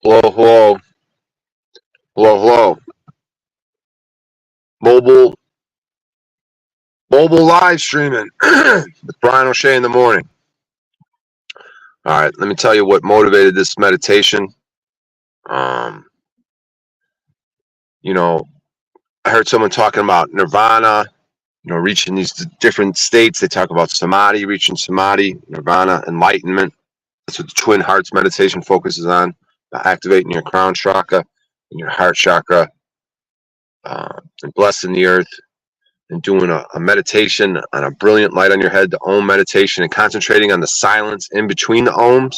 Hello, hello, hello, hello. Mobile, mobile live streaming with Brian O'Shea in the morning. All right, let me tell you what motivated this meditation. Um, you know, I heard someone talking about nirvana. Reaching these different states. They talk about samadhi, reaching samadhi, nirvana, enlightenment. That's what the Twin Hearts meditation focuses on, activating your crown chakra and your heart chakra, and blessing the earth, and doing a meditation on a brilliant light on your head, the Om meditation, and concentrating on the silence in between the Oms.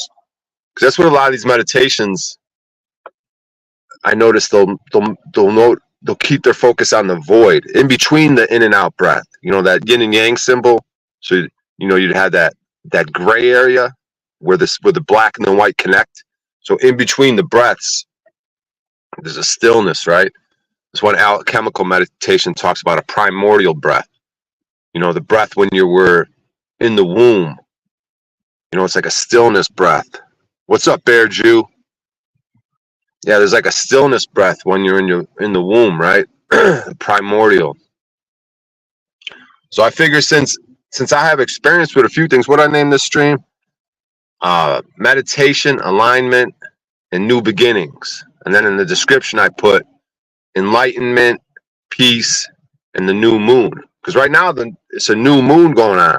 Because that's what a lot of these meditations, I notice they'll keep their focus on the void in between the in and out breath. That yin and yang symbol. So you'd have that gray area where the black and the white connect. So in between the breaths, there's a stillness, right? This one alchemical meditation talks about a primordial breath. The breath when you were in the womb. It's like a stillness breath. What's up, Bear Jew? Yeah, there's like a stillness breath when you're in the womb, right? Primordial. So I figure since I have experience with a few things, what I name this stream? Meditation, alignment, and new beginnings. And then in the description I put enlightenment, peace, and the new moon. Because right now it's a new moon going on.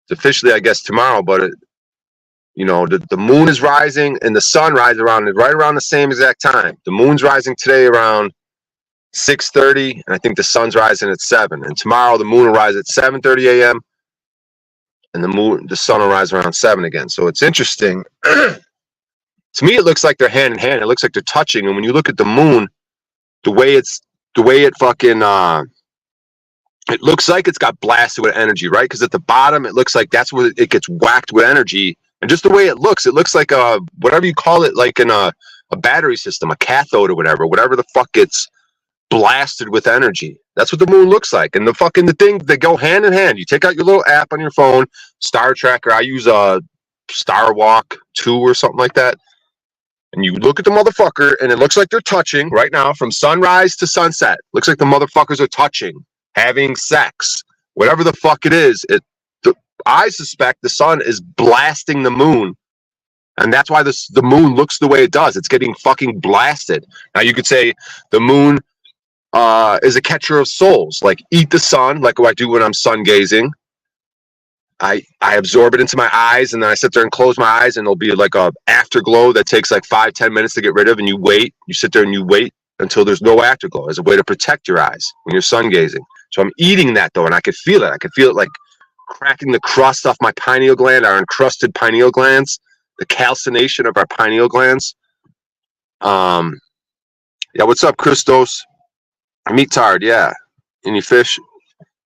It's officially, I guess, tomorrow, but the moon is rising and the sun rises right around the same exact time. The moon's rising today around 6:30, and I think the sun's rising at 7. And tomorrow the moon will rise at 7:30 a.m. and the sun will rise around 7 again. So it's interesting. To me, it looks like they're hand in hand. It looks like they're touching. And when you look at the moon, the way it fucking it looks like it's got blasted with energy, right? Because at the bottom, it looks like that's where it gets whacked with energy. And just the way it looks like whatever you call it, like in a battery system, a cathode or whatever the fuck gets blasted with energy. That's what the moon looks like. And the thing, they go hand in hand. You take out your little app on your phone, Star Tracker. I use a Star Walk 2 or something like that. And you look at the motherfucker, and it looks like they're touching right now from sunrise to sunset. Looks like the motherfuckers are touching, having sex, whatever the fuck it is. I suspect the sun is blasting the moon, and that's why the moon looks the way it does. It's getting fucking blasted. Now you could say the moon is a catcher of souls, like eat the sun, like what I do when I'm sun gazing. I absorb it into my eyes, and then I sit there and close my eyes, and there'll be like a afterglow that takes like 5-10 minutes to get rid of, and you sit there and you wait until there's no afterglow as a way to protect your eyes when you're sun gazing. So I'm eating that though, and I could feel it. I could feel it like cracking the crust off my pineal gland, our encrusted pineal glands, the calcination of our pineal glands. Yeah, what's up, Christos? Meat tired, yeah. Any fish?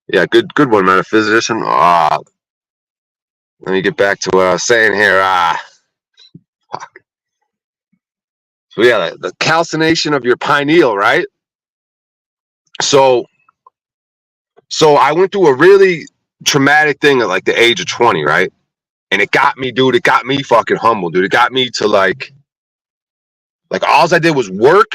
Yeah, good one, metaphysician. Let me get back to what I was saying here. Fuck. So yeah, the calcination of your pineal, right? So I went through a really traumatic thing at like the age of 20, right? And it got me, dude. It got me fucking humble, dude. It got me to like all I did was work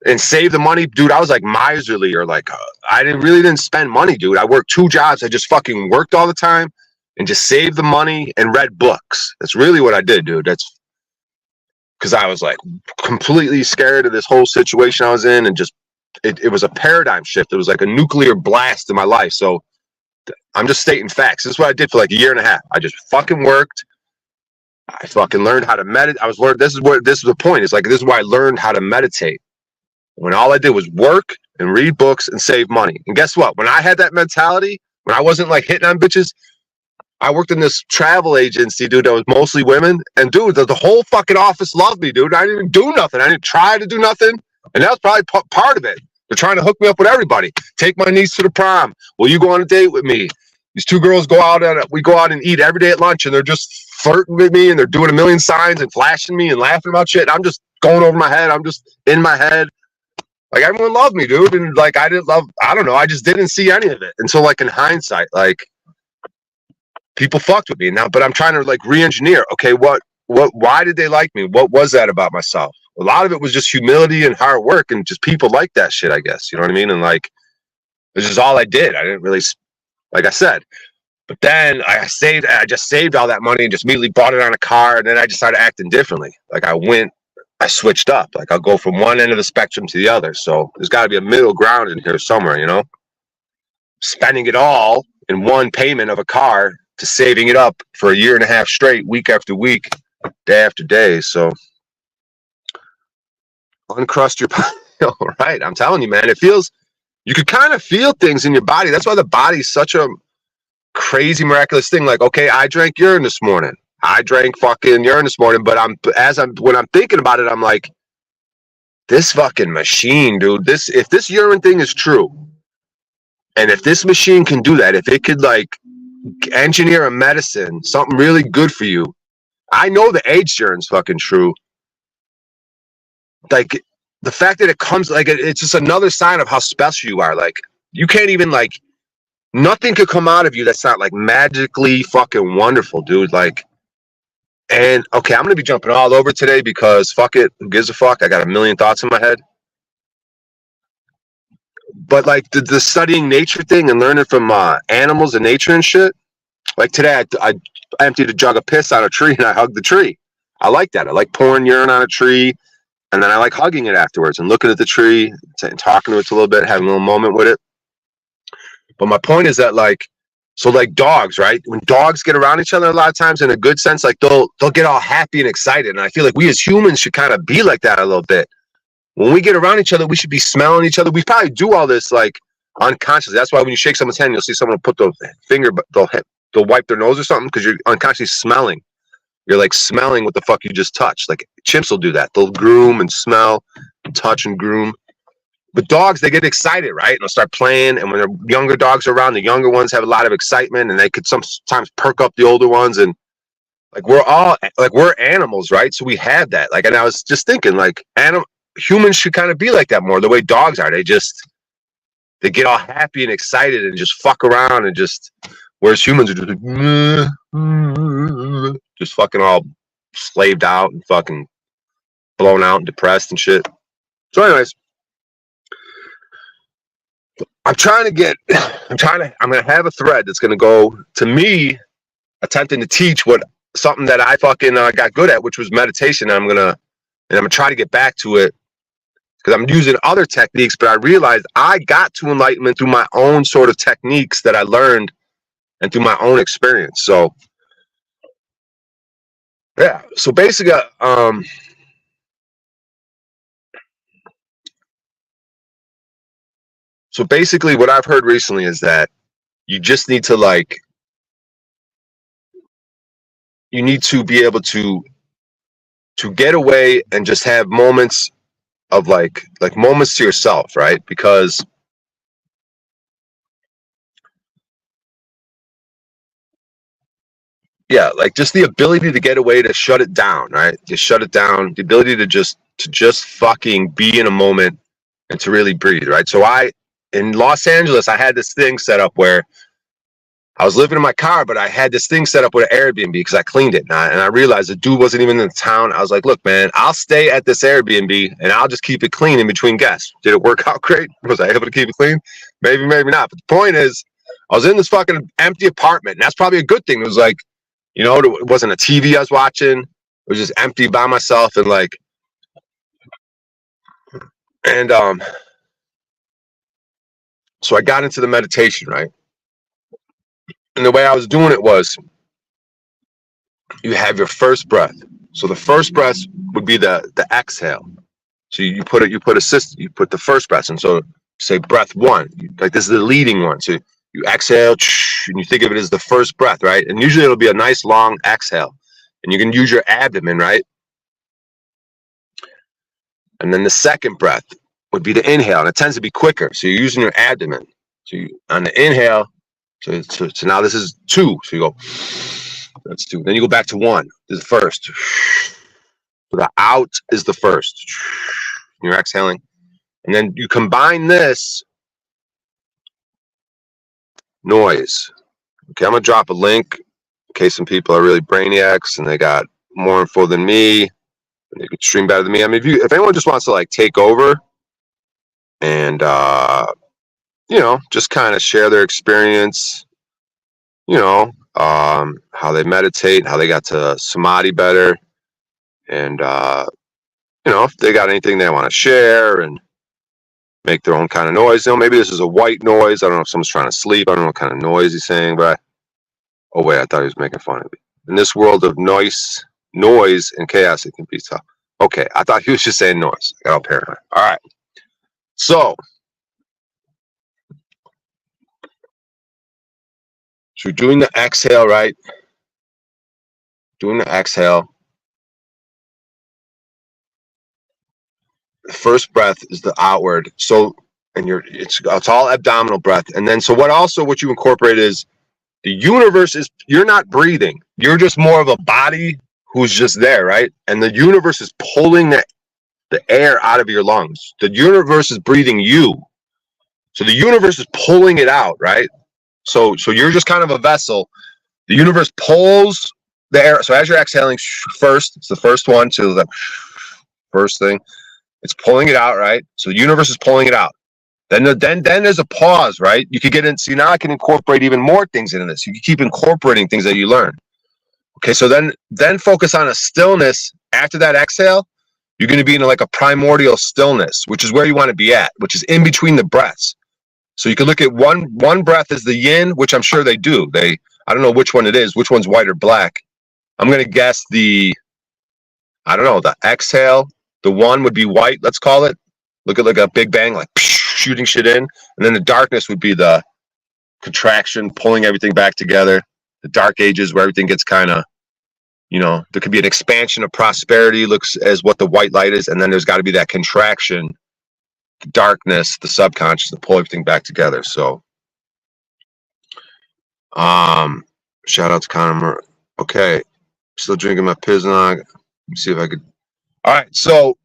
and save the money, dude. I was like miserly, or like I really didn't spend money, dude. I worked 2 jobs. I just fucking worked all the time and just saved the money and read books. That's really what I did, dude. That's because I was like completely scared of this whole situation I was in, and just it was a paradigm shift. It was like a nuclear blast in my life. So I'm just stating facts. This is what I did for like a year and a half. I just fucking worked. I fucking learned how to meditate. This is the point. It's like, this is why I learned how to meditate. When all I did was work and read books and save money. And guess what? When I had that mentality, when I wasn't like hitting on bitches, I worked in this travel agency, dude, that was mostly women. And dude, the whole fucking office loved me, dude. I didn't even do nothing. I didn't try to do nothing. And that was probably part of it. They're trying to hook me up with everybody. Take my niece to the prom. Will you go on a date with me? These 2 girls we go out and eat every day at lunch, and they're just flirting with me, and they're doing a million signs and flashing me and laughing about shit. And I'm just going over my head. I'm just in my head. Like, everyone loved me, dude. And like, I don't know. I just didn't see any of it until like in hindsight, like people fucked with me now, but I'm trying to like re-engineer. Okay, why did they like me? What was that about myself? A lot of it was just humility and hard work and just people like that shit, I guess. You know what I mean? And like, this is all I did. I didn't really, like I said. But then I just saved all that money and just immediately bought it on a car. And then I just started acting differently. Like I switched up. Like I'll go from one end of the spectrum to the other. So there's got to be a middle ground in here somewhere, you know? Spending it all in one payment of a car to saving it up for a year and a half straight, week after week, day after day. So uncrust your body. Right. I'm telling you, man, it feels, you could kind of feel things in your body. That's why the body's such a crazy, miraculous thing. Like, okay, I drank urine this morning. I drank fucking urine this morning, but when I'm thinking about it, I'm like, this fucking machine, dude, if this urine thing is true, and if this machine can do that, if it could like engineer a medicine, something really good for you, I know the AIDS urine's fucking true. Like the fact that it comes, like it's just another sign of how special you are. Like you can't even like, nothing could come out of you that's not like magically fucking wonderful, dude. Like, and okay, I'm gonna be jumping all over today because fuck it, who gives a fuck? I got a million thoughts in my head. But like the studying nature thing and learning from animals and nature and shit. Like today, I emptied a jug of piss on a tree and I hugged the tree. I like that. I like pouring urine on a tree, and then I like hugging it afterwards and looking at the tree and talking to it a little bit, having a little moment with it. But my point is that like, so like dogs, right? When dogs get around each other a lot of times in a good sense, like they'll get all happy and excited. And I feel like we as humans should kind of be like that a little bit. When we get around each other, we should be smelling each other. We probably do all this like unconsciously. That's why when you shake someone's hand, you'll see someone put the finger, they'll wipe their nose or something because you're unconsciously smelling. You're like smelling what the fuck you just touched. Like chimps will do that. They'll groom and smell, and touch and groom. But dogs, they get excited, right? And they'll start playing. And when the younger dogs are around, the younger ones have a lot of excitement, and they could sometimes perk up the older ones. And like we're animals, right? So we have that. Like, and I was just thinking, like, humans should kind of be like that more. The way dogs are, they get all happy and excited and just fuck around and just. Whereas humans are just like, just fucking all slaved out and fucking blown out and depressed and shit. So, anyways. I'm going to have a thread that's going to go to me attempting to teach something that I fucking got good at, which was meditation. I'm going to try to get back to it because I'm using other techniques, but I realized I got to enlightenment through my own sort of techniques that I learned and through my own experience. So, yeah. So basically, what I've heard recently is that you just need to you need to be able to get away and just have moments of like moments to yourself, right? Because yeah, like just the ability to get away, to shut it down, right? To shut it down, the ability to just fucking be in a moment and to really breathe, right? So in Los Angeles, I had this thing set up where I was living in my car, but I had this thing set up with an Airbnb because I cleaned it. And I realized the dude wasn't even in the town. I was like, look, man, I'll stay at this Airbnb and I'll just keep it clean in between guests. Did it work out great? Was I able to keep it clean? Maybe, maybe not. But the point is, I was in this fucking empty apartment. And that's probably a good thing. It was like, you know, it wasn't a TV I was watching. It was just empty by myself. And like, and so I got into the meditation, right? And the way I was doing it was, you have your first breath. So the first breath would be the exhale. So you put the first breath, and so say breath one, like this is the leading one. So you exhale, and you think of it as the first breath, right? And usually it'll be a nice long exhale, and you can use your abdomen, right? And then the second breath would be the inhale, and it tends to be quicker. So you're using your abdomen. So on the inhale, so now this is two. So you go, that's two. Then you go back to one. This is the first. So the out is the first. You're exhaling. And then you combine this noise. Okay, I'm going to drop a link in case some people are really brainiacs and they got more info than me. You could stream better than me. I mean, if anyone just wants to like take over and just kind of share their experience, how they meditate, how they got to samadhi better, and if they got anything they want to share and make their own kind of noise. Maybe this is a white noise. I don't know if someone's trying to sleep. I don't know what kind of noise he's saying, but oh wait, I thought he was making fun of me. In this world of noise and chaos, it can be tough. Okay, I thought he was just saying noise. I got all paranoid. All right. So we're doing the exhale, right? Doing the exhale. The first breath is the outward. So, and it's all abdominal breath. And then, so what you incorporate is the universe is, you're not breathing. You're just more of a body who's just there, right? And the universe is pulling the air out of your lungs. The universe is breathing you. So the universe is pulling it out, right? So you're just kind of a vessel. The universe pulls the air. So as you're exhaling first, it's the first one to the first thing. It's pulling it out, right? So the universe is pulling it out. Then there's a pause, right? You could get in. See, now I can incorporate even more things into this. You can keep incorporating things that you learn. Okay, so then focus on a stillness. After that exhale, you're going to be in like a primordial stillness, which is where you want to be at, which is in between the breaths. So you can look at one breath as the yin, which I'm sure they do. I don't know which one it is, which one's white or black. I'm going to guess the exhale. The one would be white, let's call it. Look at like a big bang, like shooting shit in. And then the darkness would be the contraction, pulling everything back together. The dark ages where everything gets kind of, there could be an expansion of prosperity, looks as what the white light is. And then there's got to be that contraction, the darkness, the subconscious, to pull everything back together. So, shout out to Connor. Okay. Still drinking my Piznog. Let me see if I could. All right. So,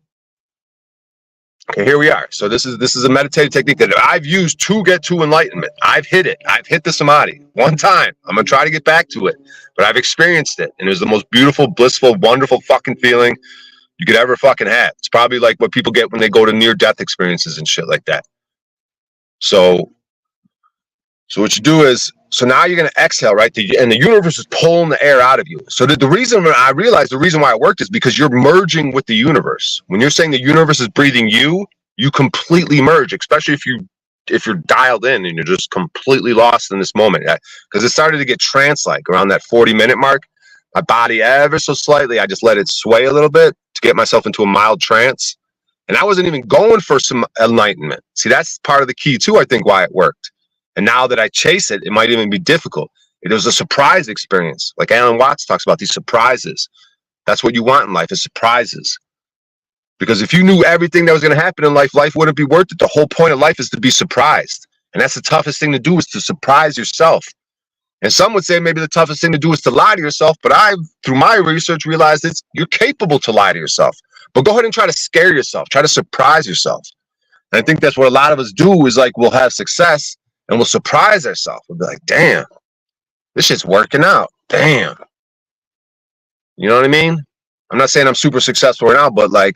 okay, here we are. So this is a meditative technique that I've used to get to enlightenment. I've hit it. I've hit the samadhi one time. I'm going to try to get back to it, but I've experienced it. And it was the most beautiful, blissful, wonderful fucking feeling you could ever fucking have. It's probably like what people get when they go to near-death experiences and shit like that. So what you do is, so now you're going to exhale, right? And the universe is pulling the air out of you. So the reason I realized the reason why it worked is because you're merging with the universe. When you're saying the universe is breathing you completely merge, especially if you're dialed in and you're just completely lost in this moment. Because it started to get trance-like around that 40-minute mark. My body ever so slightly, I just let it sway a little bit to get myself into a mild trance. And I wasn't even going for some enlightenment. See, that's part of the key too, I think, why it worked. And now that I chase it, it might even be difficult. It was a surprise experience. Like Alan Watts talks about these surprises. That's what you want in life, is surprises. Because if you knew everything that was going to happen in life, life wouldn't be worth it. The whole point of life is to be surprised. And that's the toughest thing to do, is to surprise yourself. And some would say maybe the toughest thing to do is to lie to yourself. But I've, through my research, realized you're capable to lie to yourself. But go ahead and try to scare yourself. Try to surprise yourself. And I think that's what a lot of us do, is like we'll have success and we'll surprise ourselves. We'll be like, damn, this shit's working out. Damn. You know what I mean? I'm not saying I'm super successful right now, but like,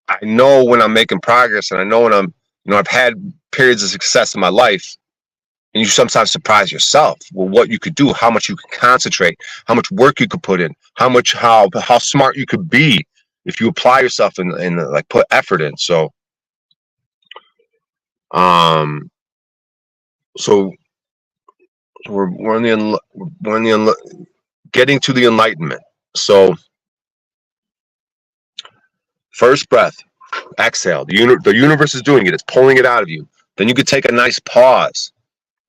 I know when I'm making progress, and I know when I've had periods of success in my life, and you sometimes surprise yourself with what you could do, how much you can concentrate, how much work you could put in, how smart you could be if you apply yourself and like put effort in. So, so we're getting to the enlightenment. So first breath, exhale. The universe is doing it. It's pulling it out of you. Then you could take a nice pause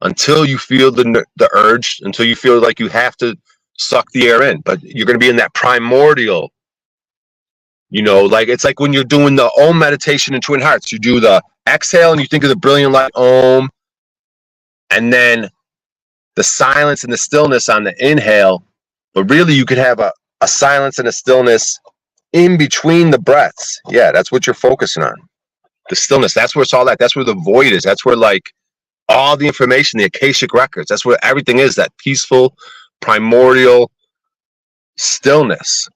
until you feel the urge, until you feel like you have to suck the air in. But you're going to be in that primordial, like it's like when you're doing the Om meditation in Twin Hearts. You do the exhale and you think of the brilliant light Om, and then the silence and the stillness on the inhale. But really you could have a silence and a stillness in between the breaths. Yeah, that's what you're focusing on. The stillness. That's where it's all at. That's where the void is. That's where like all the information, the Akashic records, that's where everything is, that peaceful, primordial stillness.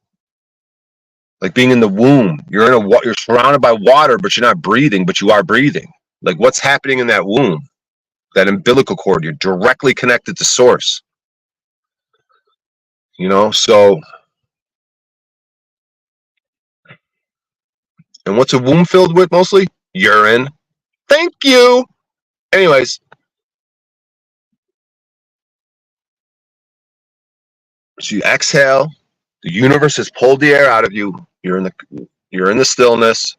Like being in the womb. You're surrounded by water, but you're not breathing, but you are breathing. Like what's happening in that womb, that umbilical cord? You're directly connected to source. So, and what's a womb filled with mostly? Urine. Thank you. Anyways, so you exhale. The universe has pulled the air out of you. You're in the stillness,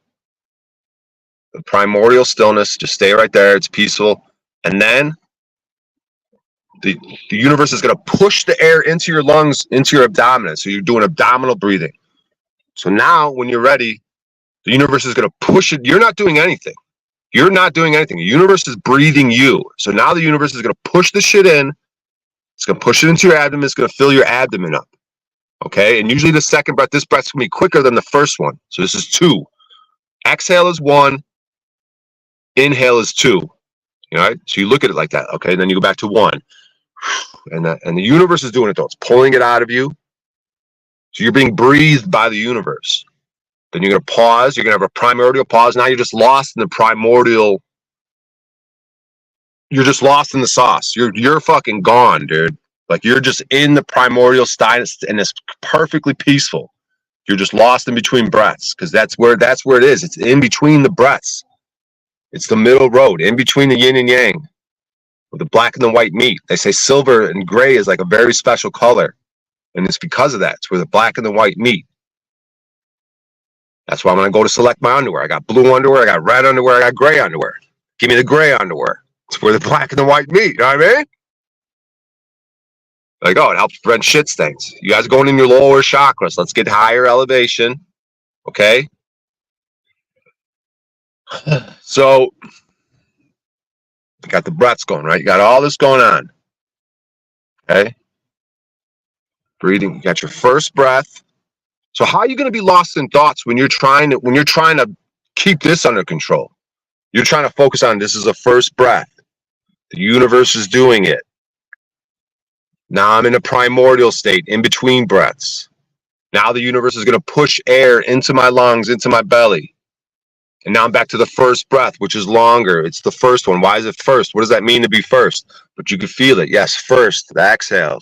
the primordial stillness. Just stay right there. It's peaceful. And then the universe is going to push the air into your lungs, into your abdomen. So you're doing abdominal breathing. So now when you're ready, the universe is going to push it. You're not doing anything. You're not doing anything. The universe is breathing you. So now the universe is going to push the shit in. It's going to push it into your abdomen. It's going to fill your abdomen up. Okay? And usually the second breath, this breath's going to be quicker than the first one. So this is 2. Exhale is 1. Inhale is 2. Right? So you look at it like that. Okay? And then you go back to 1. And the universe is doing it though. It's pulling it out of you. So you're being breathed by the universe. Then you're going to pause. You're going to have a primordial pause. Now you're just lost in the primordial. You're just lost in the sauce. You're fucking gone, dude. Like you're just in the primordial stillness, and it's perfectly peaceful. You're just lost in between breaths, because that's where it is. It's in between the breaths. It's the middle road, in between the yin and yang, with the black and the white meet. They say silver and gray is like a very special color, and it's because of that. It's where the black and the white meet. That's why when I go to select my underwear, I got blue underwear, I got red underwear, I got gray underwear. Give me the gray underwear. It's where the black and the white meet. You know what I mean? Like, oh, it helps prevent shit stains. You guys are going in your lower chakras. Let's get higher elevation. Okay? So, you got the breaths going, right? You got all this going on. Okay? Breathing. You got your first breath. So how are you going to be lost in thoughts when you're trying to keep this under control? You're trying to focus on this is a first breath. The universe is doing it. Now I'm in a primordial state, in between breaths. Now the universe is going to push air into my lungs, into my belly. And now I'm back to the first breath, which is longer. It's the first one. Why is it first? What does that mean to be first? But you can feel it. Yes, first, the exhale.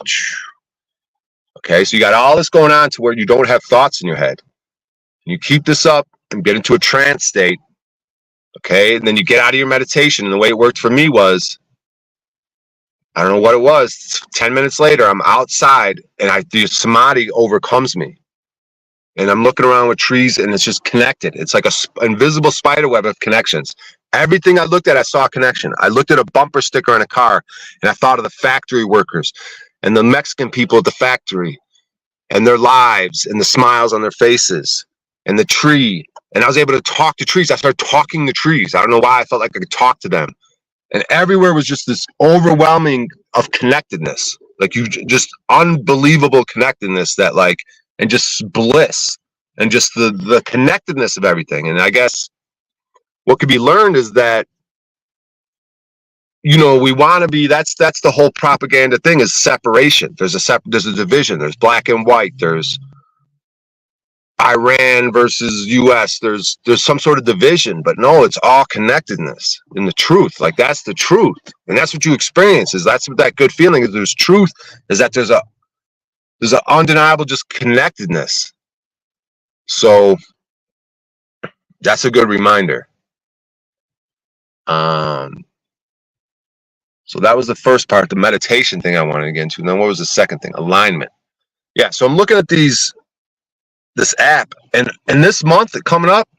Okay, so you got all this going on to where you don't have thoughts in your head. You keep this up and get into a trance state. Okay, and then you get out of your meditation. And the way it worked for me was, I don't know what it was. 10 minutes later, I'm outside and the samadhi overcomes me. And I'm looking around with trees and it's just connected. It's like an invisible spider web of connections. Everything I looked at, I saw a connection. I looked at a bumper sticker on a car and I thought of the factory workers and the Mexican people at the factory and their lives and the smiles on their faces and the tree. And I was able to talk to trees. I started talking to trees. I don't know why I felt like I could talk to them. And everywhere was just this overwhelming of connectedness. Like just unbelievable connectedness that like, and just bliss and just the connectedness of everything. And I guess what could be learned is that, we want to be, that's the whole propaganda thing is separation. There's a division. There's black and white. There's Iran versus US. There's some sort of division, but no, it's all connectedness in the truth. Like that's the truth. And that's what you experience that's what that good feeling is. There's truth is that there's an undeniable just connectedness. So that's a good reminder. So that was the first part, the meditation thing I wanted to get into. And then what was the second thing? Alignment. Yeah, so I'm looking at this app, and this month coming up,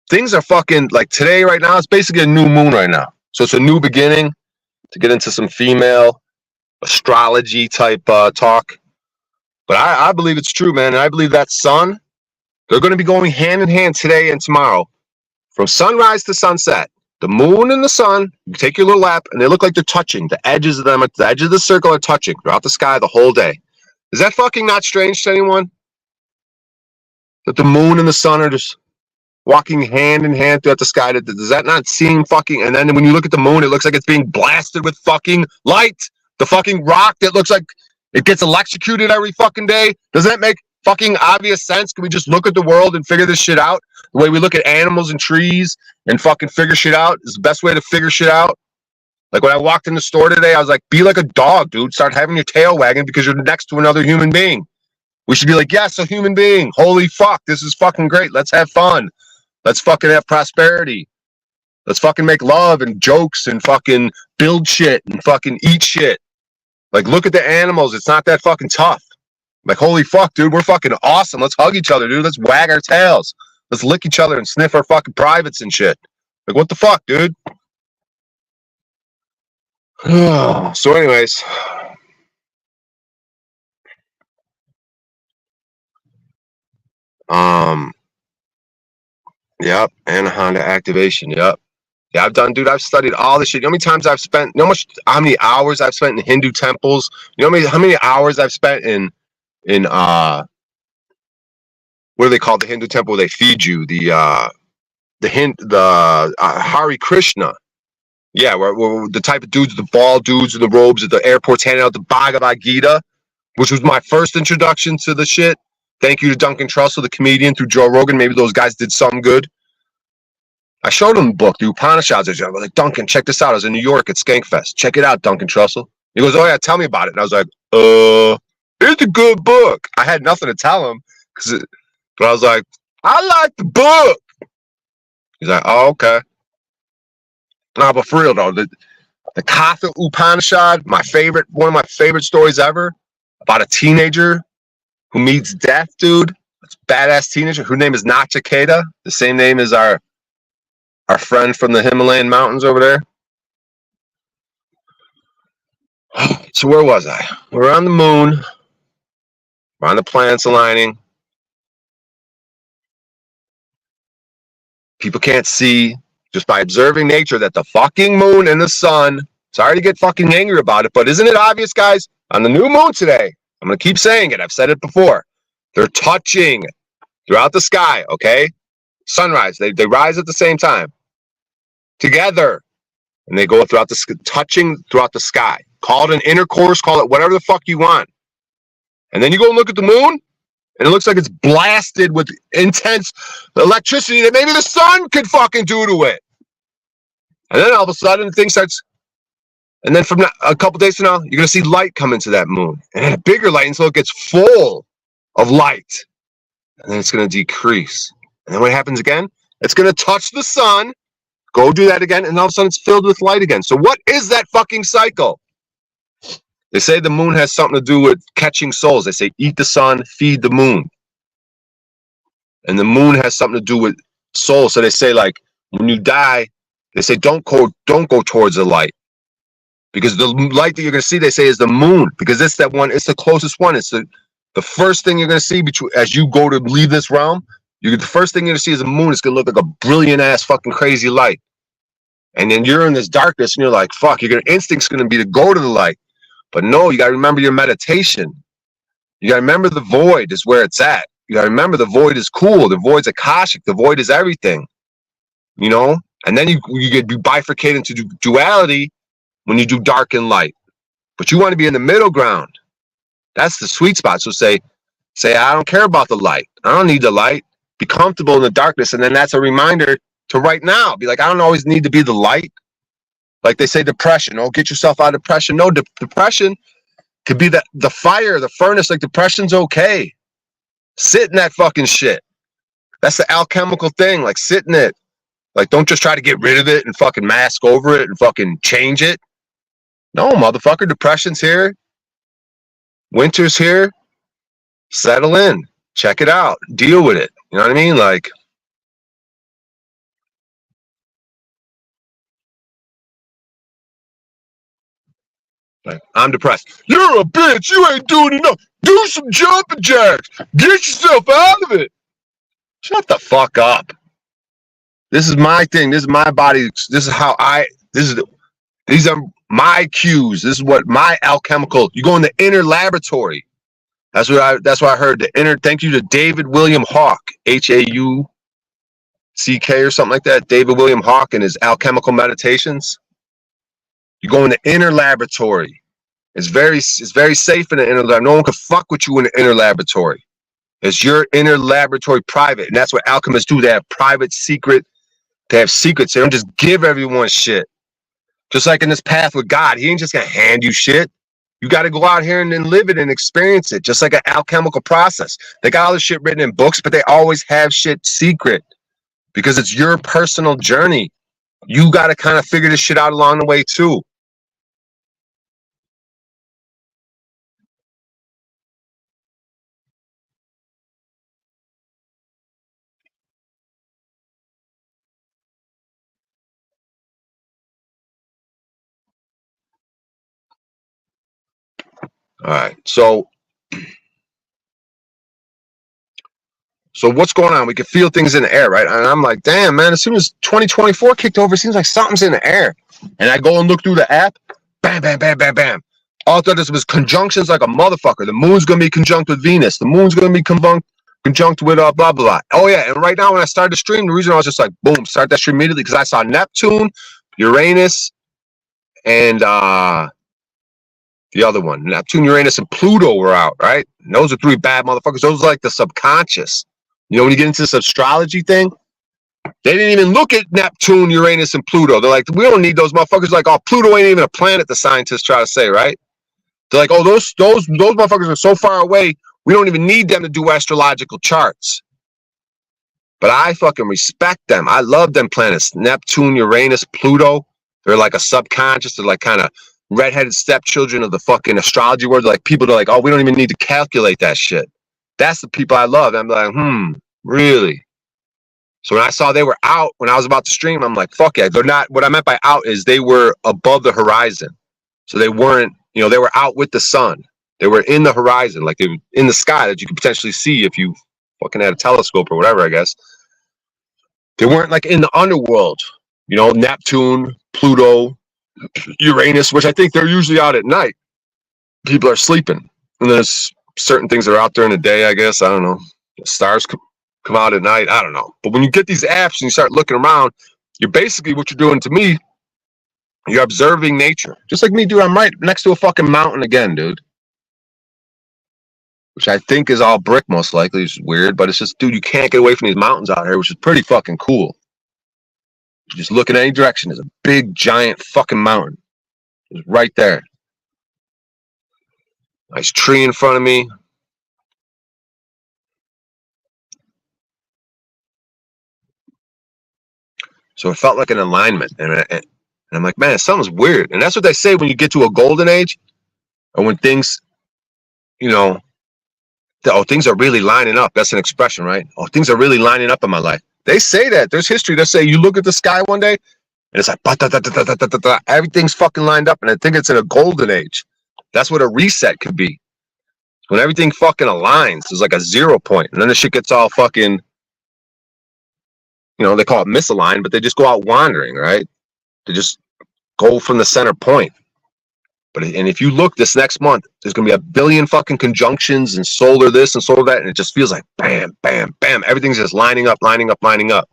things are fucking like today right now, it's basically a new moon right now. So it's a new beginning to get into some female astrology type talk. But I believe it's true, man. And I believe that sun, they're going to be going hand in hand today and tomorrow from sunrise to sunset. The moon and the sun, you take your little app and they look like they're touching. The edges of them, the edge of the circle are touching throughout the sky the whole day. Is that fucking not strange to anyone? That the moon and the sun are just walking hand in hand throughout the sky. Does that not seem fucking... And then when you look at the moon, it looks like it's being blasted with fucking light. The fucking rock that looks like it gets electrocuted every fucking day. Does that make fucking obvious sense? Can we just look at the world and figure this shit out? The way we look at animals and trees and fucking figure shit out is the best way to figure shit out. Like when I walked in the store today, I was like, be like a dog, dude. Start having your tail wagging because you're next to another human being. We should be like, yes, a human being. Holy fuck, this is fucking great. Let's have fun. Let's fucking have prosperity. Let's fucking make love and jokes and fucking build shit and fucking eat shit. Like, look at the animals. It's not that fucking tough. Like, holy fuck, dude, we're fucking awesome. Let's hug each other, dude. Let's wag our tails. Let's lick each other and sniff our fucking privates and shit. Like, what the fuck, dude? So anyways, yep, and a Honda activation, yep. Yeah, I've studied all this shit. You know how many times I've spent, how many hours I've spent in Hindu temples? You know how many hours I've spent in what do they call the Hindu temple where they feed you? The Hare Krishna. Yeah, where the type of dudes, the bald dudes in the robes at the airports handing out the Bhagavad Gita, which was my first introduction to the shit. Thank you to Duncan Trussell, the comedian, through Joe Rogan. Maybe those guys did something good. I showed him the book, the Upanishads. I was like, Duncan, check this out. I was in New York at Skankfest. Check it out, Duncan Trussell. He goes, oh yeah, tell me about it. And I was like, it's a good book. I had nothing to tell him, but I was like, I like the book. He's like, oh, okay. No, but for real though, the Katha Upanishad, one of my favorite stories ever, about a teenager who meets death, dude. It's a badass teenager. Her name is Nachiketa, the same name as our friend from the Himalayan mountains over there. So where was I? We're on the moon. We're on the planets aligning. People can't see just by observing nature that the fucking moon and the sun, sorry to get fucking angry about it, but isn't it obvious, guys? On the new moon today, I'm going to keep saying it. I've said it before. They're touching throughout the sky, okay? Sunrise. They rise at the same time. Together. And they go throughout touching throughout the sky. Call it an intercourse. Call it whatever the fuck you want. And then you go and look at the moon, and it looks like it's blasted with intense electricity that maybe the sun could fucking do to it. And then all of a sudden, the thing starts. And then from a couple days from now, you're going to see light come into that moon. And a bigger light until it gets full of light. And then it's going to decrease. And then what happens again? It's going to touch the sun, go do that again, and all of a sudden it's filled with light again. So what is that fucking cycle? They say the moon has something to do with catching souls. They say eat the sun, feed the moon. And the moon has something to do with souls. So they say, like, when you die, they say don't go towards the light. Because the light that you're going to see, they say, is the moon. Because it's that one, it's the closest one. It's the first thing you're going to see as you go to leave this realm. The first thing you're going to see is the moon. It's going to look like a brilliant ass fucking crazy light. And then you're in this darkness and you're like, fuck, your instinct's going to be to go to the light. But no, you got to remember your meditation. You got to remember the void is where it's at. You got to remember the void is cool. The void's Akashic. The void is everything. You know? And then you get bifurcated into duality when you do dark and light. But you want to be in the middle ground. That's the sweet spot. So say, I don't care about the light. I don't need the light. Be comfortable in the darkness. And then that's a reminder to right now. Be like, I don't always need to be the light. Like they say depression. Oh, get yourself out of depression. No, depression could be the fire, the furnace. Like depression's okay. Sit in that fucking shit. That's the alchemical thing. Like sit in it. Like don't just try to get rid of it and fucking mask over it and fucking change it. No, motherfucker, depression's here. Winter's here. Settle in. Check it out. Deal with it. You know what I mean? Like, I'm depressed. You're a bitch. You ain't doing enough. Do some jumping jacks. Get yourself out of it. Shut the fuck up. This is my thing. This is my body. This is how these are my cues. This is what my alchemical. You go in the inner laboratory. That's what I heard. The inner. Thank you to David William Hawke, Hauck or something like that. David William Hawke and his alchemical meditations. You go in the inner laboratory. It's very safe in the inner laboratory. No one can fuck with you in the inner laboratory. It's your inner laboratory private. And that's what alchemists do. They have private secret. They have secrets. They don't just give everyone shit. Just like in this path with God, he ain't just gonna hand you shit. You got to go out here and then live it and experience it, just like an alchemical process. They got all this shit written in books, but they always have shit secret because it's your personal journey. You got to kind of figure this shit out along the way too. All right. So what's going on? We can feel things in the air, right? And I'm like, damn, man, as soon as 2024 kicked over, it seems like something's in the air. And I go and look through the app, bam, bam, bam, bam, bam. All I thought this was conjunctions like a motherfucker. The moon's going to be conjunct with Venus. The moon's going to be conjunct with blah, blah, blah. Oh, yeah. And right now, when I started the stream, the reason I was just like, boom, start that stream immediately because I saw Neptune, Uranus, and the other one. Neptune, Uranus, and Pluto were out, right? And those are three bad motherfuckers. Those are like the subconscious. You know, when you get into this astrology thing, they didn't even look at Neptune, Uranus, and Pluto. They're like, we don't need those motherfuckers. Like, oh, Pluto ain't even a planet, the scientists try to say, right? They're like, oh, those motherfuckers are so far away, we don't even need them to do astrological charts. But I fucking respect them. I love them planets. Neptune, Uranus, Pluto. They're like a subconscious. They're like kind of redheaded stepchildren of the fucking astrology world. They're like people that are like, oh, we don't even need to calculate that shit. That's the people I love. I'm like, really? So when I saw they were out, when I was about to stream, I'm like, fuck yeah. They're not, what I meant by out is they were above the horizon. So they weren't, you know, they were out with the sun. They were in the horizon, like they were in the sky that you could potentially see if you fucking had a telescope or whatever, I guess. They weren't like in the underworld, you know, Neptune, Pluto, Uranus, which I think they're usually out at night. People are sleeping. And there's certain things that are out during the day, I guess. I don't know. The stars come out at night. I don't know. But when you get these apps and you start looking around, you're basically what you're doing to me. You're observing nature. Just like me, dude. I'm right next to a fucking mountain again, dude. Which I think is all brick, most likely. It's weird, but it's just, dude, you can't get away from these mountains out here, which is pretty fucking cool. You just look in any direction. There's a big, giant fucking mountain. It's right there. Nice tree in front of me. So it felt like an alignment. And I'm like, man, something's weird. And that's what they say when you get to a golden age or when things, you know, things are really lining up. That's an expression, right? Oh, things are really lining up in my life. They say that. There's history. They say you look at the sky one day and it's like, everything's fucking lined up. And I think it's in a golden age. That's what a reset could be. When everything fucking aligns, there's like a 0 point. And then the shit gets all fucking, you know, they call it misaligned, but they just go out wandering, right? They just go from the center point. And if you look this next month, there's going to be a billion fucking conjunctions and solar this and solar that. And it just feels like bam, bam, bam. Everything's just lining up, lining up, lining up.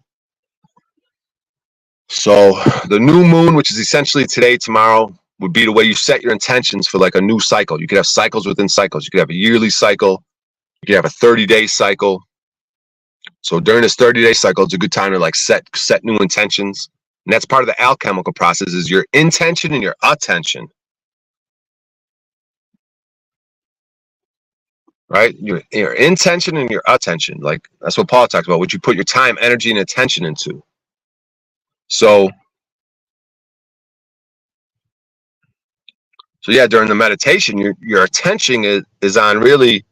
So the new moon, which is essentially today, tomorrow, would be the way you set your intentions for like a new cycle. You could have cycles within cycles. You could have a yearly cycle. You could have a 30-day cycle. So during this 30-day cycle, it's a good time to like set new intentions. And that's part of the alchemical process is your intention and your attention. Right? Your intention and your attention. Like that's what Paul talks about, what you put your time, energy, and attention into. So yeah, during the meditation, your attention is on really,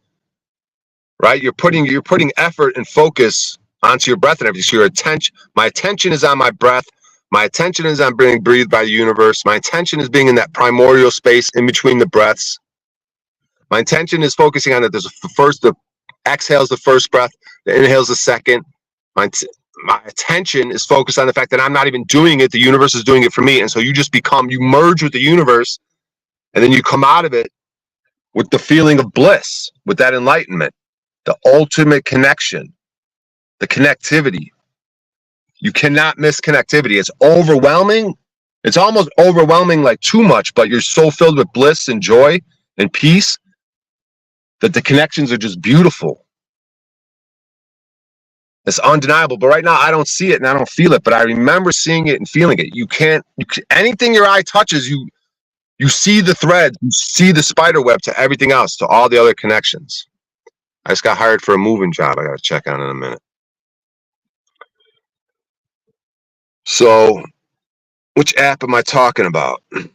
right? You're putting effort and focus onto your breath and everything. So your attention, my attention is on my breath. My attention is on being breathed by the universe. My attention is being in that primordial space in between the breaths. My intention is focusing on that. There's the exhale's the first breath, the inhale's the second. My attention is focused on the fact that I'm not even doing it. The universe is doing it for me. And so you merge with the universe, and then you come out of it with the feeling of bliss, with that enlightenment, the ultimate connection, the connectivity. You cannot miss connectivity. It's overwhelming. It's almost overwhelming, like too much, but you're so filled with bliss and joy and peace that the connections are just beautiful. It's undeniable. But right now, I don't see it and I don't feel it. But I remember seeing it and feeling it. You can't anything your eye touches, you see the thread, you see the spider web to everything else, to all the other connections. I just got hired for a moving job. I got to check on in a minute. So, which app am I talking about? I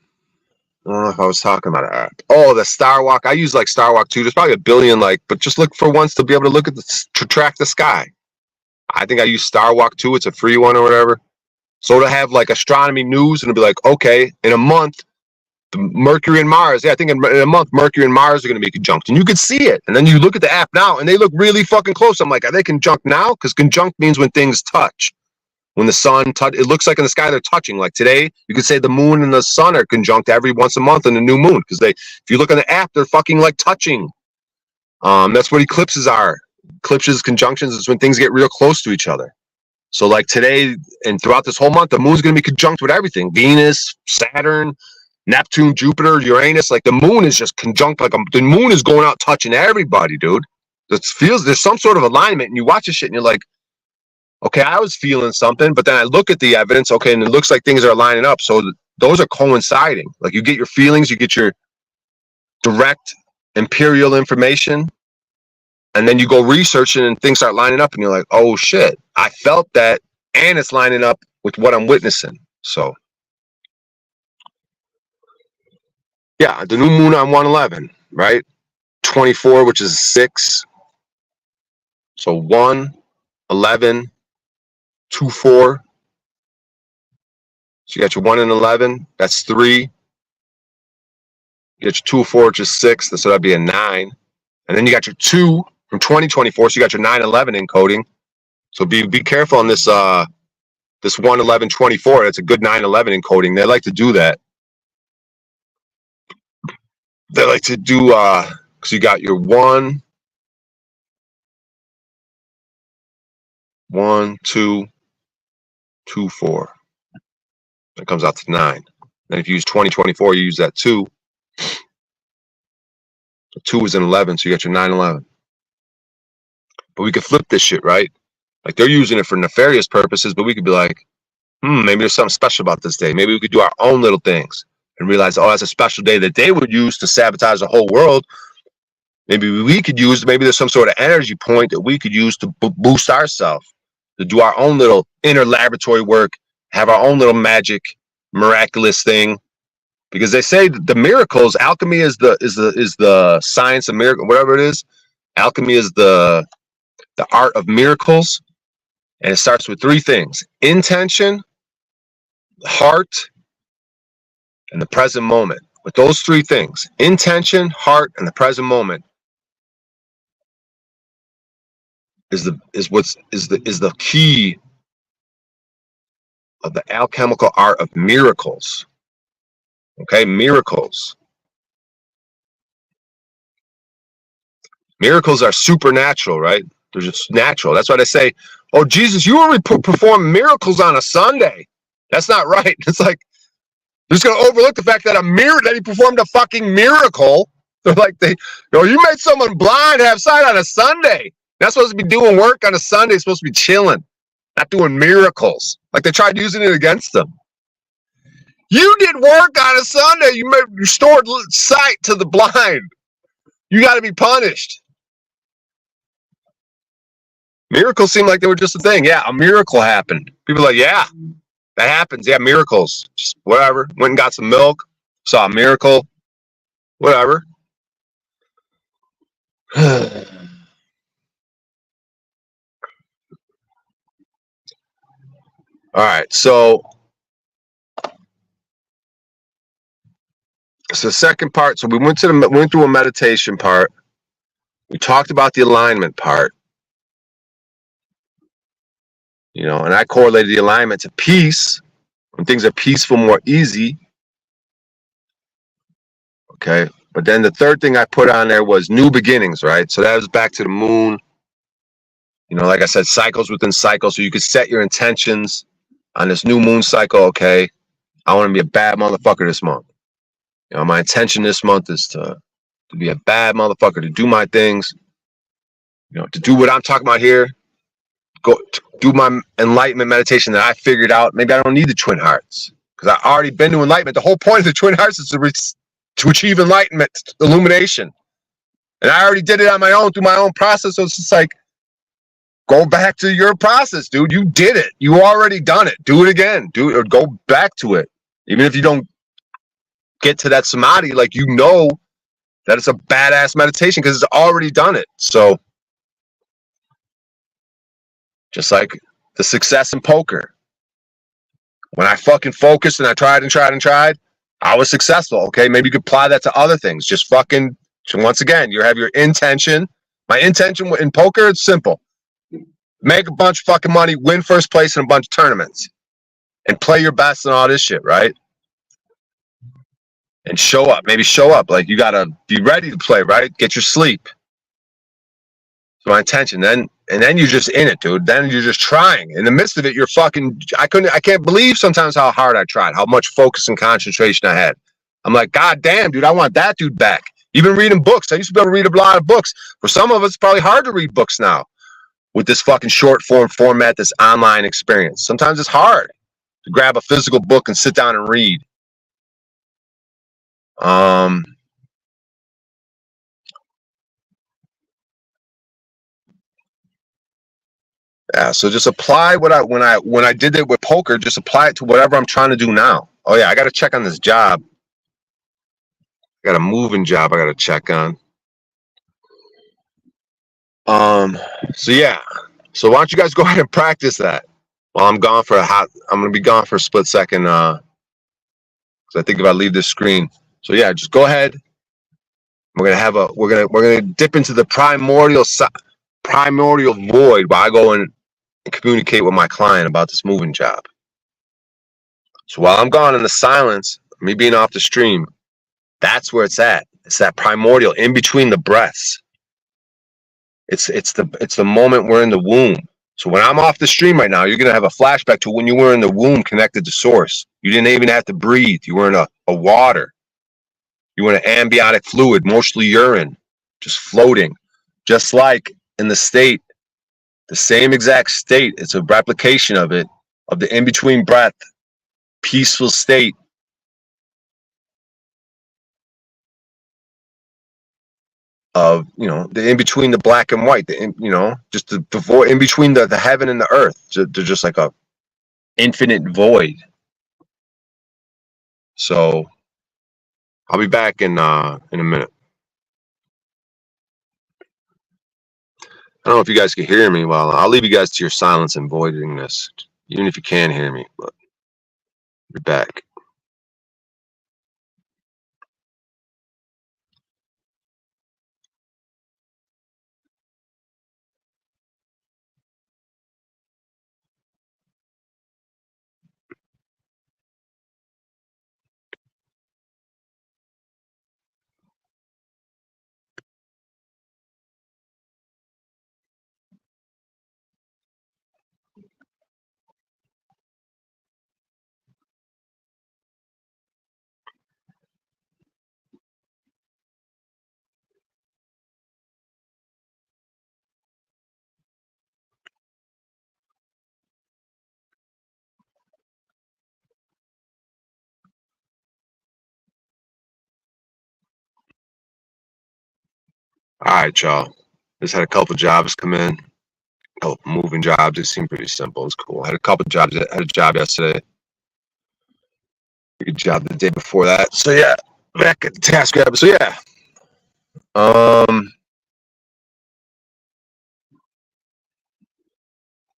don't know if I was talking about an app. Oh, the Starwalk. I use like Starwalk too. There's probably a billion, but just look for once to be able to look at to track the sky. I think I use Starwalk too. It's a free one or whatever. So to have like astronomy news and it'll be like, okay, in a month, Mercury and Mars. Yeah, I think in a month, Mercury and Mars are going to be conjunct. And you can see it. And then you look at the app now and they look really fucking close. I'm like, are they conjunct now? Because conjunct means when things touch. When the sun, it looks like in the sky they're touching. Like today, you could say the moon and the sun are conjunct every once a month in the new moon. Because if you look on the app, they're fucking like touching. That's what eclipses are. Eclipses, conjunctions is when things get real close to each other. So like today and throughout this whole month, the moon's going to be conjunct with everything. Venus, Saturn, Neptune, Jupiter, Uranus. Like the moon is just conjunct. The moon is going out touching everybody, dude. It feels there's some sort of alignment, and you watch this shit, and you're like, okay, I was feeling something, but then I look at the evidence, okay, and it looks like things are lining up. So those are coinciding. Like you get your feelings, you get your direct imperial information, and then you go researching and things start lining up, and you're like, oh shit, I felt that, and it's lining up with what I'm witnessing. So yeah, the new moon on 111, right? 24, which is 6. So 1, 11, 2, 4. So you got your 1 and 11, that's 3. You got your 2, 4, which is 6, so that'd be a 9. And then you got your 2 from 2024, so you got your 9, 11 encoding. So be careful on this this 1, 11, 24. That's a good 9, 11 encoding. They like to do that. They like to do because you got your 1, 1, 2, 2, 4. That comes out to 9. Then if you use 2024, you use that 2. So 2 is an 11, so you got your 9, 11. But we could flip this shit, right? Like they're using it for nefarious purposes, but we could be like, maybe there's something special about this day. Maybe we could do our own little things and realize, oh, that's a special day that they would use to sabotage the whole world. Maybe we could use, maybe there's some sort of energy point that we could use to boost ourselves, to do our own little inner laboratory work, have our own little magic, miraculous thing. Because they say the miracles, alchemy is the science of miracle, whatever it is. Alchemy is the art of miracles. And it starts with 3 things: intention, heart, and the present moment. With those 3 things, intention, heart, and the present moment, is the key of the alchemical art of miracles. Okay, miracles. Miracles are supernatural, right? They're just natural. That's why they say, oh, Jesus, you only perform miracles on a Sunday. That's not right. It's like, they're just going to overlook the fact that that he performed a fucking miracle. They're like, you made someone blind have sight on a Sunday. Not supposed to be doing work on a Sunday. It's supposed to be chilling, not doing miracles. Like they tried using it against them. You did work on a Sunday. You restored sight to the blind. You got to be punished. Miracles seem like they were just a thing. Yeah, a miracle happened. People are like, yeah, that happens. Yeah, miracles. Just whatever. Went and got some milk. Saw a miracle. Whatever. All right. So the second part. So we went through a meditation part. We talked about the alignment part. And I correlated the alignment to peace. When things are peaceful, more easy. Okay. But then the third thing I put on there was new beginnings, right? So that was back to the moon. Like I said, cycles within cycles. So you could set your intentions on this new moon cycle. Okay, I want to be a bad motherfucker this month. My intention this month is to be a bad motherfucker, to do my things, to do what I'm talking about here, go do my enlightenment meditation that I figured out. Maybe I don't need the twin hearts because I already been to enlightenment. The whole point of the twin hearts is to achieve enlightenment, illumination. And I already did it on my own through my own process. So it's just like, go back to your process, dude. You did it. You already done it. Do it again. Do it or go back to it. Even if you don't get to that samadhi, like you know that it's a badass meditation because it's already done it. So just like the success in poker. When I fucking focused and I tried and tried and tried, I was successful. Okay, maybe you could apply that to other things. Just fucking, once again, you have your intention. My intention in poker, it's simple. Make a bunch of fucking money, win first place in a bunch of tournaments, and play your best and all this shit, right? And show up. Maybe show up. Like, you gotta be ready to play, right? Get your sleep. So my intention. And then you're just in it, dude. Then you're just trying. In the midst of it, you're fucking, I can't believe sometimes how hard I tried, how much focus and concentration I had. I'm like, God damn, dude, I want that dude back. Even reading books. I used to be able to read a lot of books. For some of us, it's probably hard to read books now with this fucking short form format, this online experience. Sometimes it's hard to grab a physical book and sit down and read. Yeah, so just apply what when I did it with poker, just apply it to whatever I'm trying to do now. Oh yeah, I got to check on this job. I got a moving job I got to check on. So yeah. So why don't you guys go ahead and practice that while I'm gone for I'm going to be gone for a split second because I think if I leave this screen. So yeah, just go ahead. We're gonna dip into the primordial void while I go and communicate with my client about this moving job. So while I'm gone in the silence, me being off the stream, that's where it's at. It's that primordial in between the breaths. It's the moment we're in the womb. So when I'm off the stream right now, you're gonna have a flashback to when you were in the womb connected to source. You didn't even have to breathe. You were in a water. You were in an amniotic fluid, mostly urine, just floating. Just like in the state, the same exact state. It's a replication of it, of the in-between breath, peaceful state. Of, the in between the black and white, just the void in between the heaven and the earth. They're just like a infinite void. So I'll be back in a minute. I don't know if you guys can hear me. Well, I'll leave you guys to your silence and voidingness, even if you can hear me. But I'll be back. All right, y'all. Just had a couple jobs come in. Moving jobs. It seemed pretty simple. It's cool. I had a couple jobs. I had a job yesterday. Good job the day before that. So yeah, back at the task grab. So yeah.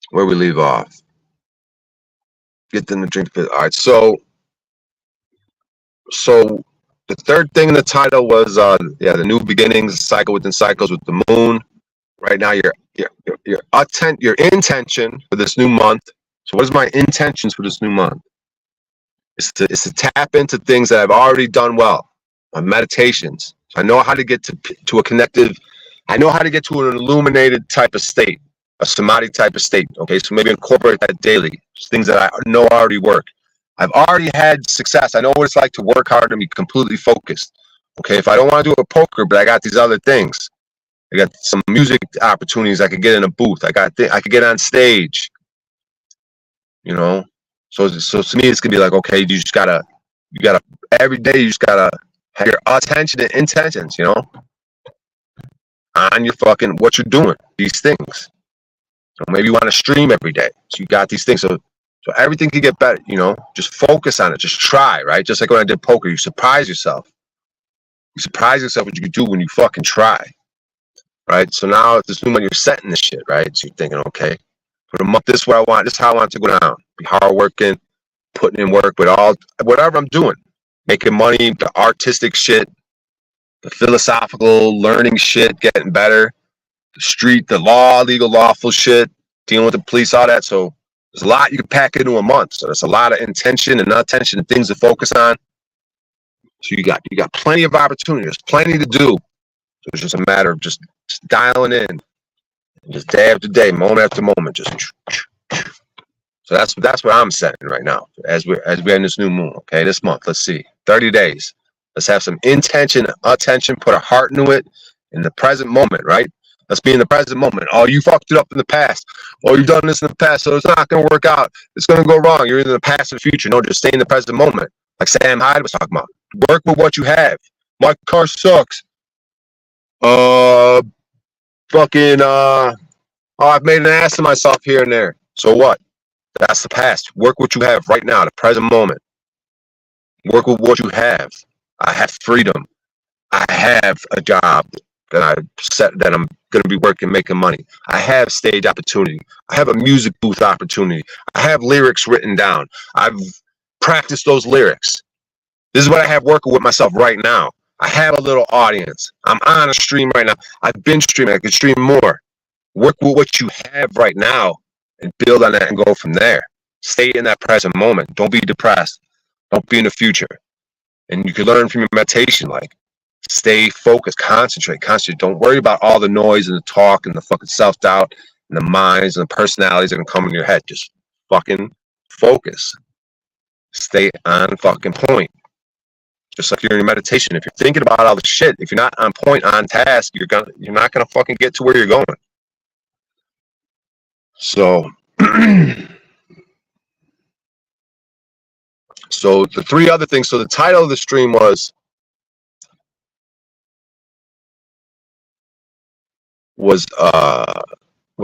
Where we leave off. Get them to drink it. All right. So the third thing in the title was the new beginnings, cycle within cycles with the moon. Right now, your intention for this new month. So what is my intentions for this new month? It's to tap into things that I've already done well, my meditations. So I know how to get to a connective. I know how to get to an illuminated type of state, a samadhi type of state. Okay, so maybe incorporate that daily. Things that I know already work. I've already had success. I know what it's like to work hard and be completely focused. Okay, if I don't want to do a poker, but I got these other things, I got some music opportunities. I could get in a booth. I could get on stage. You know, so to me, it's gonna be like, okay, you gotta every day you just gotta have your attention and intentions, you know, on your fucking what you're doing. These things. So maybe you want to stream every day. So you got these things. So everything can get better, you know. Just focus on it. Just try, right? Just like when I did poker, you surprise yourself. You surprise yourself what you can do when you fucking try, right? So now at this new month, you're setting this shit, right? So you're thinking, okay, for the month, this is what I want. This is how I want it to go down. Be hardworking, putting in work with whatever I'm doing, making money, the artistic shit, the philosophical learning shit, getting better, the street, the law, legal, lawful shit, dealing with the police, all that. So there's a lot you can pack into a month. So there's a lot of intention and attention and things to focus on. So you got plenty of opportunities, plenty to do. So it's just a matter of just dialing in, just day after day, moment after moment, just. So that's what I'm setting right now as we're in this new moon. Okay, this month, let's see, 30 days. Let's have some intention, attention, put a heart into it in the present moment, right? Let's be in the present moment. Oh, you fucked it up in the past. Oh, you've done this in the past, so it's not going to work out. It's going to go wrong. You're in the past and future. No, just stay in the present moment. Like Sam Hyde was talking about. Work with what you have. My car sucks. Fucking, oh, I've made an ass of myself here and there. So what? That's the past. Work what you have right now, the present moment. Work with what you have. I have freedom. I have a job that I'm going to be working, making money. I have stage opportunity. I have a music booth opportunity. I have lyrics written down. I've practiced those lyrics. This is what I have working with myself right now. I have a little audience. I'm on a stream right now. I've been streaming. I can stream more. Work with what you have right now and build on that and go from there. Stay in that present moment. Don't be depressed. Don't be in the future. And you can learn from your meditation, like stay focused, concentrate. Don't worry about all the noise and the talk and the fucking self-doubt and the minds and the personalities that can come in your head. Just fucking focus. Stay on fucking point. Just like you're in your meditation. If you're thinking about all the shit, if you're not on point, on task, you're not gonna fucking get to where you're going. So so the three other things. So the title of the stream was what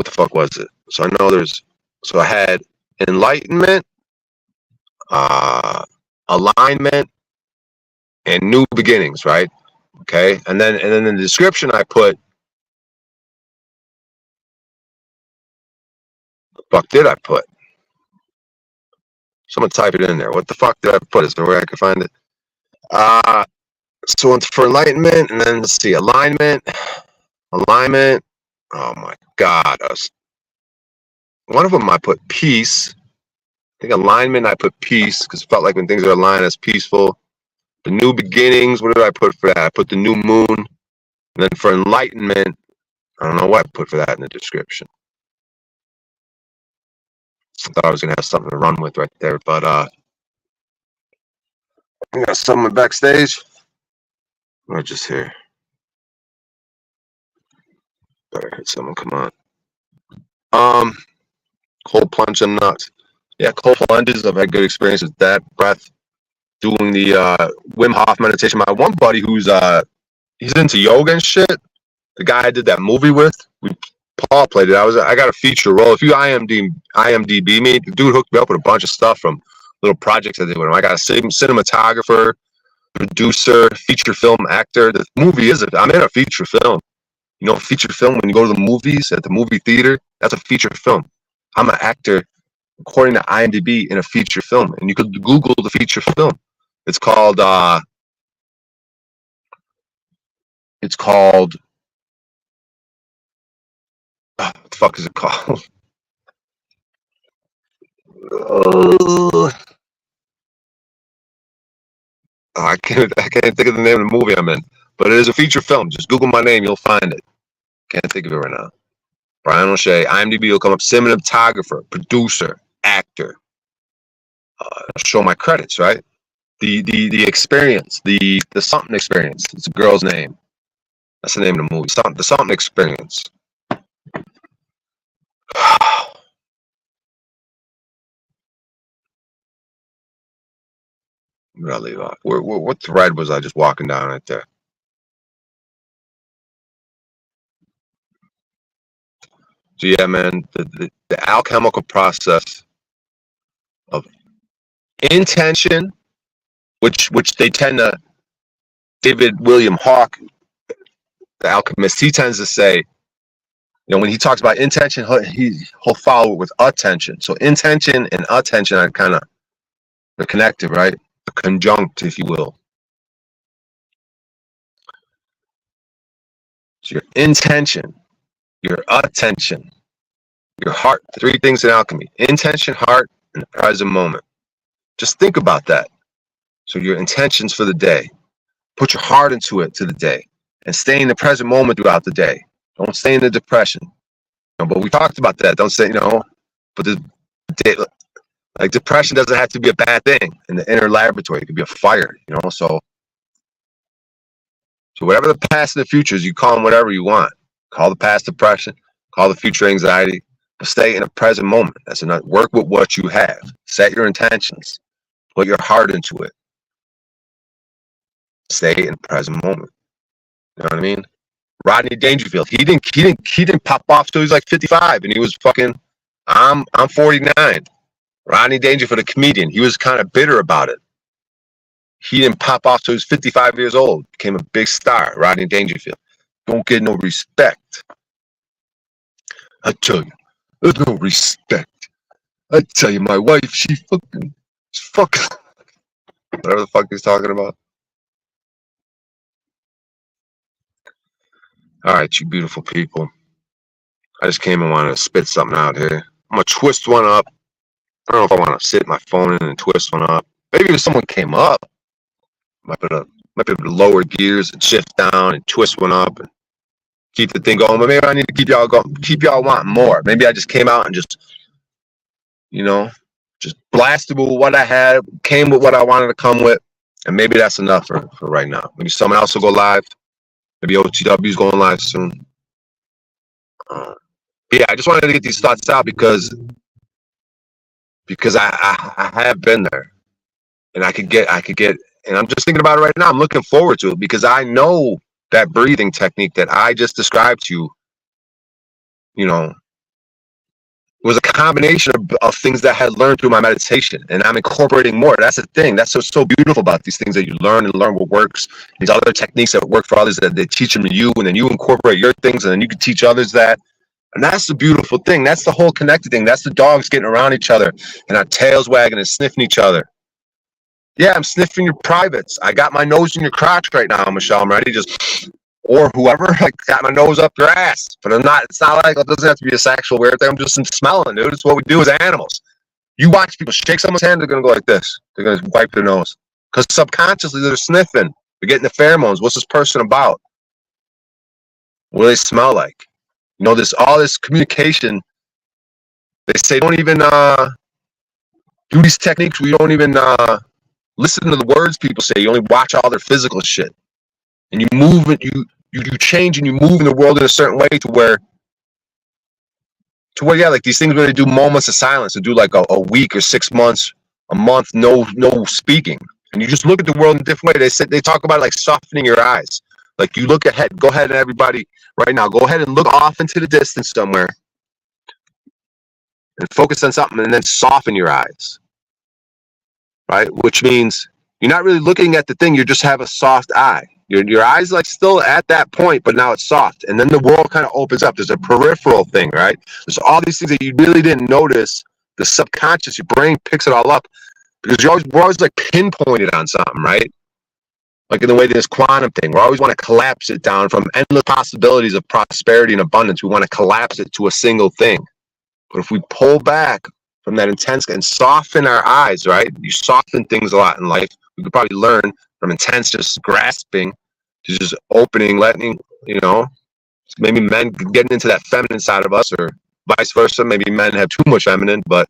the fuck was it? So I know so I had enlightenment, alignment, and new beginnings, right? Okay, and then in the description I put, the fuck did I put? Someone type it in there. What the fuck did I put? Is there a way I can find it? So it's for enlightenment, and then let's see, alignment. Oh my god, one of them I put peace. I think alignment I put peace because it felt like when things are aligned, it's peaceful. The new beginnings, what did I put for that? I put the new moon. And then for enlightenment, I don't know what I put for that in the description. I thought I was gonna have something to run with right there, but we got someone backstage. Or just here. Better hit someone, come on. Cold plunge and nuts. Yeah, cold plunges. I've had good experience with that. Breath, doing the Wim Hof meditation. My one buddy who's he's into yoga and shit. The guy I did that movie with, Paul played it. I got a feature role. If you IMDb me, the dude hooked me up with a bunch of stuff from little projects I did with him. I got a cinematographer, producer, feature film actor. The movie I'm in a feature film. You know, feature film, when you go to the movies at the movie theater, that's a feature film. I'm an actor, according to IMDb, in a feature film. And you could Google the feature film. It's called what the fuck is it called? I can't think of the name of the movie I'm in. But it is a feature film. Just Google my name, you'll find it. Can't think of it right now. Brian O'Shea, IMDb will come up. Cinematographer, producer, actor. Show my credits, right? The experience, the something experience. It's a girl's name. That's the name of the movie. The Something Experience. Where did I leave off? What thread was I just walking down right there? So yeah, man, the alchemical process of intention, which they tend to, David William Hawke, the alchemist, he tends to say, when he talks about intention, he'll follow it with attention. So intention and attention are kind of, they're connected, right? They're conjunct, if you will. So your intention, your attention, your heart, three things in alchemy: intention, heart, and the present moment. Just think about that. So your intentions for the day, put your heart into it to the day, and stay in the present moment throughout the day. Don't stay in the depression. But we talked about that. Don't say, but like depression doesn't have to be a bad thing in the inner laboratory. It could be a fire, So whatever the past and the future is, you call them whatever you want. Call the past depression, call the future anxiety, but stay in the present moment. That's enough. Work with what you have. Set your intentions. Put your heart into it. Stay in the present moment. You know what I mean? Rodney Dangerfield. He didn't pop off till he was like 55, and he was fucking. I'm 49. Rodney Dangerfield, the comedian, he was kind of bitter about it. He didn't pop off till he was 55 years old. Became a big star. Rodney Dangerfield. Don't get no respect. I tell you, there's no respect. I tell you, my wife, she's fucking whatever the fuck he's talking about. All right, you beautiful people. I just came and wanted to spit something out here. I'm gonna twist one up. I don't know if I want to sit my phone in and twist one up. Maybe if someone came up, might be able to lower gears and shift down and twist one up and keep the thing going. But maybe I need to keep y'all going, keep y'all wanting more. Maybe I just came out and just blasted with what I had, came with what I wanted to come with, and maybe that's enough for right now. Maybe someone else will go live. Maybe OTW's going live soon. Yeah, I just wanted to get these thoughts out because I have been there, and I could get, and I'm just thinking about it right now. I'm looking forward to it because I know that breathing technique that I just described to you, was a combination of things that I had learned through my meditation, and I'm incorporating more. That's the thing. That's what's so beautiful about these things that you learn and learn what works. These other techniques that work for others, that they teach them to you, and then you incorporate your things, and then you can teach others that. And that's the beautiful thing. That's the whole connected thing. That's the dogs getting around each other and our tails wagging and sniffing each other. Yeah, I'm sniffing your privates. I got my nose in your crotch right now, Michelle. I'm ready to or whoever, like, got my nose up your ass. But it's not like it doesn't have to be a sexual weird thing. I'm just smelling, dude. It's what we do as animals. You watch people shake someone's hand, they're going to go like this. They're going to wipe their nose. Because subconsciously, they're sniffing. They're getting the pheromones. What's this person about? What do they smell like? All this communication. They say don't even do these techniques where you don't even listen to the words people say. You only watch all their physical shit. And you move and you change and you move in the world in a certain way to where yeah, like these things where they do moments of silence, to do like a week or 6 months, a month, no speaking. And you just look at the world in a different way. They talk about it like softening your eyes. Like you look ahead, go ahead and everybody right now, go ahead and look off into the distance somewhere and focus on something and then soften your eyes. Right? Which means you're not really looking at the thing, you just have a soft eye. Your eyes like still at that point, but now it's soft. And then the world kind of opens up. There's a peripheral thing, right? There's all these things that you really didn't notice. The subconscious, your brain picks it all up because we're always like pinpointed on something, right? Like in the way this quantum thing, we always want to collapse it down from endless possibilities of prosperity and abundance. We want to collapse it to a single thing. But if we pull back from that intense and soften our eyes, right? You soften things a lot in life. We could probably learn from intense just grasping to just opening, letting, maybe men getting into that feminine side of us or vice versa. Maybe men have too much feminine, but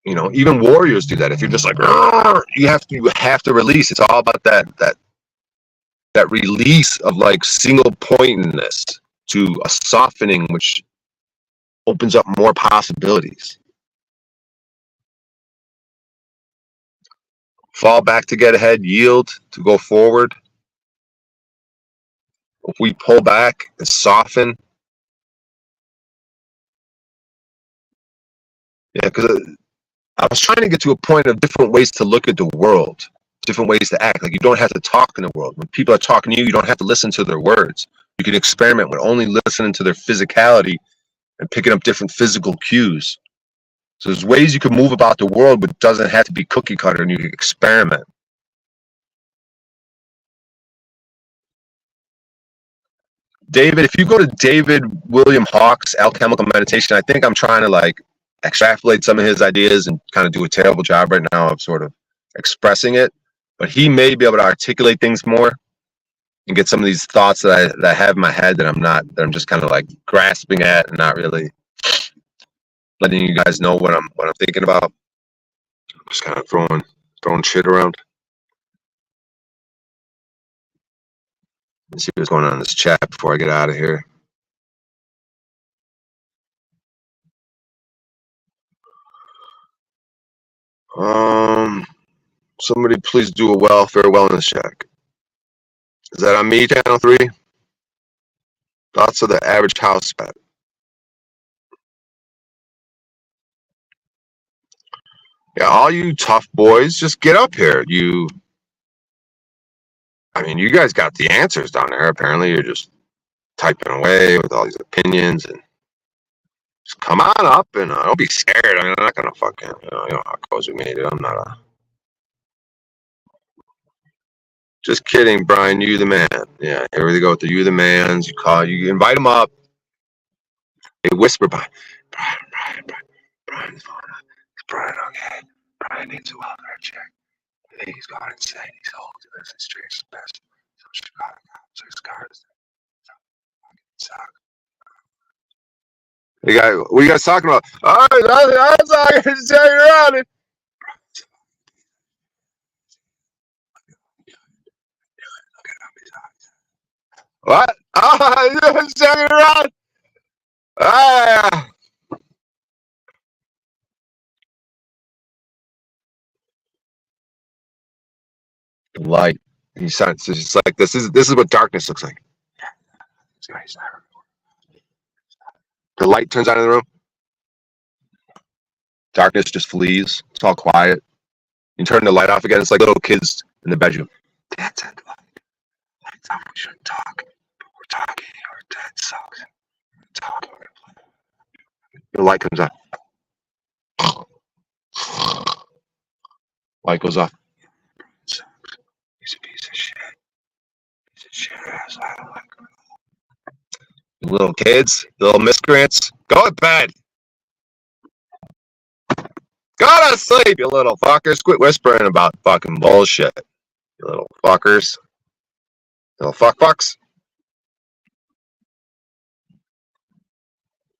You know, even warriors do that. If you're just like, you have to release. It's all about that release of like single pointedness to a softening, which opens up more possibilities. Fall back to get ahead, yield to go forward. If we pull back and soften, yeah, because I was trying to get to a point of different ways to look at the world, different ways to act. Like you don't have to talk in the world. When people are talking to you, you don't have to listen to their words. You can experiment with only listening to their physicality and picking up different physical cues. So there's ways you can move about the world, but it doesn't have to be cookie cutter, and you can experiment. David, if you go to David William Hawkes' Alchemical Meditation, I think I'm trying to like extrapolate some of his ideas and kind of do a terrible job right now of sort of expressing it. But he may be able to articulate things more and get some of these thoughts that I have in my head that I'm just kind of like grasping at and not really letting you guys know what I'm thinking about. I'm just kind of throwing shit around. Let's see what's going on in this chat before I get out of here. Somebody please do a welfare wellness check. Is that on me, channel 3? Thoughts of the average house pet. Yeah, all you tough boys, just get up here. I mean, you guys got the answers down there. Apparently, you're just typing away with all these opinions, and just come on up and don't be scared. I mean, I'm not gonna fucking, you know how it goes with me, dude. I'm not a. Just kidding, Brian. You the man. Yeah, here we go with the you the mans. You invite them up. They whisper, Brian's phone up. Is Brian okay? Brian needs a welfare check. I think he's gone insane. He's old. This is strange. Best. So Chicago. So his cars. Suck. Hey guy, what are you guys talking about? Oh, I'm sorry. Just hanging around it. What? Oh, just hanging around. Ah. Light. He sounds just like this is what darkness looks like. The light turns on in the room. Darkness just flees. It's all quiet. You turn the light off again. It's like little kids in the bedroom. Dad's at the light. We shouldn't talk, but we're talking. Our dad sucks. We're talking. The light comes on. Light goes off. He's a piece of shit. He's a shit ass. I don't like him. Little kids, little miscreants, go to bed. Go to sleep, you little fuckers. Quit whispering about fucking bullshit. You little fuckers. Little fucks.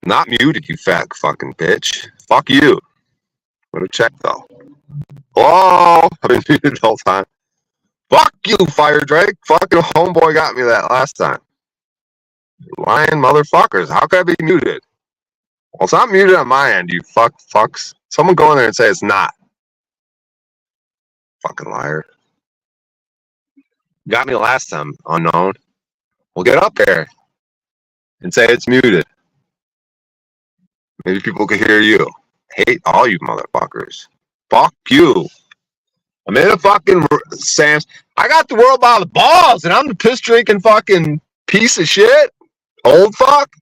Not muted, you fat fucking bitch. Fuck you. What a check, though. Oh, I've been muted the whole time. Fuck you, Fire Drake. Fucking homeboy got me that last time. Lying motherfuckers. How could I be muted? Well, it's not muted on my end, you fucks. Someone go in there and say it's not. Fucking liar. Got me last time, unknown. Well, get up there and say it's muted. Maybe people could hear you. Hate all you motherfuckers. Fuck you. I'm in a fucking Sam's. I got the world by the balls, and I'm the piss drinking fucking piece of shit. Old fuck.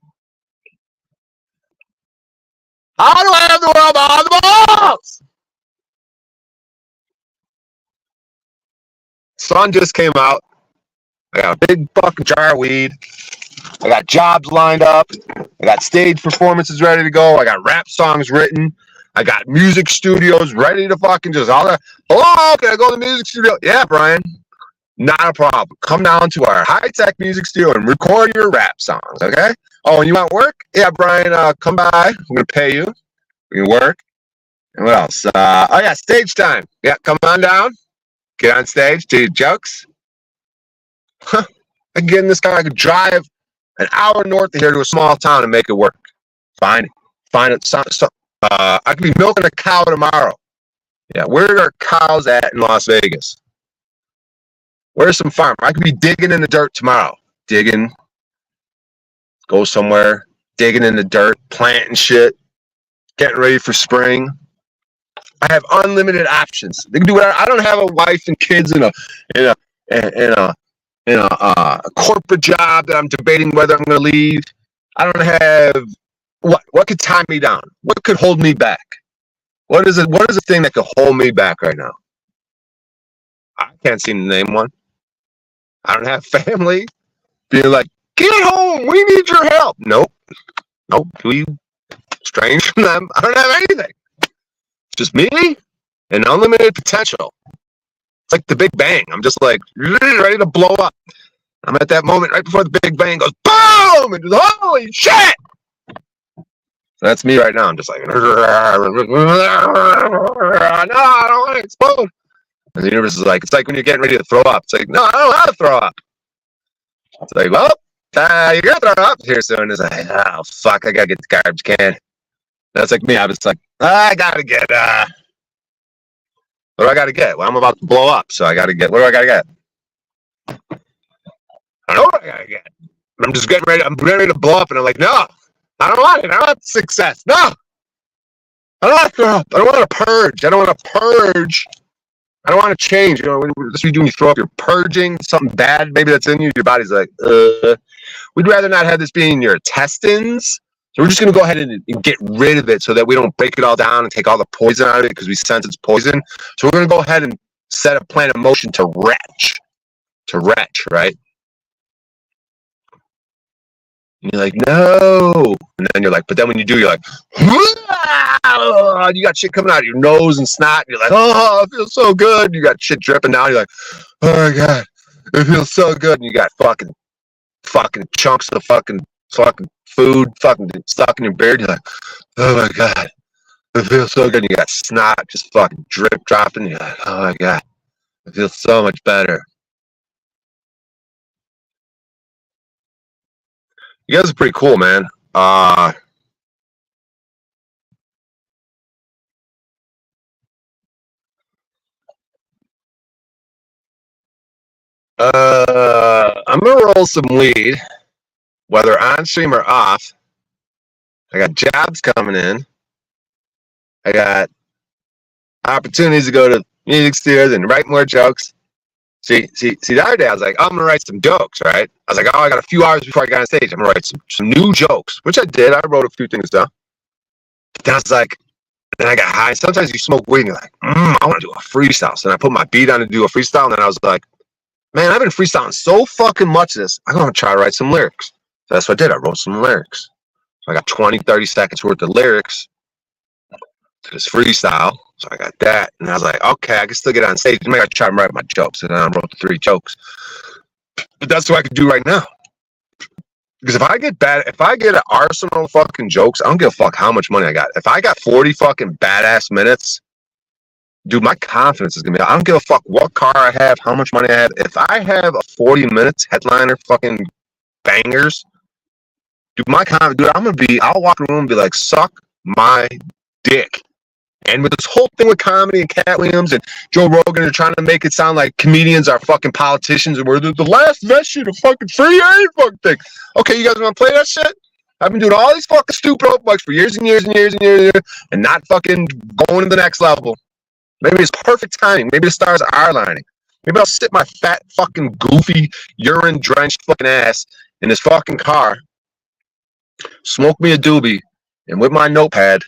How do I have the world by the balls? Sun just came out. I got a big fucking jar of weed. I got jobs lined up. I got stage performances ready to go. I got rap songs written. I got music studios ready to fucking just all that. Hello, can I go to the music studio? Yeah, Brian. Not a problem. Come down to our high-tech music studio and record your rap songs, okay? Oh, and you want work? Yeah, Brian, come by. I'm going to pay you. We can work. And what else? Oh yeah, stage time. Yeah, come on down. Get on stage, do your jokes. Huh. I can get in this car. I could drive an hour north of here to a small town and make it work. Find it. I could be milking a cow tomorrow. Yeah, where are cows at in Las Vegas? Where's some farm? I could be digging in the dirt tomorrow. Digging, go somewhere, digging in the dirt, planting shit, getting ready for spring. I have unlimited options. They can do whatever. I don't have a wife and kids in a corporate job that I'm debating whether I'm going to leave. I don't have what could tie me down? What could hold me back? What is a thing that could hold me back right now? I can't seem to name one. I don't have family being like, get home, we need your help. Nope. We strange from them. I don't have anything. It's just me and unlimited potential. It's like the Big Bang. I'm just like ready to blow up. I'm at that moment right before the Big Bang goes boom, and holy shit. That's me right now. I'm just like, no, I don't want to explode. And the universe is like, it's like when you're getting ready to throw up. It's like, no, I don't want to throw up. It's like, well, you're going to throw up here soon. It's like, oh, fuck, I got to get the garbage can. That's like me. I was like, I got to get, what do I got to get? Well, I'm about to blow up, so I got to get, what do I got to get? I don't know what I got to get. I'm just getting ready. I'm ready to blow up, and I'm like, no, I don't want it. I don't want success. No, I don't want to throw up. I don't want to purge. I don't want to purge. I don't want to change. You know, that's what you do when you throw up. You're purging something bad, maybe that's in you. Your body's like, we'd rather not have this be in your intestines. So we're just going to go ahead and get rid of it so that we don't break it all down and take all the poison out of it because we sense it's poison. So we're going to go ahead and set a plan of motion to retch, right? And you're like, no. And then you're like, but then when you do, you're like, you got shit coming out of your nose and snot. And you're like, oh, it feels so good. You got shit dripping down. You're like, oh my God, it feels so good. And you got fucking chunks of fucking food fucking stuck in your beard. You're like, oh my God, it feels so good. And you got snot just fucking drip dropping. You're like, oh my God, it feels so much better. You guys are pretty cool, man. I'm gonna roll some weed, whether on stream or off. I got jobs coming in. I got opportunities to go to music studios and write more jokes. See, the other day I was like, oh, I'm gonna write some jokes, right? I was like, oh, I got a few hours before I got on stage. I'm gonna write some new jokes, which I did. I wrote a few things down. But then I was like, then I got high. Sometimes you smoke weed and you're like, I want to do a freestyle. So then I put my beat on to do a freestyle, and then I was like, man, I've been freestyling so fucking much of this. I'm gonna try to write some lyrics. So that's what I did. I wrote some lyrics. So I got 20, 30 seconds worth of lyrics to this freestyle. So I got that, and I was like, okay, I can still get on stage. Maybe I try to write my jokes, and then I wrote the 3 jokes. But that's what I could do right now. Because if I get an arsenal of fucking jokes, I don't give a fuck how much money I got. If I got 40 fucking badass minutes, dude, my confidence is gonna be. I don't give a fuck what car I have, how much money I have. If I have a 40 minutes headliner fucking bangers, dude, I'll walk in the room and be like, suck my dick. And with this whole thing with comedy and Cat Williams and Joe Rogan are trying to make it sound like comedians are fucking politicians and we're the last vestige of fucking free aid fucking thing. Okay, you guys want to play that shit? I've been doing all these fucking stupid open mics for years and years and years and years and not fucking going to the next level. Maybe it's perfect timing. Maybe the stars are aligning. Maybe I'll sit my fat fucking goofy urine drenched fucking ass in this fucking car, smoke me a doobie, and with my notepad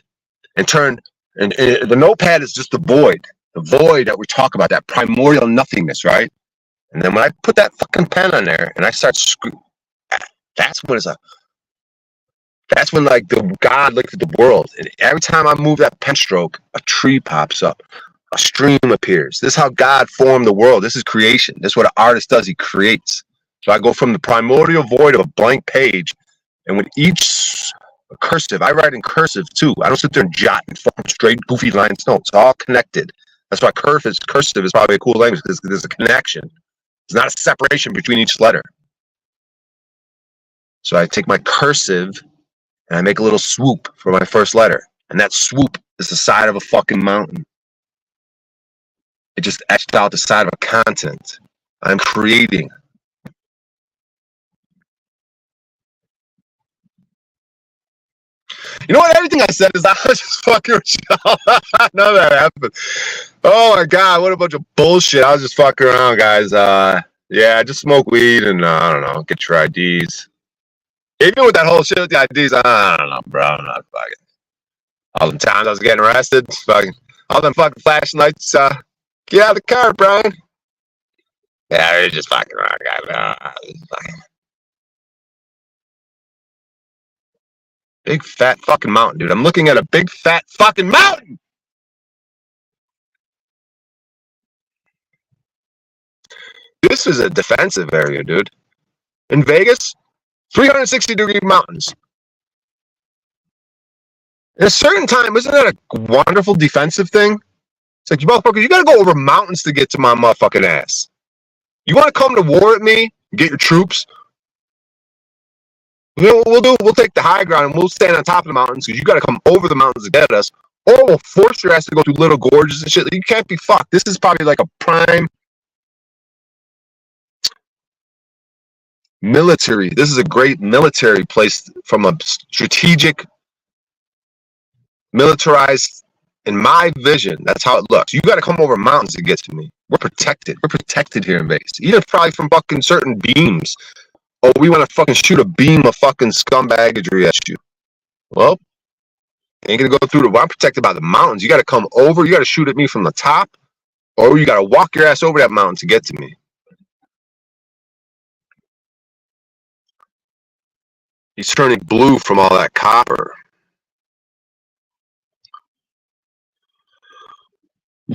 and turn. And the notepad is just the void that we talk about, that primordial nothingness, right? And then when I put that fucking pen on there and I start that's when like the God looked at the world. And every time I move that pen stroke, a tree pops up, a stream appears. This is how God formed the world. This is creation. This is what an artist does. He creates. So I go from the primordial void of a blank page, and with each Cursive. I write in cursive too. I don't sit there and jot in fucking straight goofy lines. No, it's all connected. That's why cursive is probably a cool language because there's a connection. There's not a separation between each letter. So I take my cursive and I make a little swoop for my first letter. And that swoop is the side of a fucking mountain. It just etched out the side of a continent. I'm creating. You know what? Everything I said is I was just fucking with y'all. I know that happened. Oh my god, what a bunch of bullshit. I was just fucking around, guys. Yeah, just smoke weed and I don't know, get your IDs. Even with that whole shit with the IDs, I don't know, bro. I'm not fucking. All the times I was getting arrested, fucking all them fucking flashlights. Get out of the car, Brian. Yeah, they're just fucking around, guys. Big fat fucking mountain, dude. I'm looking at a big fat fucking mountain. This is a defensive area, dude. In Vegas, 360-degree mountains. At a certain time, isn't that a wonderful defensive thing? It's like, you motherfuckers, you gotta go over mountains to get to my motherfucking ass. You wanna come to war with me, get your troops? You know what we'll take the high ground and we'll stand on top of the mountains because you gotta come over the mountains to get us. Or we'll force your ass to go through little gorges and shit. You can't be fucked. This is probably like a prime military. This is a great military place from a strategic, militarized, in my vision. That's how it looks. You got to come over mountains to get to me. We're protected. We're protected here in Vegas. Even probably from fucking certain beams. Oh, we want to fucking shoot a beam of fucking scumbaggery at you. Well, ain't gonna go through the. Well, I'm protected by the mountains. You got to come over. You got to shoot at me from the top, or you got to walk your ass over that mountain to get to me. He's turning blue from all that copper.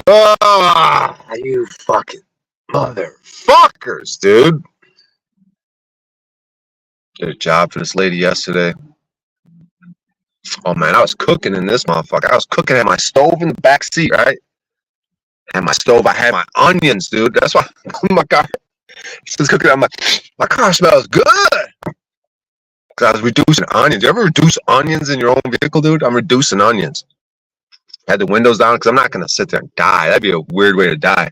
Ah, you fucking motherfuckers, dude. Did a job for this lady yesterday. Oh man, I was cooking in this motherfucker. I was cooking at my stove in the back seat, right? And my stove, I had my onions, dude. That's why my car. She's cooking. I'm like, my car smells good. Cause I was reducing onions. You ever reduce onions in your own vehicle, dude? I'm reducing onions. Had the windows down because I'm not gonna sit there and die. That'd be a weird way to die.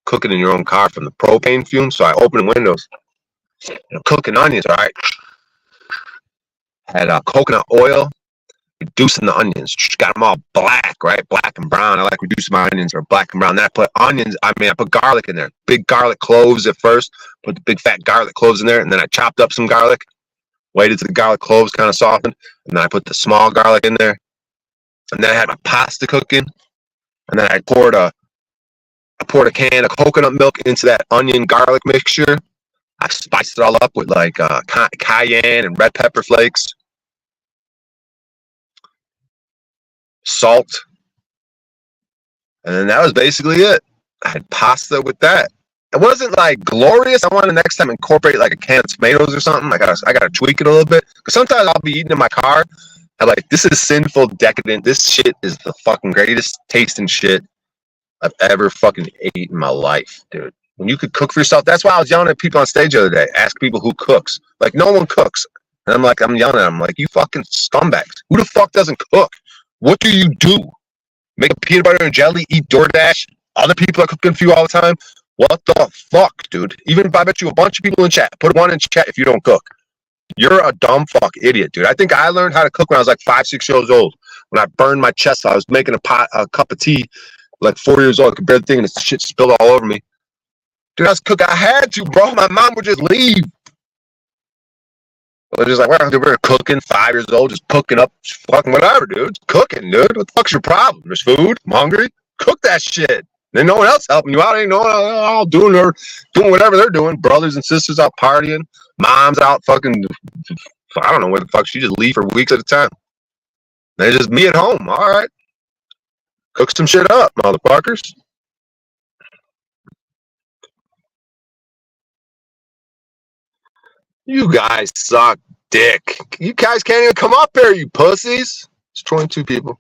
Cooking in your own car from the propane fumes. So I open the windows. I'm cooking onions, all right? Had coconut oil, reducing the onions. Got them all black, right? Black and brown. I like reducing my onions or black and brown. Then I put onions. I put garlic in there. Big garlic cloves at first. Put the big fat garlic cloves in there, and then I chopped up some garlic. Waited till the garlic cloves kind of softened, and then I put the small garlic in there. And then I had my pasta cooking, and then I poured a can of coconut milk into that onion garlic mixture. I spiced it all up with like cayenne and red pepper flakes, salt, and then that was basically it. I had pasta with that. It wasn't like glorious. I want to next time incorporate like a can of tomatoes or something. I gotta tweak it a little bit because sometimes I'll be eating in my car. I'm like, this is sinful, decadent. This shit is the fucking greatest tasting shit I've ever fucking ate in my life, dude. When you could cook for yourself, that's why I was yelling at people on stage the other day. Ask people who cooks. Like, no one cooks. And I'm yelling at them, like, you fucking scumbags. Who the fuck doesn't cook? What do you do? Make a peanut butter and jelly, eat DoorDash? Other people are cooking for you all the time? What the fuck, dude? Even if I bet you a bunch of people in chat, put one in chat if you don't cook. You're a dumb fuck idiot, dude. I think I learned how to cook when I was like 5, 6 years old. When I burned my chest, I was making a cup of tea, like 4 years old. I could barely think, and this shit spilled all over me. Dude, I was cooking. I had to, bro. My mom would just leave. I was just like, we're cooking, 5 years old, just cooking up, fucking whatever, dude. Cooking, dude. What the fuck's your problem? There's food. I'm hungry. Cook that shit. Then no one else helping you out. Ain't no one all doing whatever they're doing. Brothers and sisters out partying. Mom's out fucking, I don't know where the fuck. She just leave for weeks at a time. Then just me at home. All right. Cook some shit up, motherfuckers. You guys suck. dick. You guys can't even come up here, you pussies. It's 22 people.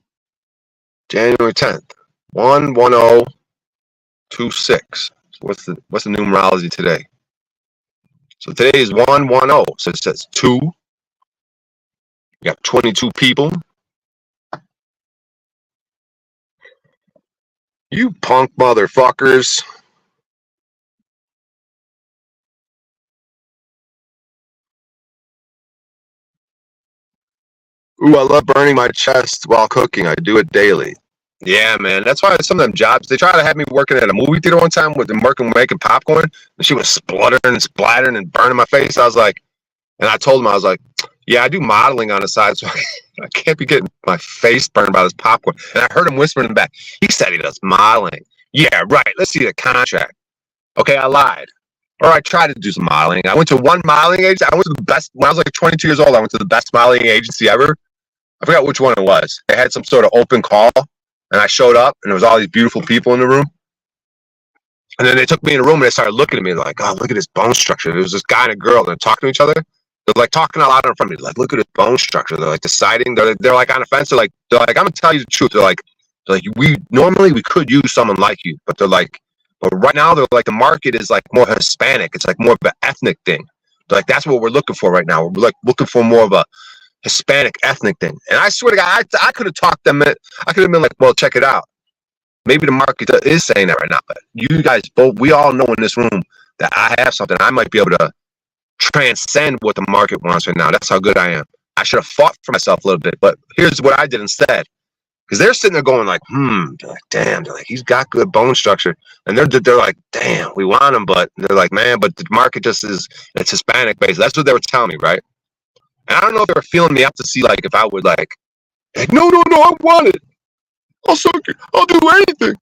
January 10th. 11026. What's the numerology today? So today is 110. So it says 2. You got 22 people. You punk motherfuckers. Ooh, I love burning my chest while cooking. I do it daily. Yeah, man. That's why some of them jobs, they try to have me working at a movie theater one time with them making popcorn. And she was spluttering and splattering and burning my face. I was like, and I told him, I was like, yeah, I do modeling on the side, so I can't be getting my face burned by this popcorn. And I heard him whispering in the back. He said he does modeling. Yeah, right. Let's see the contract. Okay, I lied. Or I tried to do some modeling. I went to one modeling agency. I went to the best, when I was like 22 years old, I went to the best modeling agency ever. I forgot which one it was. They had some sort of open call, and I showed up, and there was all these beautiful people in the room. And then they took me in a room, and they started looking at me like, oh, look at this bone structure. There was this guy and a girl, and they're talking to each other. They're like talking out loud in front of me, like, look at his bone structure. They're like deciding, they're like on the fence. They're like, I'm gonna tell you the truth. They're like, we could use someone like you, but they're like, but right now they're like the market is like more Hispanic. It's like more of an ethnic thing. They're like, that's what we're looking for right now. We're like looking for more of a Hispanic ethnic thing. And I swear to God, I could have talked them. I could have been like, well, check it out. Maybe the market is saying that right now, but you guys both, we all know in this room that I have something. I might be able to transcend what the market wants right now. That's how good I am. I should have fought for myself a little bit, but here's what I did instead. Because they're sitting there going like, they're like, damn, they're like, he's got good bone structure. And they're like, damn, we want him, but they're like, man, but the market just it's Hispanic based. That's what they were telling me, right? And I don't know if they were feeling me up to see like if I would like no, I want it. I'll suck it. I'll do anything.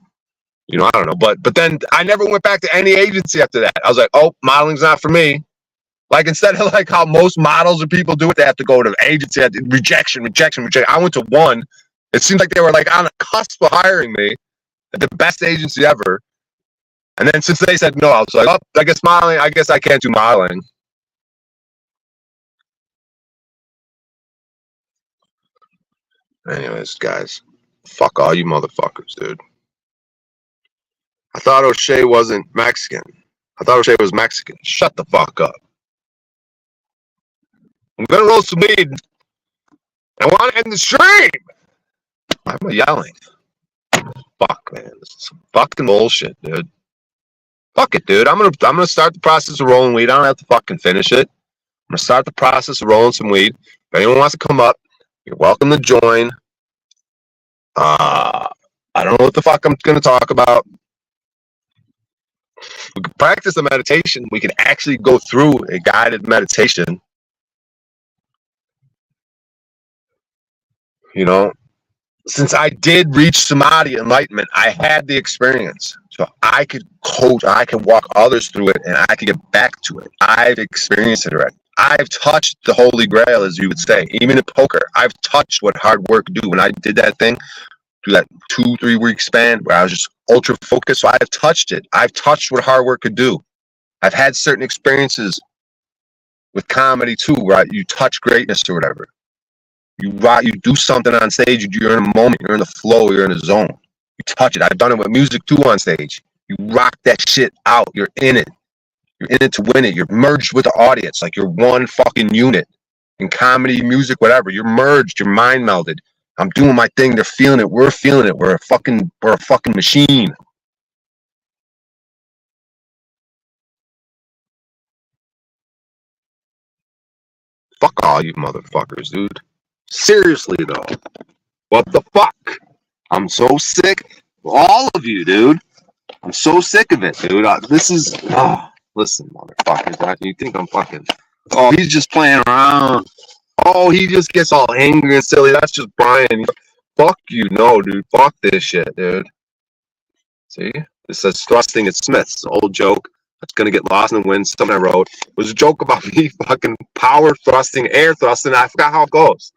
You know, I don't know. But then I never went back to any agency after that. I was like, oh, modeling's not for me. Like instead of like how most models or people do it, they have to go to the agency, rejection. I went to one. It seemed like they were like on a cusp of hiring me at the best agency ever. And then since they said no, I was like, oh, I guess modeling, I guess I can't do modeling. Anyways, guys, fuck all you motherfuckers, dude. I thought O'Shea wasn't Mexican. I thought O'Shea was Mexican. Shut the fuck up. I'm gonna roll some weed. I want to end the stream. Why am I yelling? Fuck, man. This is some fucking bullshit, dude. Fuck it, dude. I'm gonna start the process of rolling weed. I don't have to fucking finish it. I'm gonna start the process of rolling some weed. If anyone wants to come up, you're welcome to join. I don't know what the fuck I'm gonna talk about. We can practice a meditation. We can actually go through a guided meditation. You know, since I did reach Samadhi enlightenment, I had the experience. So I could coach, I can walk others through it, and I can get back to it. I've experienced it already. I've touched the holy grail, as you would say. Even in poker, I've touched what hard work do. When I did that thing, through that 2-3 week span where I was just ultra focused, so I've touched it. I've touched what hard work could do. I've had certain experiences with comedy too, where you touch greatness or whatever. You do something on stage, you're in a moment, you're in the flow, you're in a zone. You touch it. I've done it with music too on stage. You rock that shit out. You're in it. You're in it to win it. You're merged with the audience. Like you're one fucking unit. In comedy, music, whatever. You're merged. You're mind melded. I'm doing my thing. They're feeling it. We're feeling it. We're a fucking machine. Fuck all you motherfuckers, dude. Seriously though. What the fuck? I'm so sick of all of you, dude. I'm so sick of it, dude. Listen, motherfuckers. You think I'm fucking... Oh, he's just playing around. Oh, he just gets all angry and silly. That's just Brian. Fuck you. No, dude. Fuck this shit, dude. See? It says thrusting at Smith's. An old joke that's going to get lost in the wind. Something I wrote. It was a joke about me fucking power thrusting, air thrusting. I forgot how it goes.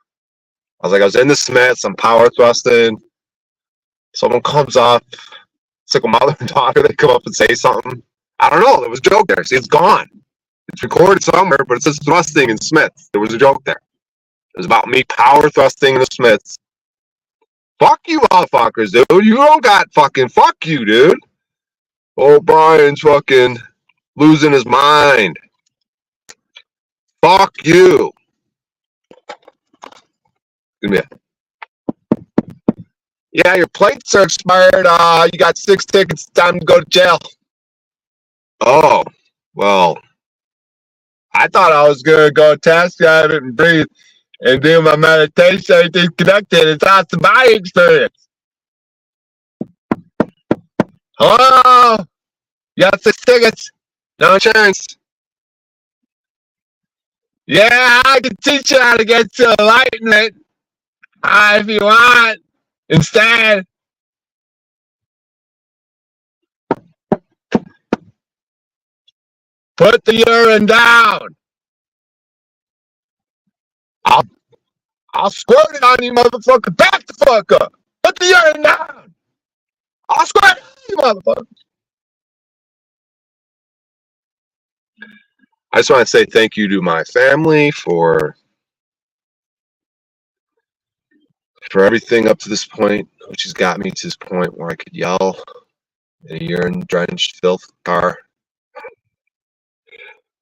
I was in the Smiths. I'm power thrusting. Someone comes up. It's like a mother and daughter. They come up and say something. I don't know. There was a joke there. See, it's gone. It's recorded somewhere, but it says thrusting in Smiths. There was a joke there. It was about me power thrusting in the Smiths. Fuck you, motherfuckers, dude. You don't got fucking fuck you, dude. Oh, Brian's fucking losing his mind. Fuck you. Give me a. Yeah, your plates are expired. You got 6 tickets. Time to go to jail. Oh, well, I thought I was going to go task drive it and breathe and do my meditation. Everything's connected. It's awesome body experience. Hello? You got 6 tickets. No insurance. Yeah, I can teach you how to get to enlightenment if you want. Instead, put the urine down. I'll squirt it on you, motherfucker. Back the fuck up. Put the urine down. I'll squirt it on you, motherfucker. I just want to say thank you to my family for everything up to this point, which has got me to this point where I could yell in a urine-drenched filth car.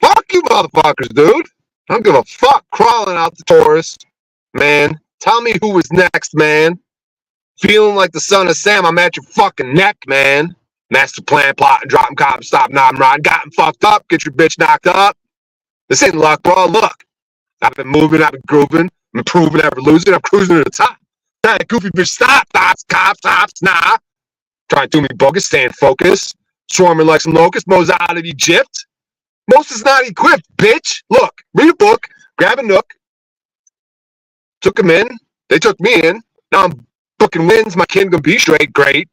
Fuck you, motherfuckers, dude. I don't give a fuck crawling out the Taurus, man. Tell me who was next, man. Feeling like the son of Sam, I'm at your fucking neck, man. Master plan, plotting, dropping, cop, stop, nodding, riding, gotten fucked up, get your bitch knocked up. This ain't luck, bro. Look, I've been moving, I've been grooving, I'm improving, never losing, I'm cruising to the top. Trying to goofy bitch, stop, cops, nah. Trying to do me bogus, staying focused, swarming like some locusts, Moses out of Egypt. Moses not equipped, bitch. Look, read a book, grab a nook, took them in, they took me in. Now I'm booking wins, my kid gonna be straight, great.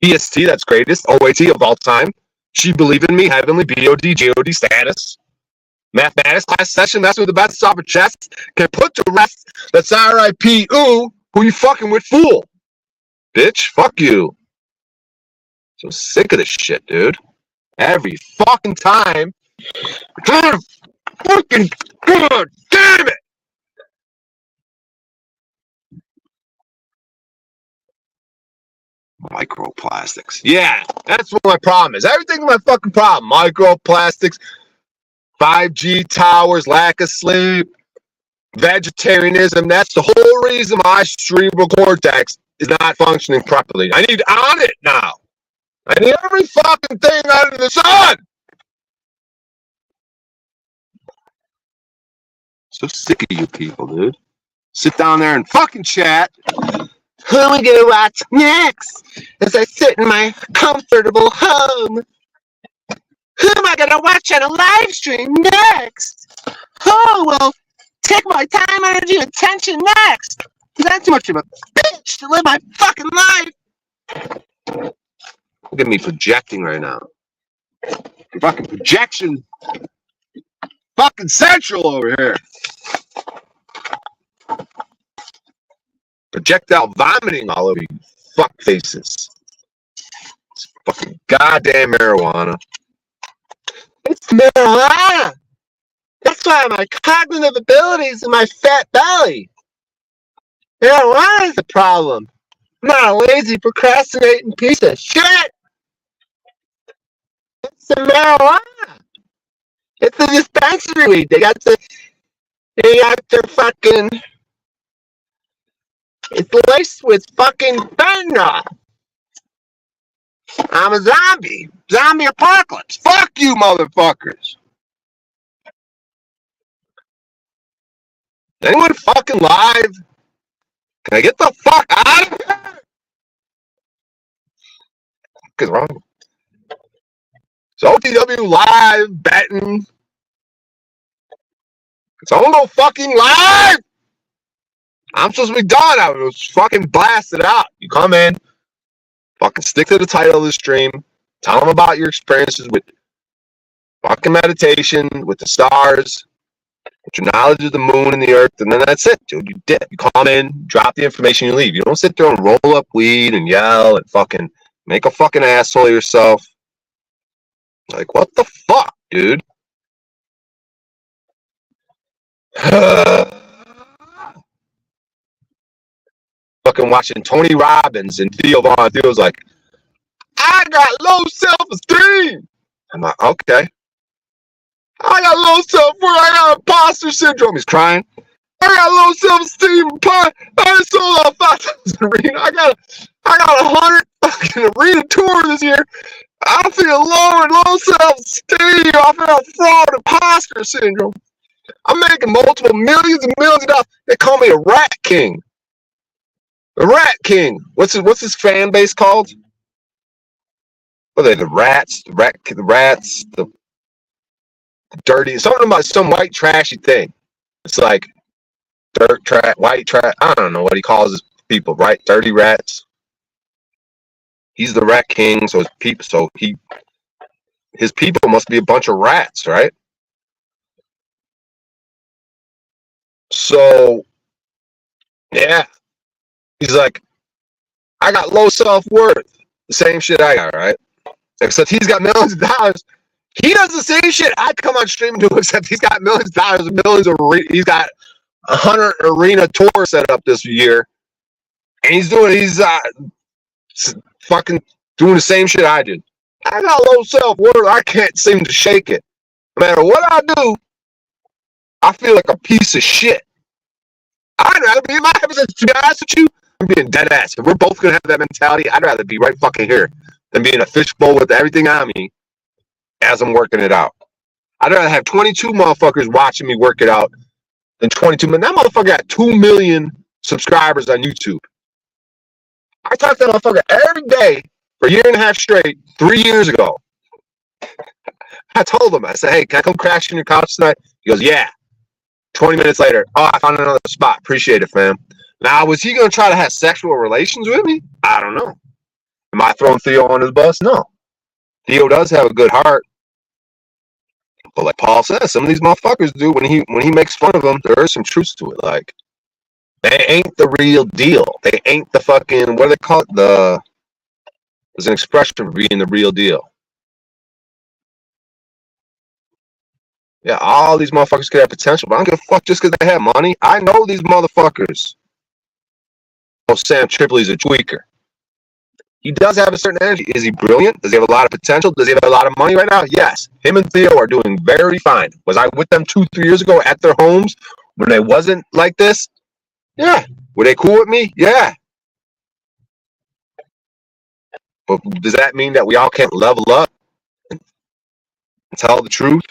EST, that's greatest, OAT of all time. She believe in me, heavenly, BOD, GOD status. Mathematics class session, that's what the best off a chest can put to rest. That's RIP, ooh, who you fucking with, fool? Bitch, fuck you. So sick of this shit, dude. Every fucking time. Fucking god damn it! Microplastics. Yeah, that's what my problem is. Everything's my fucking problem. Microplastics, 5G towers, lack of sleep, vegetarianism. That's the whole reason my cerebral cortex is not functioning properly. I need on it now. I need every fucking thing under the sun. So sick of you people, dude. Sit down there and fucking chat. Who am I gonna watch next? As I sit in my comfortable home. Who am I gonna watch on a live stream next? Who will take my time, energy, and attention next? That's too much of a bitch to live my fucking life. Look at me projecting right now. Fucking projection. Fucking central over here. Projectile vomiting all over you fuck faces. It's fucking goddamn marijuana. It's marijuana. That's why my cognitive abilities in my fat belly. Marijuana is the problem. I'm not a lazy, procrastinating piece of shit. It's the marijuana. It's the dispensary weed. They got their fucking. It's laced with fucking fentanyl. I'm a zombie. Zombie apocalypse. Fuck you, motherfuckers. Anyone fucking live? Can I get the fuck out of here? What is wrong? So OTW live betting. Someone go fucking live. I'm supposed to be done. I was fucking blasted out. You come in, fucking stick to the title of the stream. Tell them about your experiences with fucking meditation, with the stars, with your knowledge of the moon and the earth, and then that's it, dude. You did. You come in, drop the information, you leave. You don't sit there and roll up weed and yell and fucking make a fucking asshole of yourself. Like, what the fuck, dude? Fucking watching Tony Robbins and Theo Vaughn. Theo's like, I got low self-esteem. I'm like, okay. I got low self-worth. I got imposter syndrome. He's crying. I got low self-esteem. I sold out 5,000 arena. I got 100 fucking arena tour this year. I feel low self-esteem. I feel fraud, imposter syndrome. I'm making multiple millions and millions of dollars. They call me a rat king. The Rat King. What's his fan base called? What are they? The rats, the rats, the dirty, something about some white trashy thing. It's like dirt trash, white trash. I don't know what he calls his people, right? Dirty rats. He's the Rat King, so his people must be a bunch of rats, right? So yeah, he's like, I got low self-worth. The same shit I got, right? Except he's got millions of dollars. He does the same shit I come on stream and do, except he's got millions of dollars, he's got 100 arena tour set up this year, and he's fucking doing the same shit I did. I got low self-worth. I can't seem to shake it. No matter what I do, I feel like a piece of shit. I'd rather be in my episode, to be honest with you. I'm being dead ass. If we're both gonna have that mentality, I'd rather be right fucking here than be in a fishbowl with everything on me as I'm working it out. I'd rather have 22 motherfuckers watching me work it out than 22 million. That motherfucker got 2 million subscribers on YouTube. I talked to that motherfucker every day for a year and a half straight, 3 years ago. I told him, I said, hey, can I come crash in your couch tonight? He goes, yeah. 20 minutes later, oh, I found another spot. Appreciate it, fam. Now, was he going to try to have sexual relations with me? I don't know. Am I throwing Theo on his bus? No. Theo does have a good heart. But like Paul says, some of these motherfuckers do, when he makes fun of them, there is some truth to it. Like, they ain't the real deal. They ain't the fucking, what do they call it? There's an expression for being the real deal. Yeah, all these motherfuckers could have potential, but I don't give a fuck just because they have money. I know these motherfuckers. Oh, Sam Tripoli's a tweaker. He does have a certain energy. Is he brilliant? Does he have a lot of potential? Does he have a lot of money right now? Yes. Him and Theo are doing very fine. Was I with them 2-3 years ago at their homes when they wasn't like this? Yeah. Were they cool with me? Yeah. But does that mean that we all can't level up and tell the truth?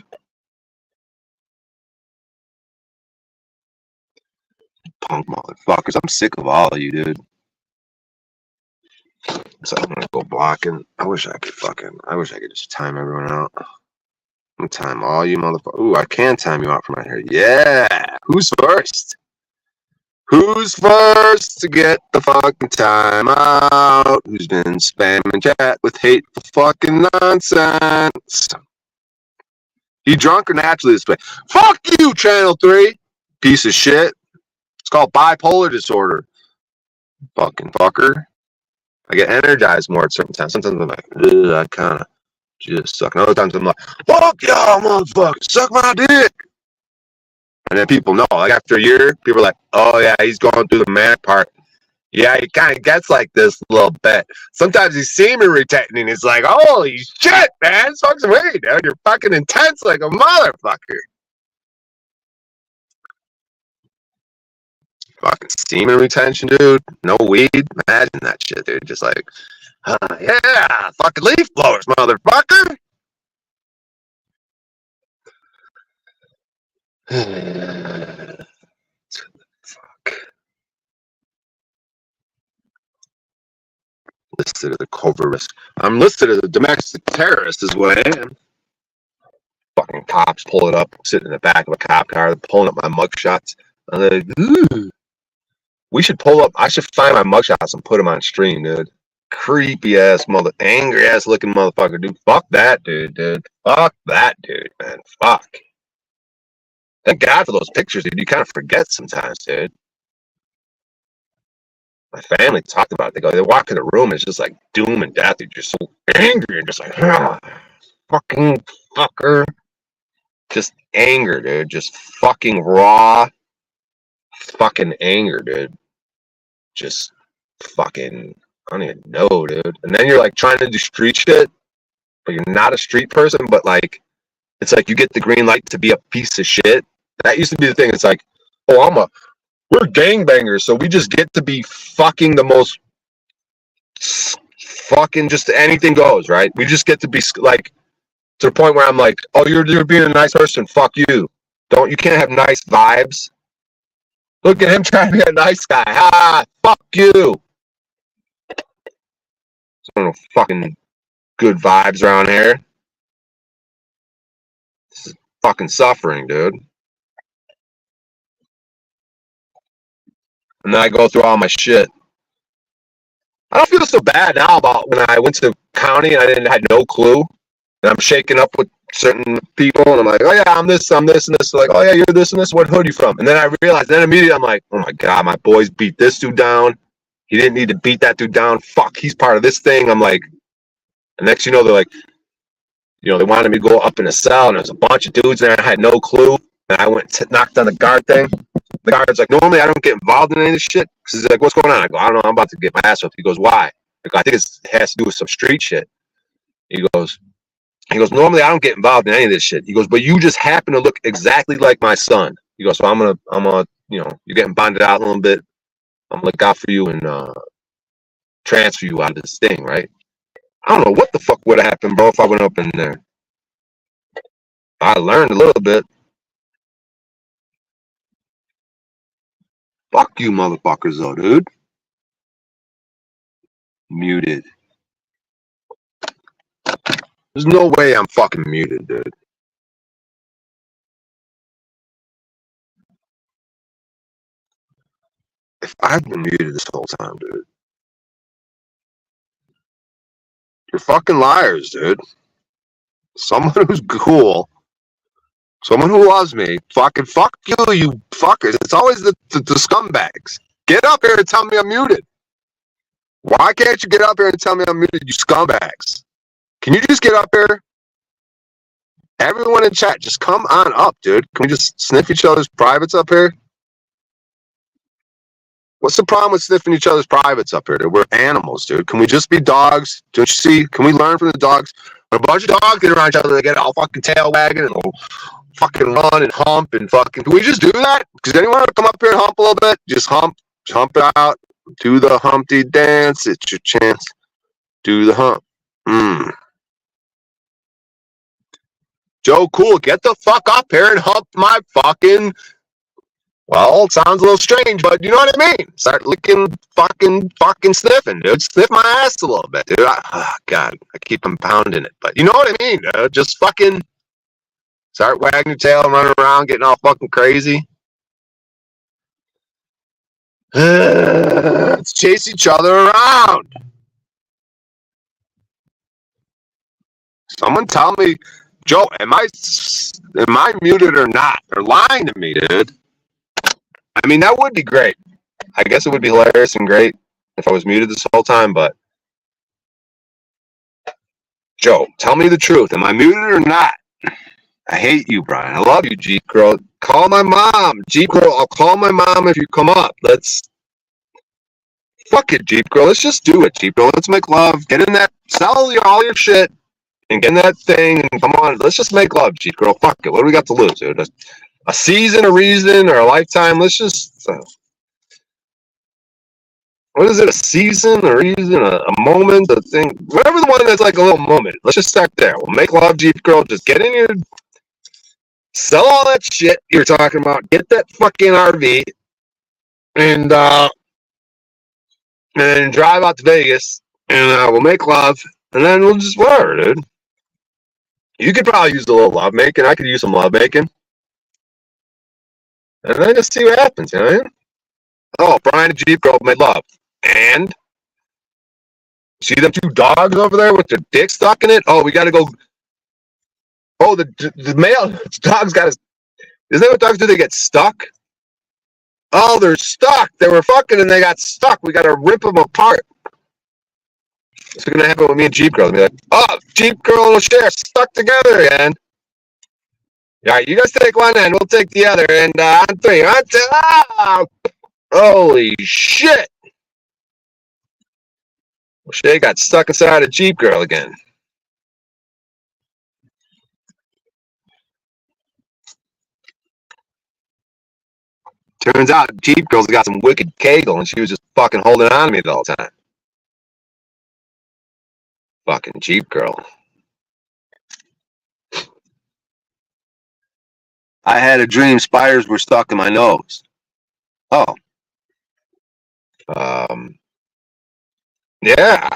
Punk motherfuckers. I'm sick of all of you, dude. So I'm gonna go blocking. I wish I could just time everyone out. I'm gonna time all you motherfuckers. Ooh, I can time you out from right here. Yeah. Who's first? Who's first to get the fucking time out? Who's been spamming chat with hateful fucking nonsense? You drunk or naturally this way? Fuck you, Channel 3. Piece of shit. It's called bipolar disorder. Fucking fucker. I get energized more at certain times. Sometimes I'm like, ugh, I kind of just suck. And other times I'm like, fuck y'all, motherfucker, suck my dick. And then people know, like after a year, people are like, oh yeah, he's going through the man part. Yeah, he kind of gets like this a little bit. Sometimes he's semen retention. It's like, holy shit, man, sucks away, dude. You're fucking intense like a motherfucker. Fucking semen retention, dude. No weed. Imagine that shit, dude. Just like, yeah, fucking leaf blowers, motherfucker. Fuck. Listed as a covert risk. I'm listed as a domestic terrorist, is what I am. Fucking cops pull it up, sitting in the back of a cop car, they're pulling up my mugshots. I'm like, ooh. We should pull up. I should find my mugshots and put them on stream, dude. Creepy ass angry ass looking motherfucker, dude. Fuck that dude. Fuck that dude, man. Fuck. Thank God for those pictures, dude. You kind of forget sometimes, dude. My family talked about it. They walk in the room and it's just like doom and death. You're just so angry and just like, fucking fucker. Just anger, dude. Just fucking raw fucking anger, dude. Just fucking, I don't even know, dude. And then you're like trying to do street shit, but you're not a street person, but like, it's like you get the green light to be a piece of shit. That used to be the thing. It's like, oh, we're gangbangers, so we just get to be fucking the most fucking just anything goes, right? We just get to be like, to the point where I'm like, oh, you're being a nice person. Fuck you. You can't have nice vibes. Look at him trying to be a nice guy. Ah, fuck you. No fucking good vibes around here. This is fucking suffering, dude. And then I go through all my shit. I don't feel so bad now about when I went to county and I had no clue. And I'm shaking up with certain people and I'm like, oh yeah, I'm this, and this. They're like, oh yeah, you're this and this. What hood are you from? And then I realized, then immediately I'm like, oh my God, my boys beat this dude down. He didn't need to beat that dude down. Fuck, he's part of this thing. I'm like, and next you know, they're like, you know, they wanted me to go up in a cell and there's a bunch of dudes there and I had no clue. And I went knocked on the guard thing. The guard's like, normally I don't get involved in any of this shit. Because he's like, what's going on? I go, I don't know, I'm about to get my ass whipped. He goes, why? I go, I think it has to do with some street shit. He goes, normally I don't get involved in any of this shit. He goes, but you just happen to look exactly like my son. He goes, so I'm gonna, you know, you're getting bonded out a little bit. I'm gonna look out for you and transfer you out of this thing, right? I don't know what the fuck would have happened, bro, if I went up in there. I learned a little bit. Fuck you, motherfuckers, though, dude. Muted. There's no way I'm fucking muted, dude. If I've been muted this whole time, dude. You're fucking liars, dude. Someone who's cool, someone who loves me, fucking fuck you, you fuckers. It's always the scumbags. Get up here and tell me I'm muted. Why can't you get up here and tell me I'm muted, you scumbags? Can you just get up here? Everyone in chat, just come on up, dude. Can we just sniff each other's privates up here? What's the problem with sniffing each other's privates up here, dude? We're animals, dude. Can we just be dogs? Don't you see? Can we learn from the dogs? When a bunch of dogs get around each other, they get all fucking tail wagging and they'll fucking run and hump and fucking. Can we just do that? Does anyone want to come up here and hump a little bit? Just hump it out. Do the Humpty dance. It's your chance. Do the hump. Joe Cool, get the fuck up here and hump my fucking. Well, it sounds a little strange, but you know what I mean. Start licking, fucking sniffing, dude. Sniff my ass a little bit, dude. God, I keep compounding it, but you know what I mean, dude. Just fucking start wagging your tail and running around, getting all fucking crazy. Let's chase each other around. Someone tell me, Joe, am I muted or not? They're lying to me, dude. I mean, that would be great. I guess it would be hilarious and great if I was muted this whole time, but Joe, tell me the truth. Am I muted or not? I hate you, Brian. I love you, Jeep Girl. Call my mom. Jeep Girl, I'll call my mom if you come up. Fuck it, Jeep Girl. Let's just do it, Jeep Girl. Let's make love. Get in that, sell all your shit and get in that thing and come on. Let's just make love, Jeep Girl. Fuck it. What do we got to lose, dude? A season, a reason, or a lifetime? Let's just... what is it? A season, a reason, a moment, a thing, whatever the one that's like a little moment. Let's just start there. We'll make love, Jeep Girl. Just get in here, sell all that shit you're talking about. Get that fucking RV, and then drive out to Vegas, and we'll make love, and then we'll just whatever, dude. You could probably use a little love making. I could use some love making, and then just see what happens. You know? Oh, Brian and Jeep Girl made love. And see them two dogs over there with their dick stuck in it? Oh, we got to go. Oh, the male dog's got his. Isn't that what dogs do? They get stuck? Oh, they're stuck. They were fucking and they got stuck. We got to rip them apart. It's going to happen with me and Jeep Girl. They'll be like, oh, Jeep Girl and Cher stuck together again. All right, you guys take one end, we'll take the other, and on three. On two. Oh, holy shit! Well, Shay got stuck inside a Jeep girl again. Turns out Jeep girl's got some wicked kegel, and she was just fucking holding on to me the whole time. Fucking Jeep girl. I had a dream spiders were stuck in my nose. Oh. Yeah.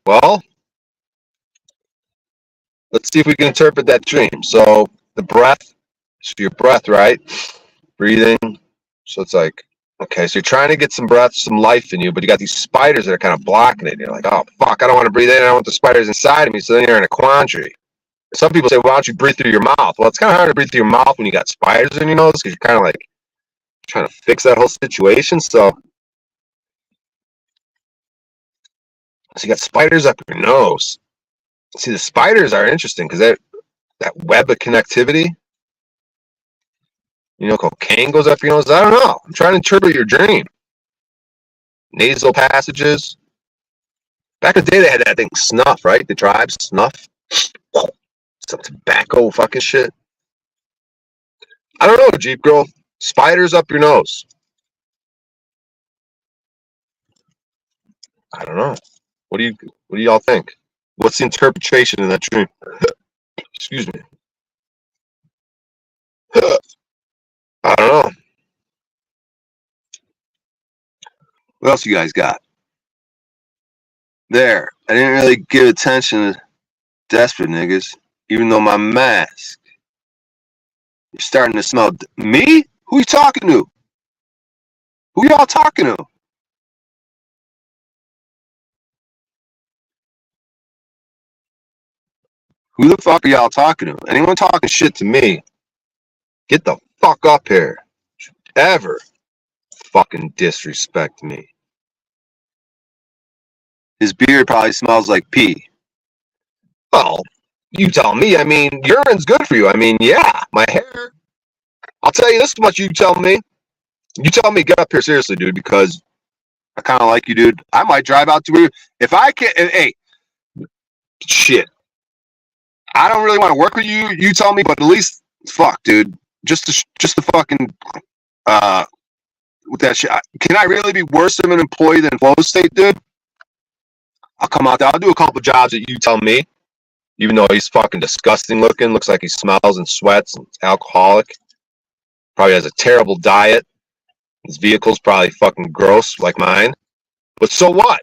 Well, let's see if we can interpret that dream. So the breath, so your breath, right? Breathing. So it's like, okay, so you're trying to get some breath, some life in you, but you got these spiders that are kind of blocking it. You're like, oh, fuck, I don't want to breathe in. I don't want the spiders inside of me. So then you're in a quandary. Some people say, why don't you breathe through your mouth? Well, it's kind of hard to breathe through your mouth when you got spiders in your nose because you're kind of like trying to fix that whole situation. So you got spiders up your nose. See, the spiders are interesting because that web of connectivity, cocaine goes up your nose. I don't know. I'm trying to interpret your dream. Nasal passages. Back in the day, they had that thing snuff, right? The tribes snuff. Some tobacco fucking shit. I don't know, Jeep girl. Spiders up your nose. I don't know. What do y'all think? What's the interpretation in that dream? Excuse me. I don't know. What else you guys got? There. I didn't really give attention to desperate niggas, even though my mask. You're starting to smell. Me? Who you talking to? Who y'all talking to? Who the fuck are y'all talking to? Anyone talking shit to me? Get the fuck up here. Ever fucking disrespect me. His beard probably smells like pee. Well, you tell me. I mean, urine's good for you. I mean, yeah, my hair. I'll tell you this much. You tell me. You tell me, get up here seriously, dude, because I kind of like you, dude. I might drive out to where, if I can. Hey, shit. I don't really want to work with you. You tell me, but at least, fuck, dude. Just to fucking, with that shit. Can I really be worse of an employee than Flow State, dude? I'll come out there. I'll do a couple jobs that you tell me. Even though he's fucking disgusting looking, looks like he smells and sweats and alcoholic. Probably has a terrible diet. His vehicle's probably fucking gross like mine. But so what?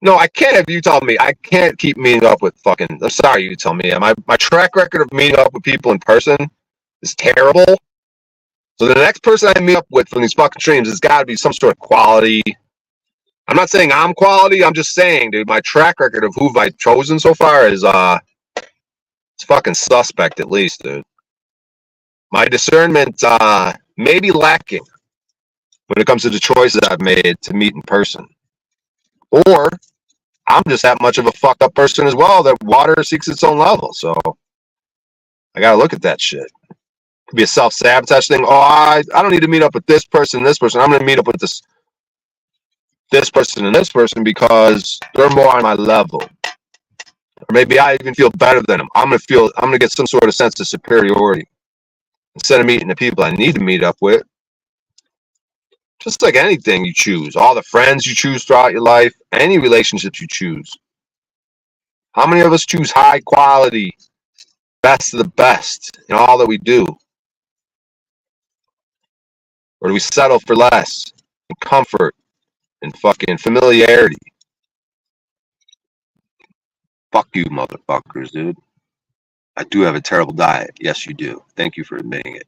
No, I can't have you tell me. I can't keep meeting up with fucking. I'm sorry, you tell me. My track record of meeting up with people in person is terrible. So the next person I meet up with from these fucking streams has got to be some sort of quality. I'm not saying I'm quality. I'm just saying, dude, my track record of who I've chosen so far is it's fucking suspect at least, dude. My discernment may be lacking when it comes to the choices I've made to meet in person. Or I'm just that much of a fucked up person as well that water seeks its own level. So I gotta look at that shit. It could be a self-sabotage thing. Oh, I don't need to meet up with this person and this person. I'm gonna meet up with this person and this person because they're more on my level. Or maybe I even feel better than them. I'm gonna get some sort of sense of superiority. Instead of meeting the people I need to meet up with. Just like anything you choose, all the friends you choose throughout your life, any relationships you choose. How many of us choose high quality, best of the best in all that we do? Or do we settle for less and comfort and fucking familiarity? Fuck you, motherfuckers, dude. I do have a terrible diet. Yes, you do. Thank you for admitting it.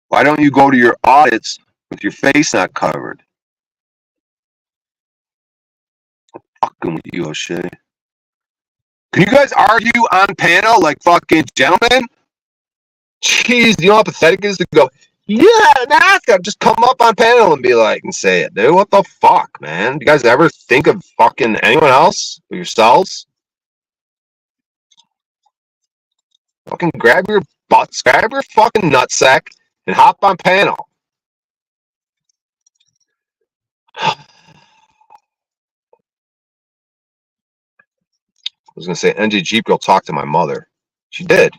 Why don't you go to your audits with your face not covered? I'm fucking with you, O'Shea. Can you guys argue on panel like fucking gentlemen? Jeez, you know how pathetic it is to go, yeah, NASCAR, just come up on panel and be like, and say it, dude. What the fuck, man? Do you guys ever think of fucking anyone else or yourselves? Fucking grab your butts, grab your fucking nutsack, and hop on panel. I was gonna say NJ Jeep Girl talked to my mother. She did.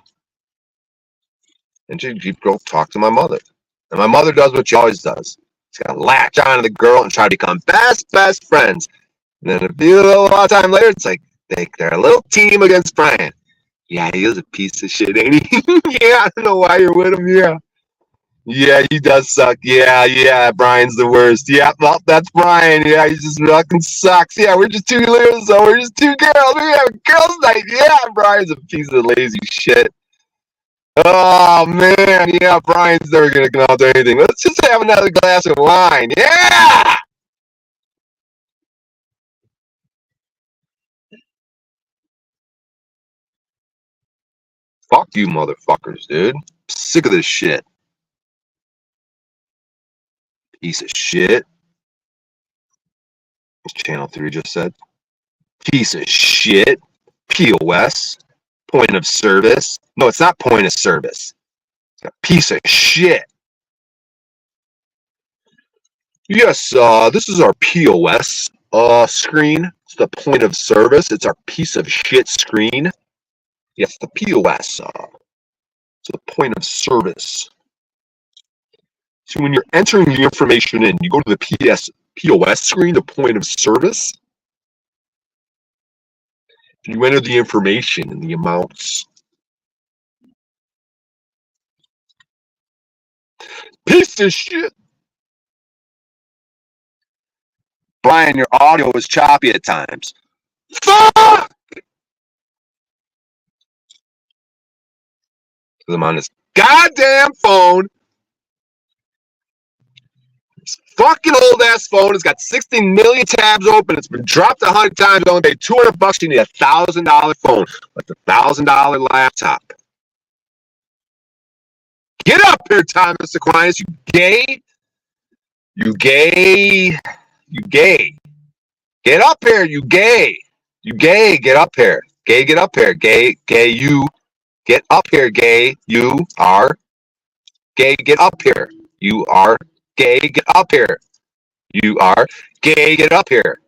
NJ Jeep Girl talked to my mother. And my mother does what she always does. She's gonna latch on to the girl and try to become best friends. And then a lot of time later, it's like they're a little team against Brian. Yeah, he is a piece of shit, ain't he? Yeah, I don't know why you're with him. Yeah. Yeah, he does suck. Yeah, Brian's the worst. Yeah, well, that's Brian. Yeah, he just fucking sucks. Yeah, we're just two girls, so we're just two girls. We have a girls' night. Yeah, Brian's a piece of lazy shit. Oh, man. Yeah, Brian's never going to come out to anything. Let's just have another glass of wine. Yeah! Fuck you, motherfuckers, dude. Sick of this shit. Piece of shit. Channel 3 just said. Piece of shit. POS. Point of service. No, it's not point of service. It's a piece of shit. Yes, this is our POS screen. It's the point of service. It's our piece of shit screen. Yes, the POS. It's the point of service. So when you're entering the information in, you go to the POS screen, the point of service. You enter the information and the amounts. Piece of shit. Brian, your audio is choppy at times. Fuck! I'm on this goddamn phone. This fucking old ass phone. It's got 16 million tabs open. It's been dropped 100 times. You only paid $200. You need $1,000 phone with $1,000 laptop. Get up here, Thomas Aquinas. You gay. You gay. You gay. Get up here, you gay. You gay. Get up here. Gay, get up here. Gay, gay, you. Get up here, gay. You are gay. Get up here. You are gay. Get up here. You are gay. Get up here.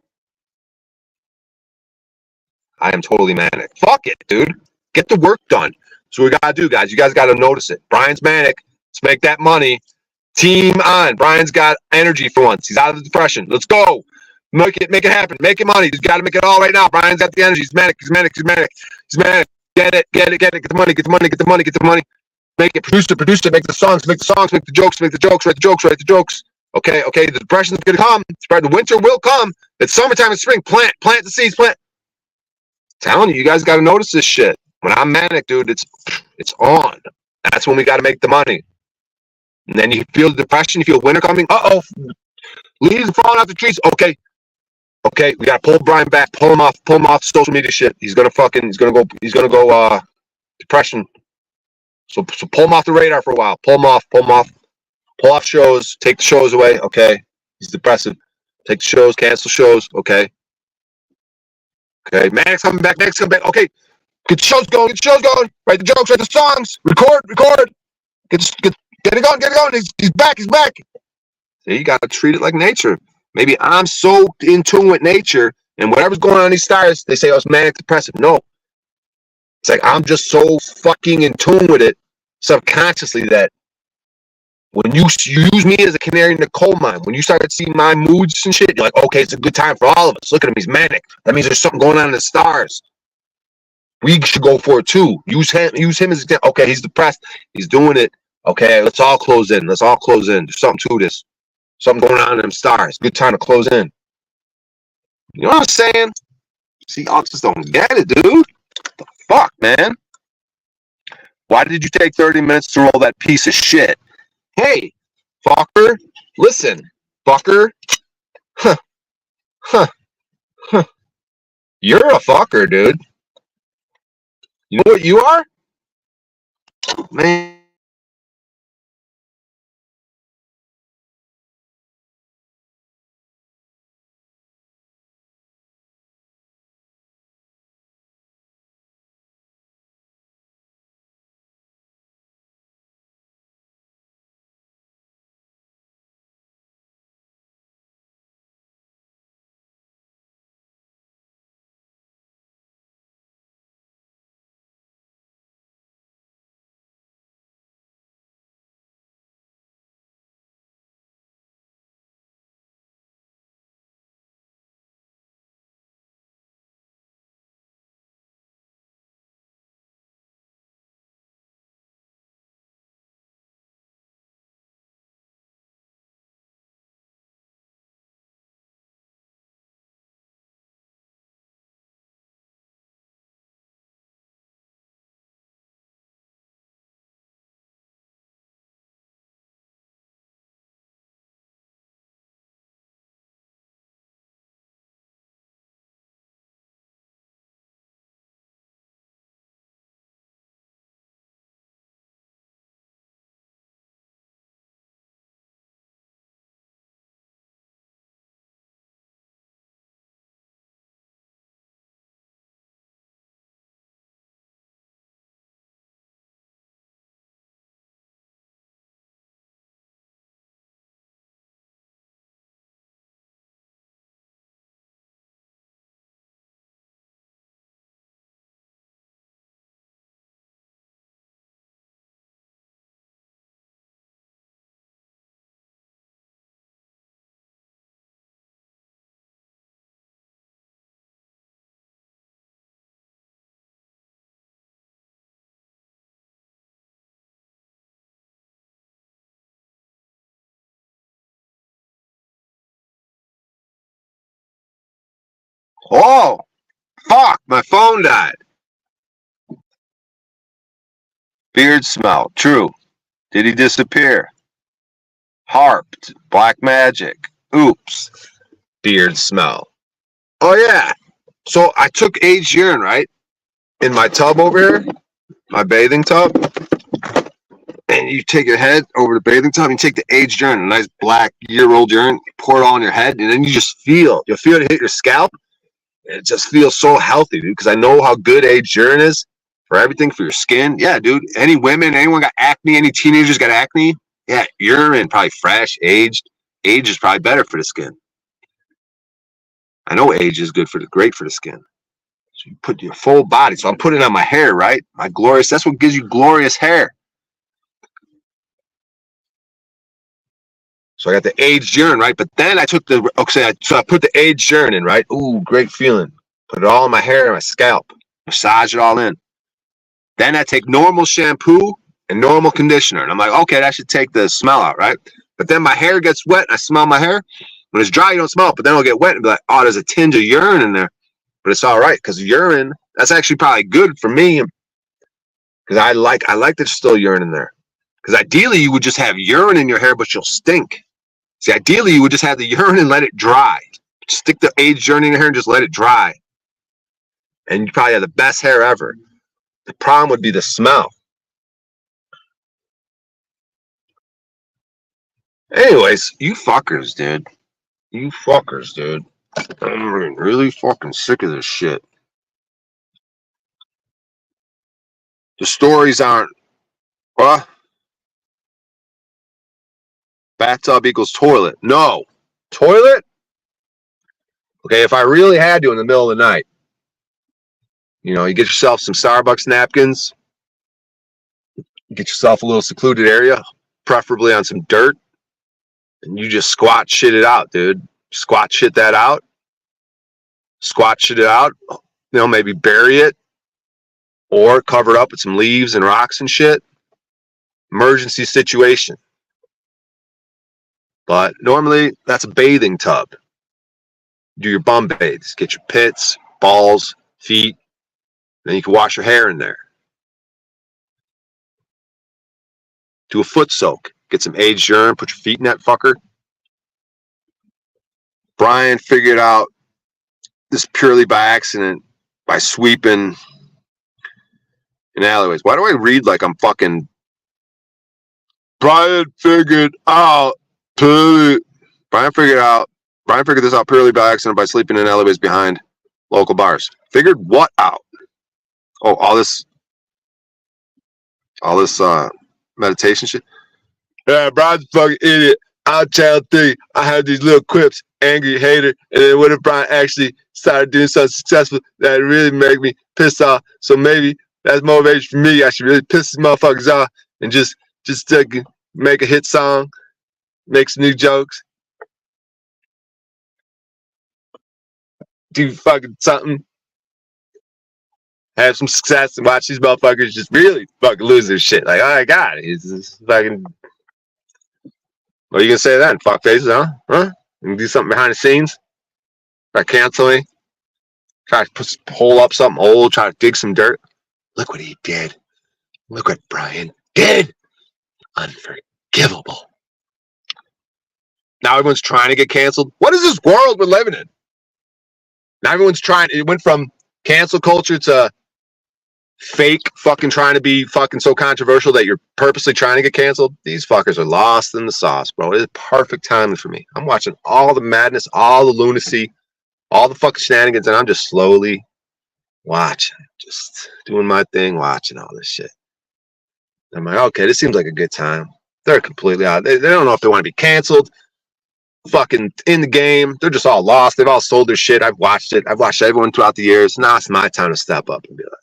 I am totally manic. Fuck it, dude. Get the work done. So we gotta do, guys. You guys gotta notice it. Brian's manic. Let's make that money. Team on. Brian's got energy for once. He's out of the depression. Let's go. Make it happen. Make it money. He's got to make it all right now. Brian's got the energy. He's manic. He's manic. He's manic. He's manic. Get it. Get it. Get it. Get the money. Get the money. Get the money. Get the money. Make it. Produce it. Make the songs. Make the songs. Make the jokes. Make the jokes. Write the jokes. Write the jokes. Okay. Okay. The depression's gonna come. Spread. The winter will come. It's summertime. It's spring. Plant. Plant the seeds. Plant. I'm telling you, you guys got to notice this shit. When I'm manic, dude, it's on. That's when we got to make the money. And then you feel the depression. You feel winter coming. Uh-oh. Leaves falling off the trees. Okay. Okay, we gotta pull Brian back, pull him off social media shit. He's gonna go depression. So pull him off the radar for a while. Pull him off, pull off shows, take the shows away. Okay, he's depressive. Take the shows, cancel shows. Okay, Max coming back. Okay, get the shows going. Write the jokes, write the songs, record. Get it going. He's back. So you gotta treat it like nature. Maybe I'm so in tune with nature and whatever's going on in these stars, they say, oh, it's manic depressive. No. It's like I'm just so fucking in tune with it subconsciously that when you use me as a canary in the coal mine, when you start to see my moods and shit, you're like, okay, it's a good time for all of us. Look at him, he's manic. That means there's something going on in the stars. We should go for it too. Use him as okay, he's depressed. He's doing it. Okay, let's all close in. There's something to this. Something going on in them stars. Good time to close in. You know what I'm saying? See, y'all just don't get it, dude. What the fuck, man? Why did you take 30 minutes to roll that piece of shit? Hey, fucker, listen, fucker. Huh, huh, huh. You're a fucker, dude. You know what you are? Man. Oh, fuck, my phone died. Beard smell. True. Did he disappear? Harped. Black magic. Oops. Beard smell. Oh, yeah. So I took aged urine, right? In my tub over here, my bathing tub. And you take your head over the bathing tub, and you take the aged urine, a nice black year-old urine, you pour it all on your head, and then you'll feel it hit your scalp. It just feels so healthy, dude, because I know how good aged urine is for everything, for your skin. Yeah, dude. Any women, anyone got acne, any teenagers got acne? Yeah, urine, probably fresh, aged. Age is probably better for the skin. I know age is great for the skin. So you put your full body. So I'm putting it on my hair, right? That's what gives you glorious hair. So I got the aged urine, right? But then I put the aged urine in, right? Ooh, great feeling. Put it all in my hair and my scalp. Massage it all in. Then I take normal shampoo and normal conditioner. And I'm like, okay, that should take the smell out, right? But then my hair gets wet and I smell my hair. When it's dry, you don't smell it, but then it'll get wet and be like, oh, there's a tinge of urine in there. But it's all right, because urine, that's actually probably good for me. Because I like there's still urine in there. Because ideally you would just have urine in your hair, but you'll stink. See, ideally you would just have the urine and let it dry. Stick the aged urine in your hair and just let it dry. And you probably have the best hair ever. The problem would be the smell. Anyways, you fuckers, dude. You fuckers, dude. I'm really fucking sick of this shit. The stories aren't, what? Bathtub equals toilet. No. Toilet? Okay, if I really had to in the middle of the night, you get yourself some Starbucks napkins, get yourself a little secluded area, preferably on some dirt, and you just squat shit it out, dude. Squat shit that out. Squat shit it out. Maybe bury it or cover it up with some leaves and rocks and shit. Emergency situation. But normally that's a bathing tub. Do your bum bathes. Get your pits, balls, feet. Then you can wash your hair in there. Do a foot soak. Get some aged urine. Put your feet in that fucker. Brian figured out this purely by accident by sweeping in alleyways. Why do I read like I'm fucking... Brian figured this out purely by accident by sleeping in alleyways behind local bars. Figured what out? Oh, all this meditation shit. Yeah, Brian's a fucking idiot. I'll tell thing. I had these little quips, angry hater, and then what if Brian actually started doing something successful that really made me pissed off? So maybe that's motivation for me. I should really piss these motherfuckers off and just make a hit song, make some new jokes, do fucking something, have some success, and watch these motherfuckers just really fucking lose their shit. Like, oh my god, it's just fucking... What are you gonna say then? Fuck faces, huh? Huh? You can do something behind the scenes? Try canceling? Try to pull up something old? Try to dig some dirt? Look what he did. Look what Brian did. Unforgivable. Now everyone's trying to get canceled. What is this world we're living in? Now everyone's trying. It went from cancel culture to fake fucking trying to be fucking so controversial that you're purposely trying to get canceled. These fuckers are lost in the sauce, bro. It is perfect timing for me. I'm watching all the madness, all the lunacy, all the fucking shenanigans, and I'm just slowly watching, just doing my thing, watching all this shit. I'm like, okay, this seems like a good time. They're completely out. They don't know if they want to be canceled. Fucking in the game. They're just all lost. They've all sold their shit. I've watched it. I've watched everyone throughout the years. Now it's my time to step up and be like,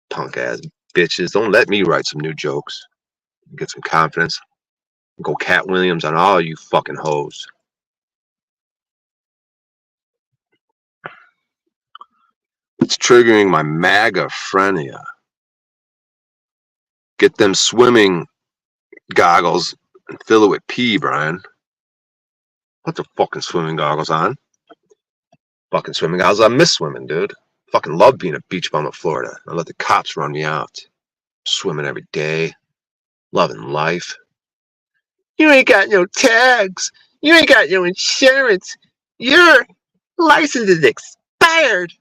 punk ass bitches, don't let me write some new jokes. Get some confidence. Go Cat Williams on all you fucking hoes. It's triggering my MAGA phrenia. Get them swimming goggles and fill it with pee, Brian. Put the fucking swimming goggles on. Fucking swimming. I miss swimming, dude. Fucking love being a beach bum of Florida. I let the cops run me out. Swimming every day. Loving life. You ain't got no tags. You ain't got no insurance. Your license is expired.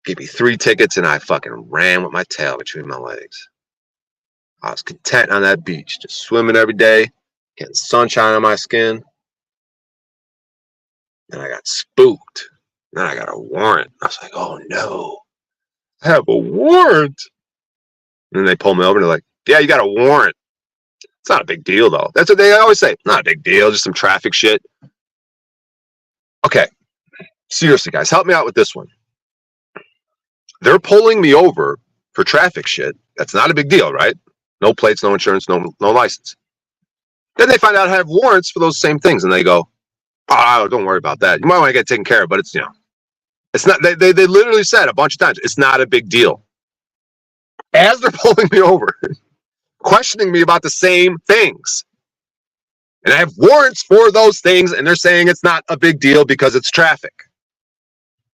Gave me 3 tickets and I fucking ran with my tail between my legs. I was content on that beach, just swimming every day, getting sunshine on my skin. Then I got spooked. Then I got a warrant. I was like, oh no, I have a warrant. And then they pulled me over and they're like, yeah, you got a warrant. It's not a big deal though. That's what they always say. Not a big deal, just some traffic shit. Okay, seriously guys, help me out with this one. They're pulling me over for traffic shit. That's not a big deal, right? No plates, no insurance, no license. Then they find out I have warrants for those same things, and they go, "Oh, don't worry about that. You might want to get taken care of, but it's it's not." They literally said a bunch of times, "It's not a big deal." As they're pulling me over, questioning me about the same things, and I have warrants for those things, and they're saying it's not a big deal because it's traffic.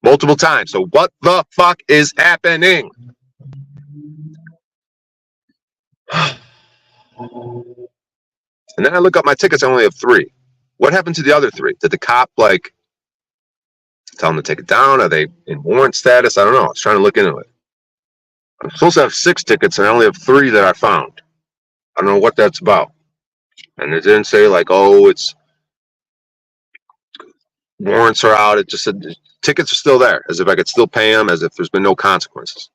Multiple times. So what the fuck is happening? And then I look up my tickets. I only have 3. What happened to the other 3? Did the cop like tell them to take it down? Are they in warrant status? I don't know. I was trying to look into it. I'm supposed to have 6 tickets and I only have 3 that I found. I don't know what that's about. And it didn't say like, oh, it's warrants are out. It just said tickets are still there, as if I could still pay them, as if there's been no consequences.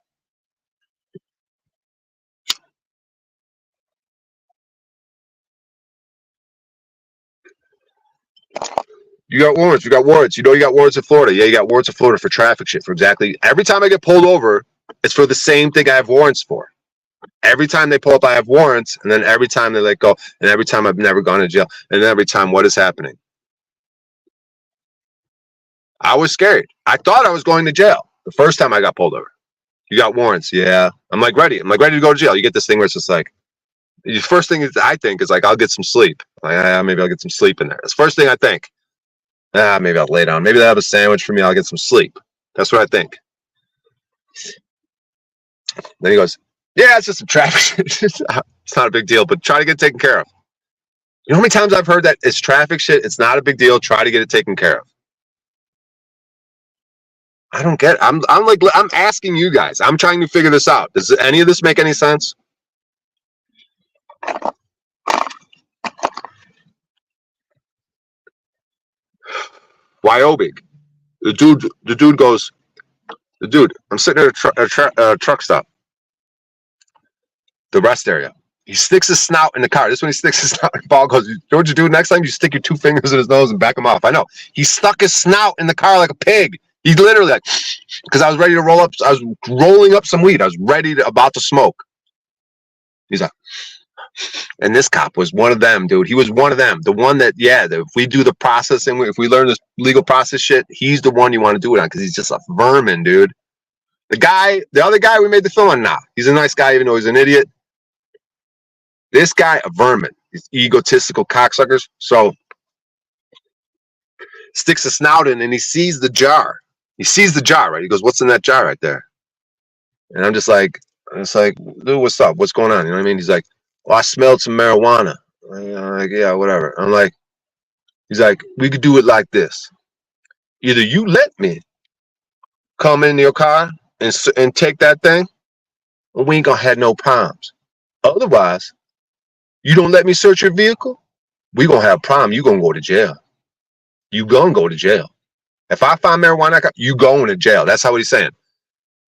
You got warrants. You got warrants. You know you got warrants in Florida. Yeah, you got warrants in Florida for traffic shit. For exactly every time I get pulled over, it's for the same thing I have warrants for. Every time they pull up, I have warrants, and then every time they let go, and every time I've never gone to jail, and every time what is happening? I was scared. I thought I was going to jail the first time I got pulled over. You got warrants, yeah. I'm like ready. I'm like ready to go to jail. You get this thing where it's just like, the first thing I think is like, I'll get some sleep. Like, maybe I'll get some sleep in there. That's the first thing I think. Maybe I'll lay down. Maybe they'll have a sandwich for me. I'll get some sleep. That's what I think. Then he goes, yeah, it's just some traffic shit. It's not a big deal, but try to get it taken care of. You know how many times I've heard that? It's traffic shit. It's not a big deal. Try to get it taken care of. I don't get it. I'm asking you guys. I'm trying to figure this out. Does any of this make any sense? Wyobig. The dude goes, I'm sitting at a truck stop, the rest area. He sticks his snout in the car. This is when he sticks his snout in the ball goes, you know what you do next time? You stick your 2 fingers in his nose and back him off. I know. He stuck his snout in the car like a pig. He literally like, because I was ready to roll up. I was rolling up some weed. I was about to smoke. He's like, and this cop was one of them, dude. He was one of them. The one that, if we do the processing, if we learn this legal process shit, he's the one you want to do it on because he's just a vermin, dude. The other guy we made the film on, nah. He's a nice guy, even though he's an idiot. This guy, a vermin. These egotistical cocksuckers. So, sticks a snout in and he sees the jar. He sees the jar, right? He goes, what's in that jar right there? And I'm just like, dude, what's up? What's going on? You know what I mean? He's like, well, I smelled some marijuana. I'm like, yeah, whatever. I'm like, he's like, we could do it like this. Either you let me come in your car and take that thing, or we ain't gonna have no problems. Otherwise, you don't let me search your vehicle, we gonna have a problem. You gonna go to jail. You gonna go to jail. If I find marijuana, you going to jail. That's how he's saying.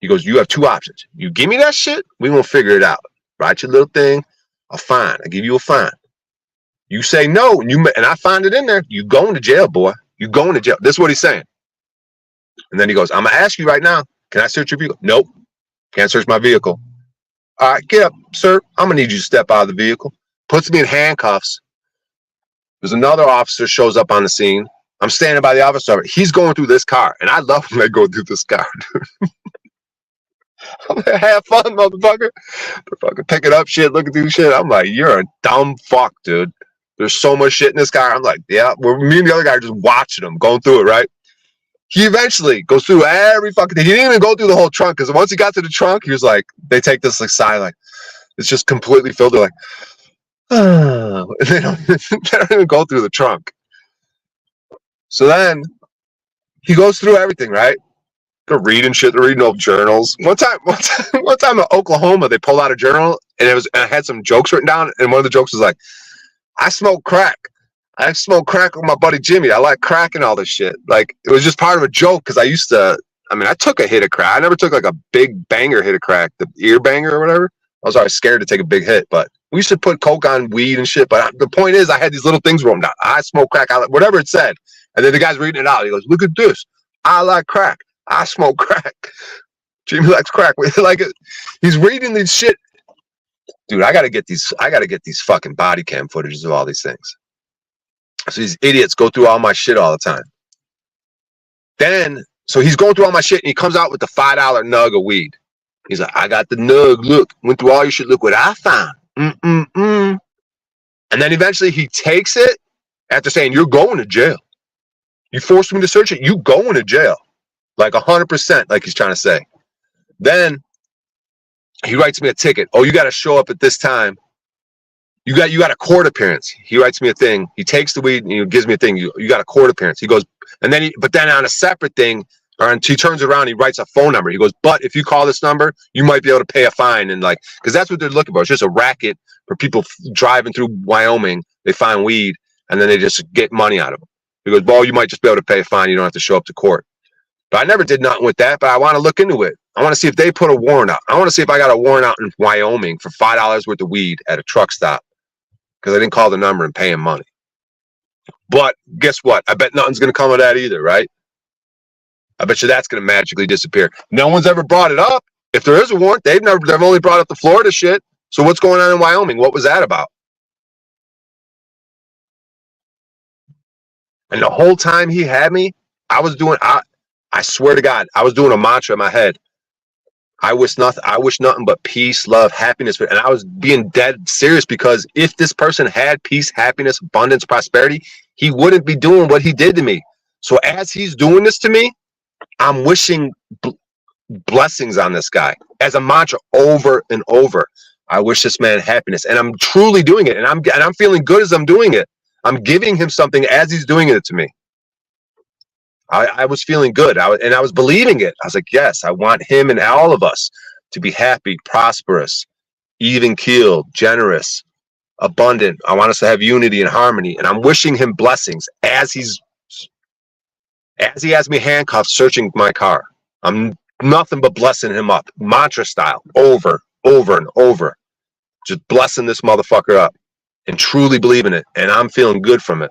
He goes, you have 2 options. You give me that shit, we gonna figure it out. Write your little thing, a fine. I give you a fine. You say no, and I find it in there, you going to jail, boy. You going to jail. This is what he's saying. And then he goes, I'm gonna ask you right now, can I search your vehicle? Nope. Can't search my vehicle. All right, get up, sir. I'm gonna need you to step out of the vehicle. Puts me in handcuffs. There's another officer shows up on the scene. I'm standing by the officer. He's going through this car, and I love when they go through this car. I'm like, have fun, motherfucker. They're fucking picking up shit, looking through shit. I'm like, you're a dumb fuck, dude. There's so much shit in this car. I'm like, yeah. Me and the other guy are just watching them, going through it, right? He eventually goes through every fucking thing. He didn't even go through the whole trunk because once he got to the trunk, he was like, they take this like sigh, like it's just completely filled. They're like, oh. And they don't even go through the trunk. So then he goes through everything, right? They're reading shit. They're reading old journals. One time in Oklahoma, they pulled out a journal and it had some jokes written down. And one of the jokes was like, I smoke crack. I smoke crack with my buddy Jimmy. I like crack and all this shit. Like, it was just part of a joke because I took a hit of crack. I never took like a big banger hit of crack, the ear banger or whatever. I was always scared to take a big hit, but we used to put coke on weed and shit. But the point is, I had these little things written down. I smoke crack. Whatever it said. And then the guy's reading it out. He goes, look at this. I like crack. I smoke crack. Jimmy likes crack. Like, he's reading this shit. Dude, I gotta get these fucking body cam footages of all these things. So these idiots go through all my shit all the time. Then, so he's going through all my shit and he comes out with the $5 nug of weed. He's like, I got the nug. Look, went through all your shit. Look what I found. And then eventually he takes it after saying, you're going to jail. You forced me to search it. You going to jail. Like 100%, like he's trying to say. Then he writes me a ticket. Oh, you got to show up at this time. You got a court appearance. He writes me a thing. He takes the weed and he gives me a thing. You got a court appearance. He goes, and then but then on a separate thing, he turns around, he writes a phone number. He goes, but if you call this number, you might be able to pay a fine. And like, because that's what they're looking for. It's just a racket for people driving through Wyoming. They find weed and then they just get money out of them. He goes, well, you might just be able to pay a fine. You don't have to show up to court. But I never did nothing with that, but I want to look into it. I want to see if they put a warrant out. I want to see if I got a warrant out in Wyoming for $5 worth of weed at a truck stop because I didn't call the number and pay him money. But guess what? I bet nothing's going to come of that either, right? I bet you that's going to magically disappear. No one's ever brought it up. If there is a warrant, they've only brought up the Florida shit. So what's going on in Wyoming? What was that about? And the whole time he had me, I swear to God, I was doing a mantra in my head. I wish nothing but peace, love, happiness. And I was being dead serious because if this person had peace, happiness, abundance, prosperity, he wouldn't be doing what he did to me. So as he's doing this to me, I'm wishing blessings on this guy as a mantra over and over. I wish this man happiness, and I'm truly doing it, and I'm feeling good as I'm doing it. I'm giving him something as he's doing it to me. I was feeling good. I was believing it. I was like, yes, I want him and all of us to be happy, prosperous, even-keeled, generous, abundant. I want us to have unity and harmony. And I'm wishing him blessings as he has me handcuffed searching my car. I'm nothing but blessing him up, mantra style, over and over. Just blessing this motherfucker up and truly believing it. And I'm feeling good from it.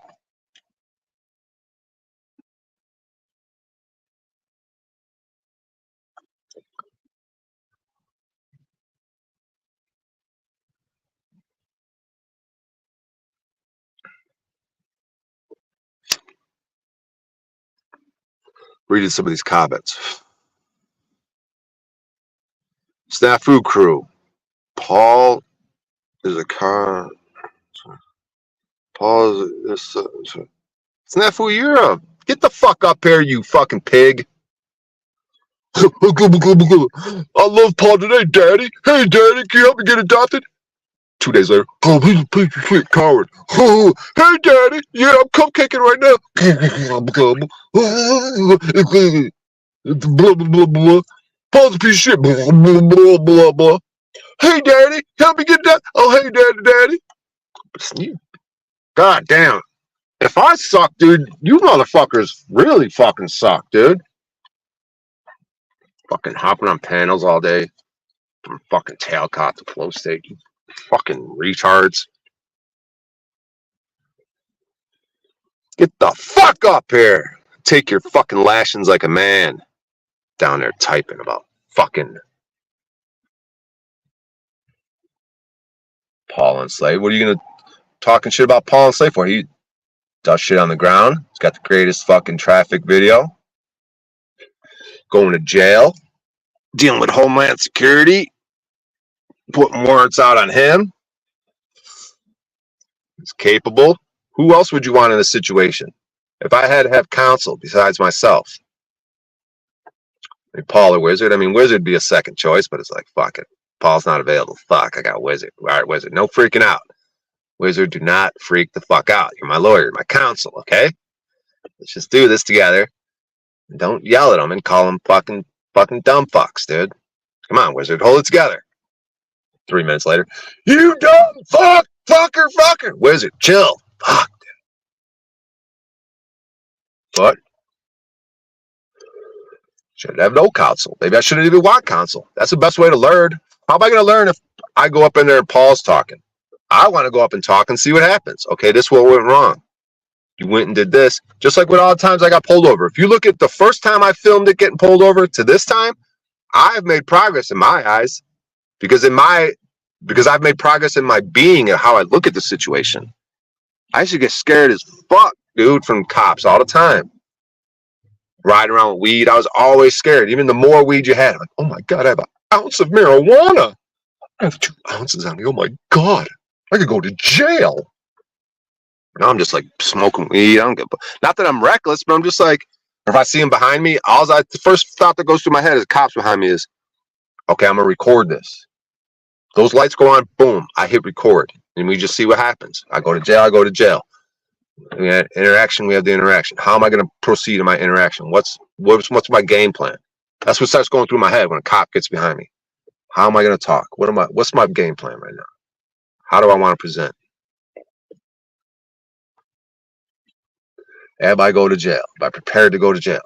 Reading some of these comments. Snafu crew. Paul is a car. Paul is Snafu, you're a get the fuck up here, you fucking pig. I love Paul today, Daddy. Hey, Daddy, can you help me get adopted? 2 days later, oh, he's a piece of shit coward. Oh, hey, Daddy, yeah, I'm cupcaking right now. Blah, blah, blah, blah. Paul's a piece of shit. Blah, blah, blah, blah, blah. Hey, Daddy, help me get that. Oh, hey, Daddy. God damn. If I suck, dude, you motherfuckers really fucking suck, dude. Fucking hopping on panels all day. From fucking Tailcott to Flow State. You fucking retards. Get the fuck up here. Take your fucking lashings like a man. Down there typing about fucking Paul and Slade. What are you gonna talking shit about Paul and Slade for? He does shit on the ground. He's got the greatest fucking traffic video. Going to jail. Dealing with Homeland Security. Putting warrants out on him. He's capable. Who else would you want in this situation? If I had to have counsel besides myself, Paul or Wizard. I mean, Wizard would be a second choice, but it's like, fuck it. Paul's not available. Fuck, I got Wizard. All right, Wizard. No freaking out. Wizard, do not freak the fuck out. You're my lawyer, my counsel, okay? Let's just do this together. Don't yell at them and call them fucking dumb fucks, dude. Come on, Wizard, hold it together. 3 minutes later, you dumb fucker. Wizard, chill. Fuck, dude. But should have no counsel. Maybe I shouldn't even want counsel. That's the best way to learn. How am I going to learn if I go up in there and Paul's talking? I want to go up and talk and see what happens. Okay, this is what went wrong. You went and did this. Just like with all the times I got pulled over. If you look at the first time I filmed it getting pulled over to this time, I've made progress in my eyes because I've made progress in my being and how I look at the situation. I used to get scared as fuck, dude, from cops all the time. Riding around with weed, I was always scared. Even the more weed you had, I'm like, oh my God, I have an ounce of marijuana. I have 2 ounces on me. Oh my God, I could go to jail. Now I'm just like smoking weed. I don't get, not that I'm reckless, but I'm just like, if I see him behind me, the first thought that goes through my head is cops behind me is, okay, I'm gonna record this. Those lights go on, boom, I hit record, and we just see what happens. I go to jail. We had interaction, we have the interaction. How am I gonna proceed in my interaction? What's my game plan? That's what starts going through my head when a cop gets behind me. How am I gonna talk? What's my game plan right now? How do I want to present? Am I go to jail? Am I prepared to go to jail?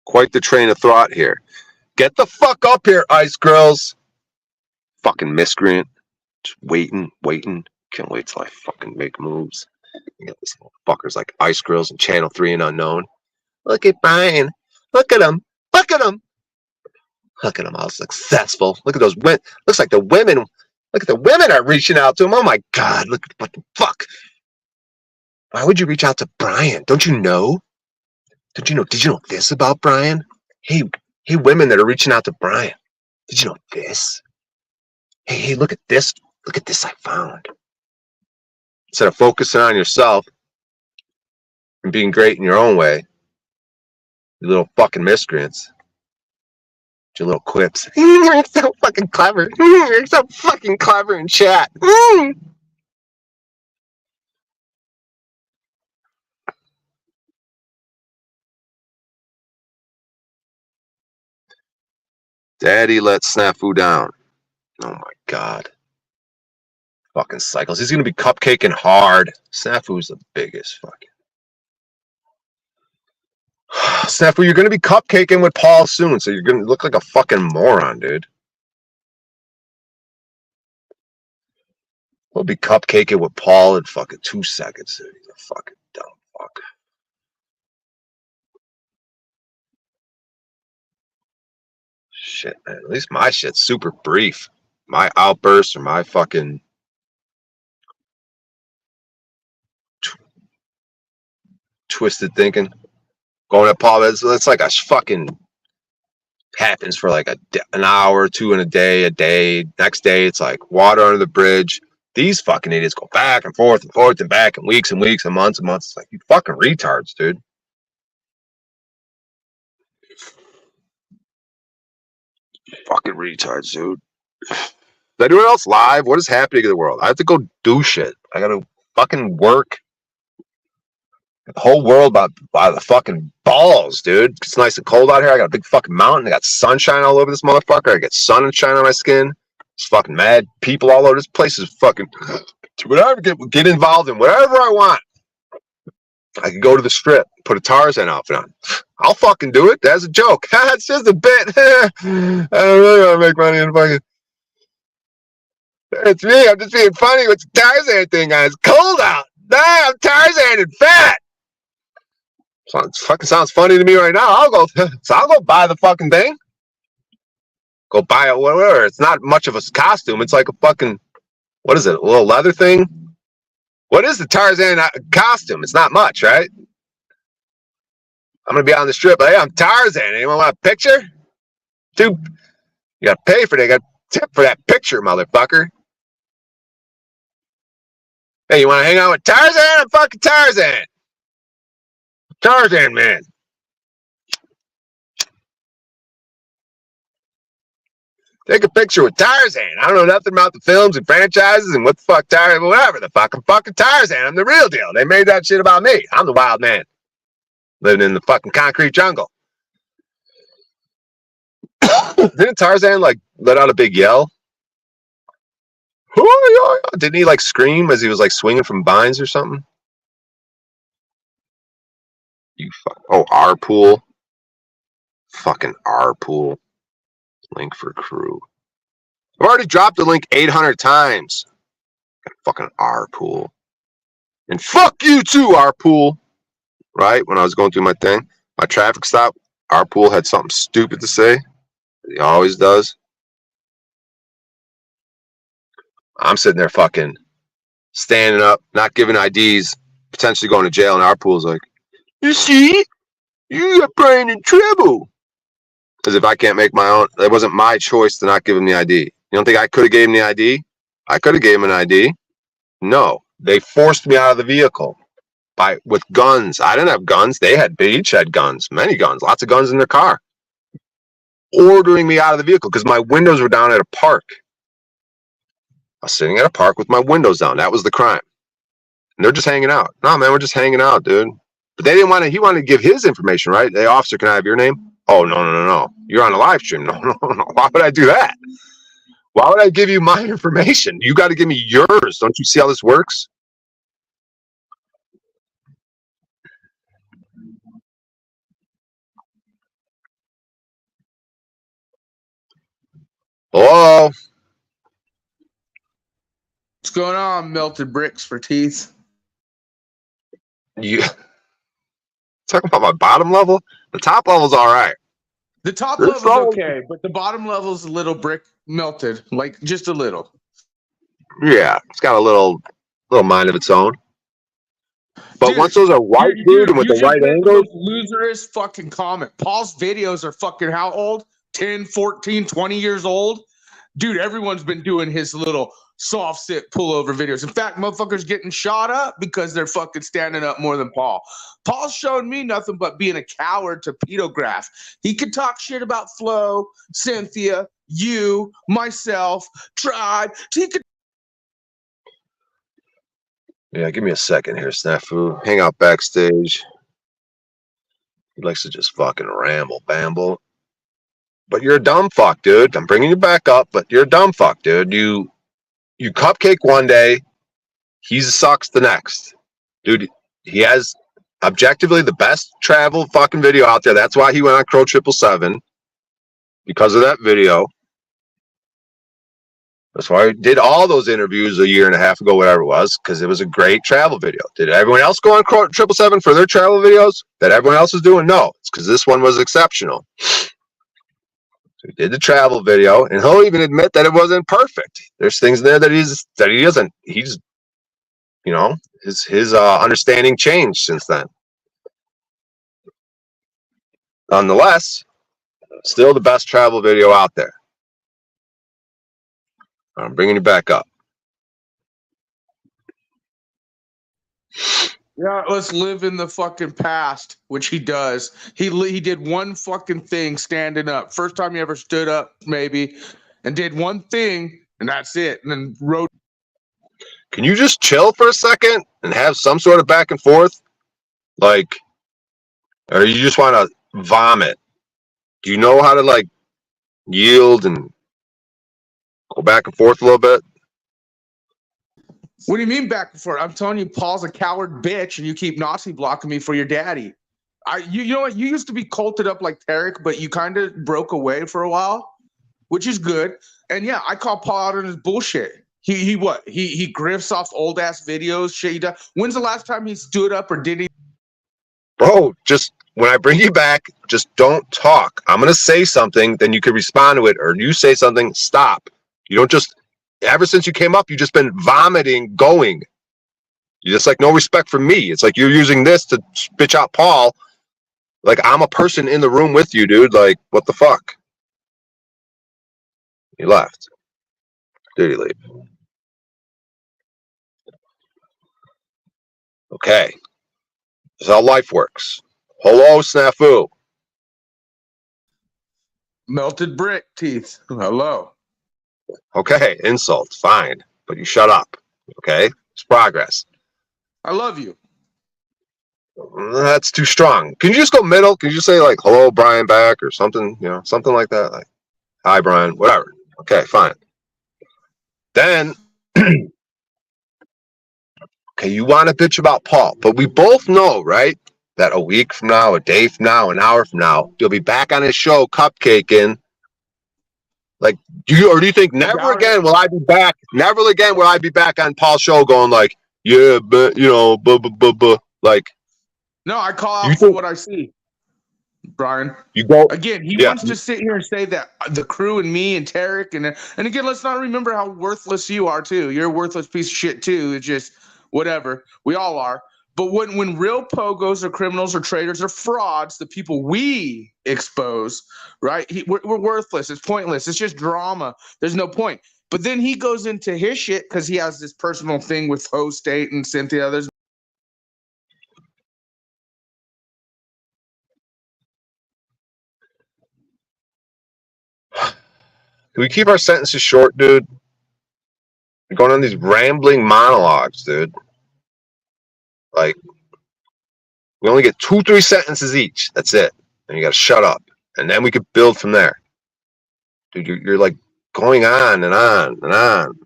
Quite the train of thought here. Get the fuck up here, ice girls. Fucking miscreant. Just waiting. Can't wait till I fucking make moves. You got this fuckers like ice girls and Channel 3 and Unknown. Look at Brian. Look at him. Look at him. Look at him, all successful. Look at those women. Looks like the women. Look at the women are reaching out to him. Oh my God, look, what the fuck? Why would you reach out to Brian? Don't you know? Did you know this about Brian? Hey, women that are reaching out to Brian. Did you know this? Hey, look at this. Look at this I found. Instead of focusing on yourself and being great in your own way, you little fucking miscreants. Your little quips. You're so fucking clever. You're so fucking clever in chat. Daddy let Snafu down. Oh my God. Fucking cycles. He's gonna be cupcaking hard. Snafu's the biggest fucking. Snafu, you're gonna be cupcaking with Paul soon, so you're gonna look like a fucking moron, dude. We'll be cupcaking with Paul in fucking 2 seconds, dude. He's a fucking dumb fuck. Shit, man. At least my shit's super brief. My outbursts or my fucking twisted thinking. Going at Paul, it's like a fucking happens for like an hour or two in a day. Next day, it's like water under the bridge. These fucking idiots go back and forth and back and weeks and months and months. It's like, you fucking retards, dude. Fucking retards, dude. Is anyone else live? What is happening in the world? I have to go do shit. I gotta fucking work. The whole world by the fucking balls, dude. It's nice and cold out here. I got a big fucking mountain. I got sunshine all over this motherfucker. I get sunshine on my skin. It's fucking mad people all over. This place is fucking whatever. Get involved in whatever I want. I can go to the strip, put a Tarzan outfit on. I'll fucking do it. That's a joke. It's just a bit. I don't really want to make money in fucking. It's me. I'm just being funny with the Tarzan thing on. It's cold out. Nah, I'm Tarzan and fat. It fucking sounds funny to me right now. I'll go buy the fucking thing. Go buy it, whatever. It's not much of a costume. It's like a fucking, what is it? A little leather thing? What is the Tarzan costume? It's not much, right? I'm gonna be on the strip. Hey, I'm Tarzan. Anyone want a picture? Dude, you gotta pay for that. You gotta tip for that picture, motherfucker. Hey, you want to hang out with Tarzan? I'm fucking Tarzan. Tarzan, man. Take a picture with Tarzan. I don't know nothing about the films and franchises and what the fuck Tarzan, whatever the fuck. I'm fucking Tarzan. I'm the real deal. They made that shit about me. I'm the wild man living in the fucking concrete jungle. Didn't Tarzan like let out a big yell? Didn't he like scream as he was like swinging from vines or something? You fuck. Oh, our pool. Fucking our pool. Link for crew. I've already dropped the link 800 times. Fucking our pool. And fuck you too, our pool. Right? When I was going through my thing, my traffic stop, our pool had something stupid to say. He always does. I'm sitting there fucking standing up, not giving IDs, potentially going to jail, and our pool's like, you see? You're playing in trouble. As if I can't make my own. It wasn't my choice to not give him the ID. You don't think I could have gave him the ID? I could have gave him an ID. No. They forced me out of the vehicle with guns. I didn't have guns. They each had guns. Many guns. Lots of guns in their car. Ordering me out of the vehicle because my windows were down at a park. I was sitting at a park with my windows down. That was the crime. And they're just hanging out. No, man, we're just hanging out, dude. But they didn't want to. He wanted to give his information, right? Hey, officer, can I have your name? Oh, no. You're on a live stream. No. Why would I do that? Why would I give you my information? You got to give me yours. Don't you see how this works? Hello? What's going on? Melted bricks for teeth. You talking about my bottom level? The top level's all right. The top level's okay, but the bottom level's a little brick melted, like just a little. Yeah, it's got a little mind of its own. But Dude, once those are white, dude, and with the right angle. Loserous fucking comment. Paul's videos are fucking how old? 10, 14, 20 years old? Dude, everyone's been doing his little soft sit pullover videos. In fact, motherfuckers getting shot up because they're fucking standing up more than Paul. Paul's showing me nothing but being a coward to pedograph. He could talk shit about Flo, Cynthia, you, myself, Tribe. He could. Yeah, give me a second here, Snafu. Hang out backstage. He likes to just fucking ramble, bamble. But you're a dumb fuck, dude. I'm bringing you back up, but you're a dumb fuck, dude. You cupcake one day, he sucks the next. Dude, he has objectively the best travel fucking video out there. That's why he went on Crow 777. Because of that video. That's why I did all those interviews a year and a half ago, whatever it was, because it was a great travel video. Did everyone else go on Crow 777 for their travel videos that everyone else is doing? No, it's because this one was exceptional. So he did the travel video, and he'll even admit that it wasn't perfect. There's things in there that he doesn't. He's, you know, his understanding changed since then. Nonetheless, still the best travel video out there. I'm bringing you back up. Yeah, let's live in the fucking past, which he does. He did one fucking thing standing up. First time he ever stood up, maybe, and did one thing, and that's it. And then wrote. Can you just chill for a second and have some sort of back and forth? Like, or you just want to vomit? Do you know how to like yield and go back and forth a little bit? What do you mean back and forth? I'm telling you, Paul's a coward bitch, and you keep Nazi blocking me for your daddy. You know what? You used to be culted up like Tarek, but you kind of broke away for a while, which is good. And yeah, I call Paul out on his bullshit. He grifts off old ass videos, shit he does. When's the last time he stood up or did he? Bro, just when I bring you back, just don't talk. I'm gonna say something, then you can respond to it, or you say something, stop. You don't just. Ever since you came up, you've just been vomiting, going. You just like no respect for me. It's like you're using this to bitch out Paul. Like I'm a person in the room with you, dude. Like what the fuck? He left. Did he leave? Okay. This is how life works. Hello, snafu. Melted brick teeth. Hello. Okay, insult, fine. But you shut up. Okay? It's progress. I love you. That's too strong. Can you just go middle? Can you just say like hello, Brian back or something, you know, something like that? Like, hi Brian, whatever. Okay, fine. Then okay, you want to bitch about Paul, but we both know, right? That a week from now, a day from now, an hour from now, you'll be back on his show cupcaking. Like, do you think never again will I be back? Never again will I be back on Paul's show going like, yeah, but you know, like. No, I call out You for think what I see, Brian. you go? Again, he Yeah. wants to sit here and say that the crew and me and Tarek and again, let's not remember how worthless you are too. You're a worthless piece of shit too. It's just whatever. We all are. But when real pogos or criminals or traitors or frauds, the people we expose, right? We're worthless. It's pointless. It's just drama. There's no point. But then he goes into his shit because he has this personal thing with Ho State and Cynthia. There's Can we keep our sentences short, dude? We're going on these rambling monologues, dude. Like, we only get 2-3 sentences each. That's it. And you got to shut up. And then we could build from there. Dude, you're like going on and on and on.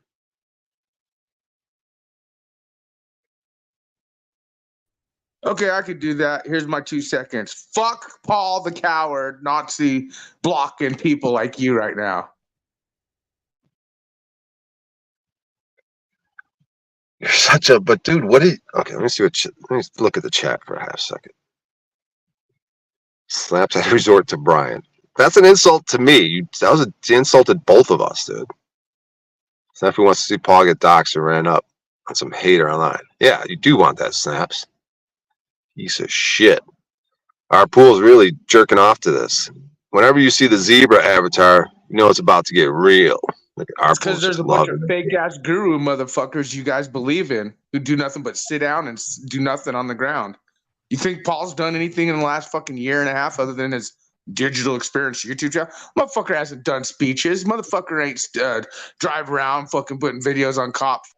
Okay, I could do that. Here's my 2 seconds. Fuck Paul the coward, Nazi blocking people like you right now. You're such a, but dude, what is, okay, let me see what, let me look at the chat for a half second. Slaps at resort to Brian. That's an insult to me. You insulted both of us, dude. Snap who wants to see Paul get doxxed or ran up on some hater online. Yeah, you do want that, Snaps. Piece of shit. Our pool's really jerking off to this. Whenever you see the zebra avatar, you know it's about to get real. Look at our It's because there's a bunch of fake ass guru motherfuckers you guys believe in who do nothing but sit down and do nothing on the ground. You think Paul's done anything in the last fucking year and a half other than his digital experience YouTube channel? Motherfucker hasn't done speeches. Motherfucker ain't drive around fucking putting videos on cops.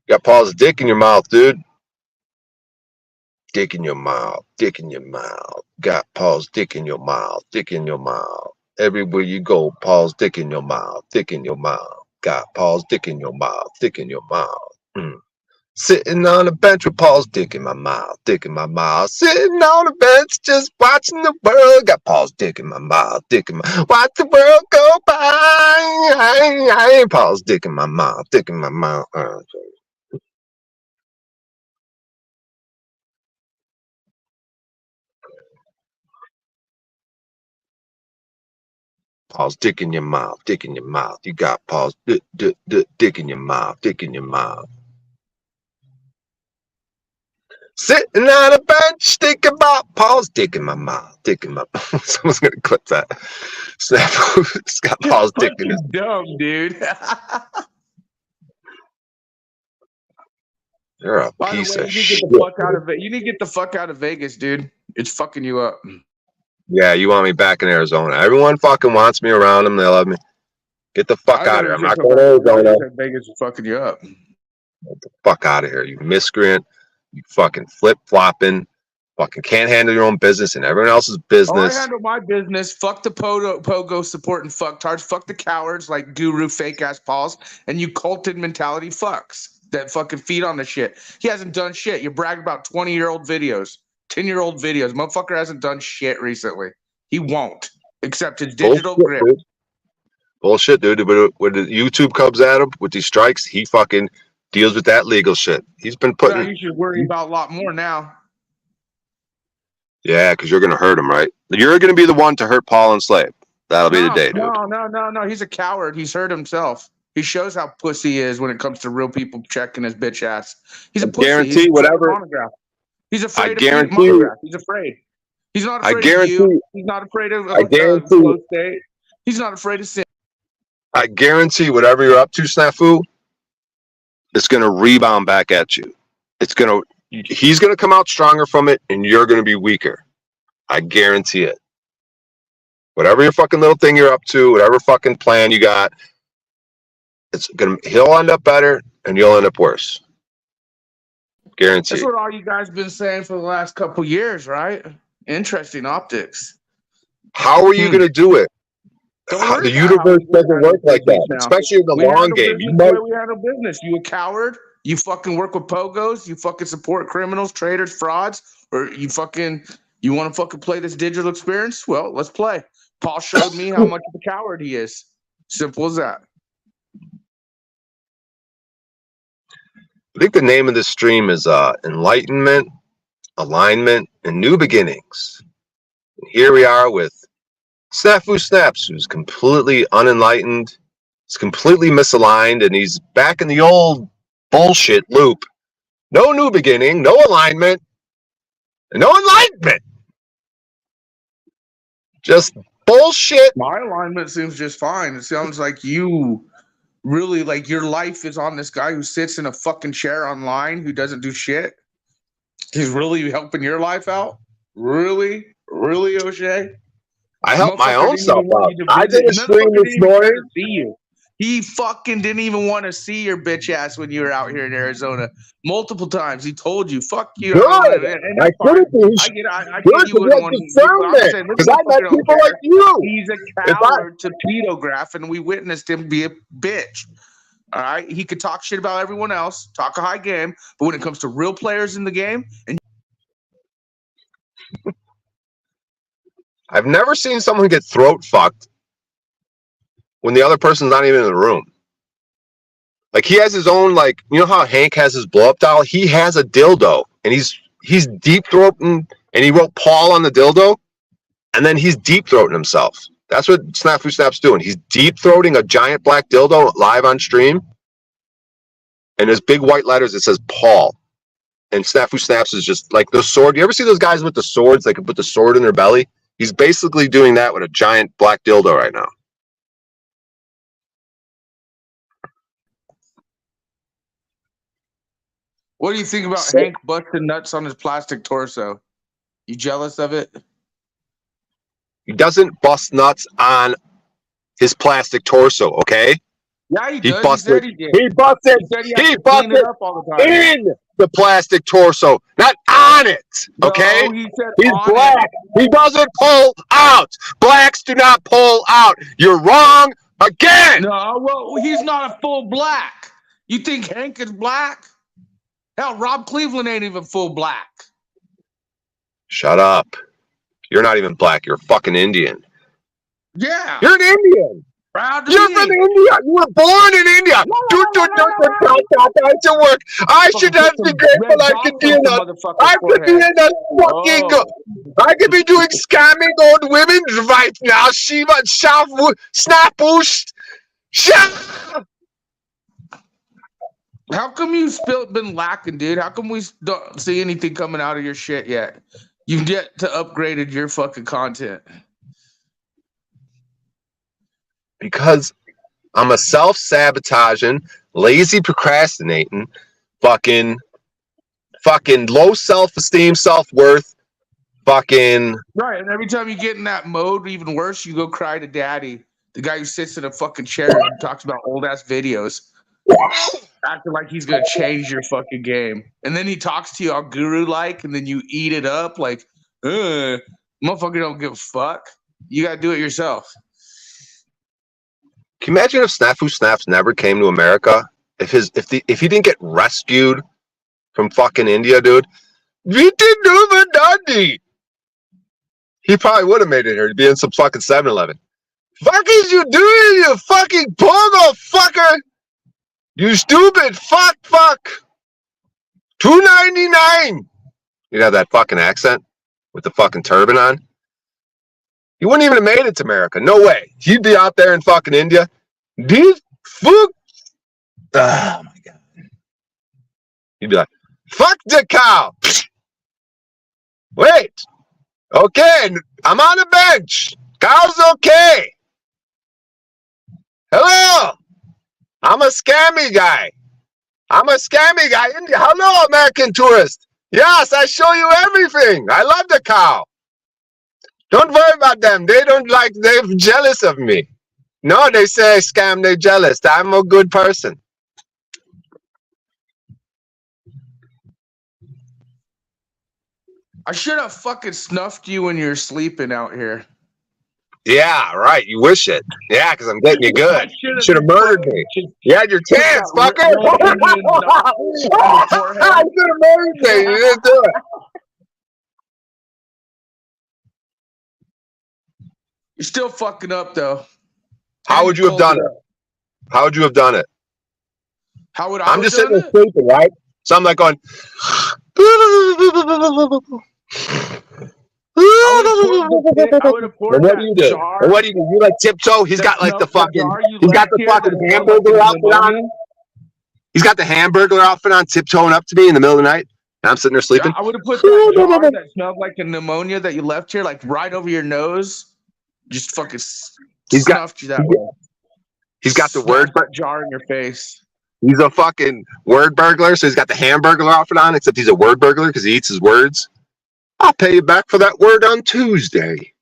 Got Paul's dick in your mouth, dude. Dick in your mouth. Dick in your mouth. Got Paul's dick in your mouth. Dick in your mouth. Everywhere you go, Paul's dick in your mouth. Dick in your mouth. Got Paul's dick in your mouth. Dick in your mouth. Sitting on a bench with Paul's dick in my mouth. Dick in my mouth. Sitting on a bench just watching the world. Got Paul's dick in my mouth. Dick in my, watch the world go by. I ain't Paul's dick in my mouth. Dick in my mouth. Paul's dick in your mouth, dick in your mouth. You got Paul's dick in your mouth, dick in your mouth. Sitting on a bench, thinking about Paul's dick in my mouth, dick in my mouth. Someone's gonna clip that. Snap. It's got Paul's dick in his. Dumb, dude. You're a By piece the way, of you shit. need to get the fuck out of Vegas, dude. It's fucking you up. Yeah, you want me back in Arizona. Everyone fucking wants me around them. They love me. Get the fuck out of here. I'm not going to Arizona. Vegas is fucking you up. Get the fuck out of here, you miscreant. You fucking flip-flopping. Fucking can't handle your own business and everyone else's business. Oh, I handle my business. Fuck the pogo supporting fucktards. Fuck the cowards like guru fake ass Pauls and you culted mentality fucks that fucking feed on the shit. He hasn't done shit. You brag about 20-year-old videos, 10-year-old videos. Motherfucker hasn't done shit recently. He won't, except his digital grip. Dude. Bullshit, dude. But when the YouTube comes at him with these strikes, he fucking deals with that legal shit. He's been putting. You should worry about a lot more now. Yeah, because you're gonna hurt him, right? You're gonna be the one to hurt Paul and Slave. That'll be the day, dude. No. He's a coward. He's hurt himself. He shows how pussy he is when it comes to real people checking his bitch ass. He's a pussy. Guarantee whatever. He's afraid I guarantee of monograph. He's afraid. He's not I afraid of guarantee. you. He's not afraid of I guarantee. flow state. He's not afraid of sin. I guarantee whatever you're up to, Snafu, it's gonna rebound back at you. He's gonna come out stronger from it, and you're gonna be weaker. I guarantee it. Whatever your fucking little thing you're up to, whatever fucking plan you got, he'll end up better, and you'll end up worse. Guaranteed. That's what all you guys been saying for the last couple years, right? Interesting optics. How are you gonna do it? The universe doesn't work like that, especially in the long game. You might. We handle business. You a coward? You fucking work with pogos? You fucking support criminals, traitors, frauds, or you want to fucking play this digital experience? Well, let's play. Paul showed me how much of a coward he is. Simple as that. I think the name of this stream is Enlightenment, Alignment, and New Beginnings. And here we are with Snafu Snaps, who's completely unenlightened, he's completely misaligned, and he's back in the old bullshit loop. No new beginning, no alignment, and no enlightenment. Just bullshit. My alignment seems just fine. It sounds like you really, like, your life is on this guy who sits in a fucking chair online who doesn't do shit. He's really helping your life out? Really, O'Shea? I helped my own self out. I did a stream this morning. See you. He fucking didn't even want to see your bitch ass when you were out here in Arizona. Multiple times. He told you, fuck you. Good. I couldn't be. I get you wouldn't want to. Because I met people like you. He's a coward to pedograph, and we witnessed him be a bitch. All right? He could talk shit about everyone else, talk a high game, but when it comes to real players in the game, and I've never seen someone get throat fucked when the other person's not even in the room. Like, he has his own, like, you know how Hank has his blow up doll? He has a dildo, and he's deep throating, and he wrote Paul on the dildo, and then he's deep throating himself. That's what Snafu Snap's doing. He's deep throating a giant black dildo live on stream, and there's big white letters that says Paul. And Snafu Snaps is just like the sword. You ever see those guys with the swords? They can put the sword in their belly. He's basically doing that with a giant black dildo right now. what do you think about Hank busting nuts on his plastic torso? You jealous of it? He doesn't bust nuts on his plastic torso, okay? Yeah, he does. Busted, he did. He busted in the plastic torso, not on it, okay? No, he's black. He doesn't pull out. Blacks do not pull out. You're wrong again. No, well, he's not a full black. You think Hank is black? Hell, Rob Cleveland ain't even full black. Shut up. You're not even black. You're a fucking Indian. Yeah. You're an Indian. You're from India. You were born in India. It's your work. I should have been grateful I could be in I could be in a fucking. I could be doing scamming old women right now. Shiva, Snapush. How come you been lacking, dude? How come we don't see anything coming out of your shit yet? You've yet to upgraded your fucking content. Because I'm a self-sabotaging, lazy procrastinating, fucking low self-esteem, self-worth, fucking... Right, and every time you get in that mode, even worse, you go cry to daddy, the guy who sits in a fucking chair and talks about old-ass videos, acting like he's going to change your fucking game. And then he talks to you all guru-like, and then you eat it up like, motherfucker don't give a fuck. You got to do it yourself. Can you imagine if Snafu Snaps never came to America? If he didn't get rescued from fucking India, dude, he probably would have made it here. He'd be in some fucking 7-Eleven. Fuck is you doing, you fucking pogo fucker? You stupid fuck. $2.99. You'd have that fucking accent with the fucking turban on. He wouldn't even have made it to America. No way. He'd be out there in fucking India. These fuck. Oh my god. He'd be like, fuck the cow. Wait. Okay, I'm on the bench. Carl's okay. Hello. I'm a scammy guy. Hello, American tourist. Yes, I show you everything. I love the cow. Don't worry about them. They're jealous of me. No, they say I scam, they're jealous. I'm a good person. I should have fucking snuffed you when you're sleeping out here. Yeah, right. You wish it. Yeah, because I'm getting you good. You should have murdered me. You had your chance, fucker. You should have murdered me. You didn't do it. You're still fucking up, though. How would you have done it? How would you have done it? How would I I'm just sitting there sleeping, right? So I'm like going. I would have poured what do you do? And what do you do? You like tiptoe? He's got like the fucking. He's got the fucking hamburger outfit on. He's got the hamburger outfit on, tiptoeing up to me in the middle of the night. And I'm sitting there sleeping. I would have put that jar that smelled like a pneumonia that you left here, like right over your nose. Just fucking snuffed you that way. He's got the word jar in your face. He's a fucking word burglar, so he's got the hamburger outfit on, except he's a word burglar because he eats his words. I'll pay you back for that word on Tuesday.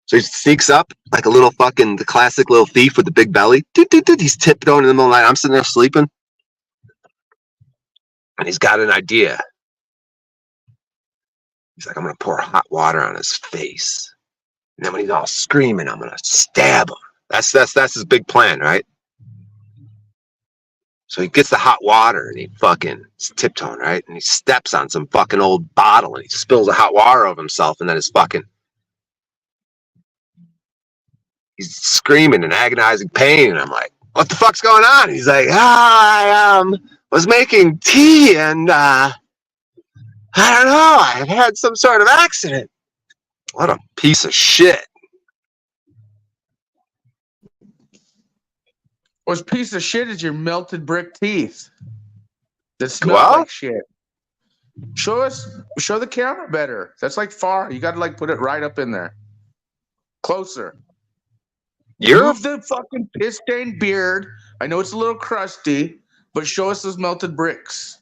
So he sneaks up like a little fucking, the classic little thief with the big belly. He's tiptoeing in the middle of the night. I'm sitting there sleeping. And he's got an idea. He's like, I'm going to pour hot water on his face. And then when he's all screaming, I'm going to stab him. That's his big plan, right? So he gets the hot water and he's tiptoeing, right? And he steps on some fucking old bottle and he spills the hot water over himself, and then he's screaming in agonizing pain. And I'm like, what the fuck's going on? And he's like, I was making tea and I don't know, I had some sort of accident. What a piece of shit. What's piece of shit is your melted brick teeth that smell like shit. Show the camera better. That's like far. You got to like put it right up in there. Closer. Move the fucking piss stained beard. I know it's a little crusty, but show us those melted bricks.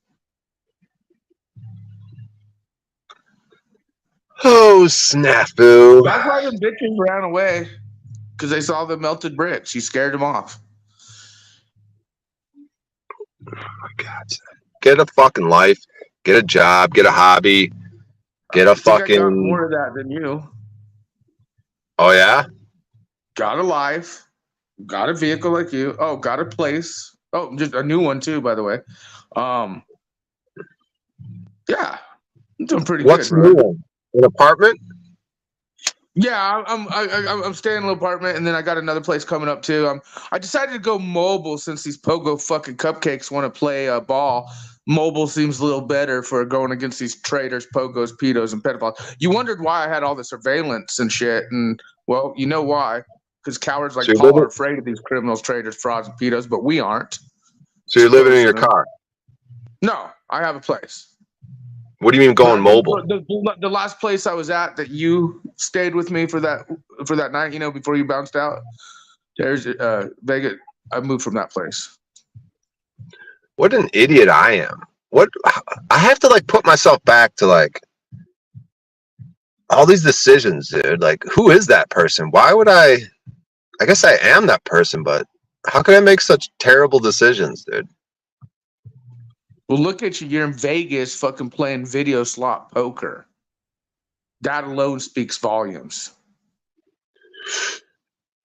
Oh, snafu. That's why the bitches ran away, because they saw the melted bricks. You scared them off. Oh my God. Get a fucking life. Get a job. Get a hobby. Get a fucking. I got more of that than you. Oh, yeah? Got a life. Got a vehicle like you. Oh, got a place. Oh, just a new one too, by the way. Yeah. I'm doing pretty good. What's new? An apartment? Yeah, I'm staying in an apartment, and then I got another place coming up too. I decided to go mobile since these pogo fucking cupcakes want to play ball. Mobile seems a little better for going against these traitors, pogos, pedos, and pedophiles. You wondered why I had all the surveillance and shit, and well, you know why? Because cowards like Paul are afraid of these criminals, traitors, frauds, and pedos, but we aren't. So you're living in your car? No, I have a place. What do you mean going mobile? The last place I was at that you stayed with me for that night, you know, before you bounced out, there's Vegas. I moved from that place. What an idiot I am. I have to like put myself back to like all these decisions, dude. Like, who is that person? Why would I guess I am that person, but how can I make such terrible decisions, dude? Well, look at you. You're in Vegas fucking playing video slot poker. That alone speaks volumes.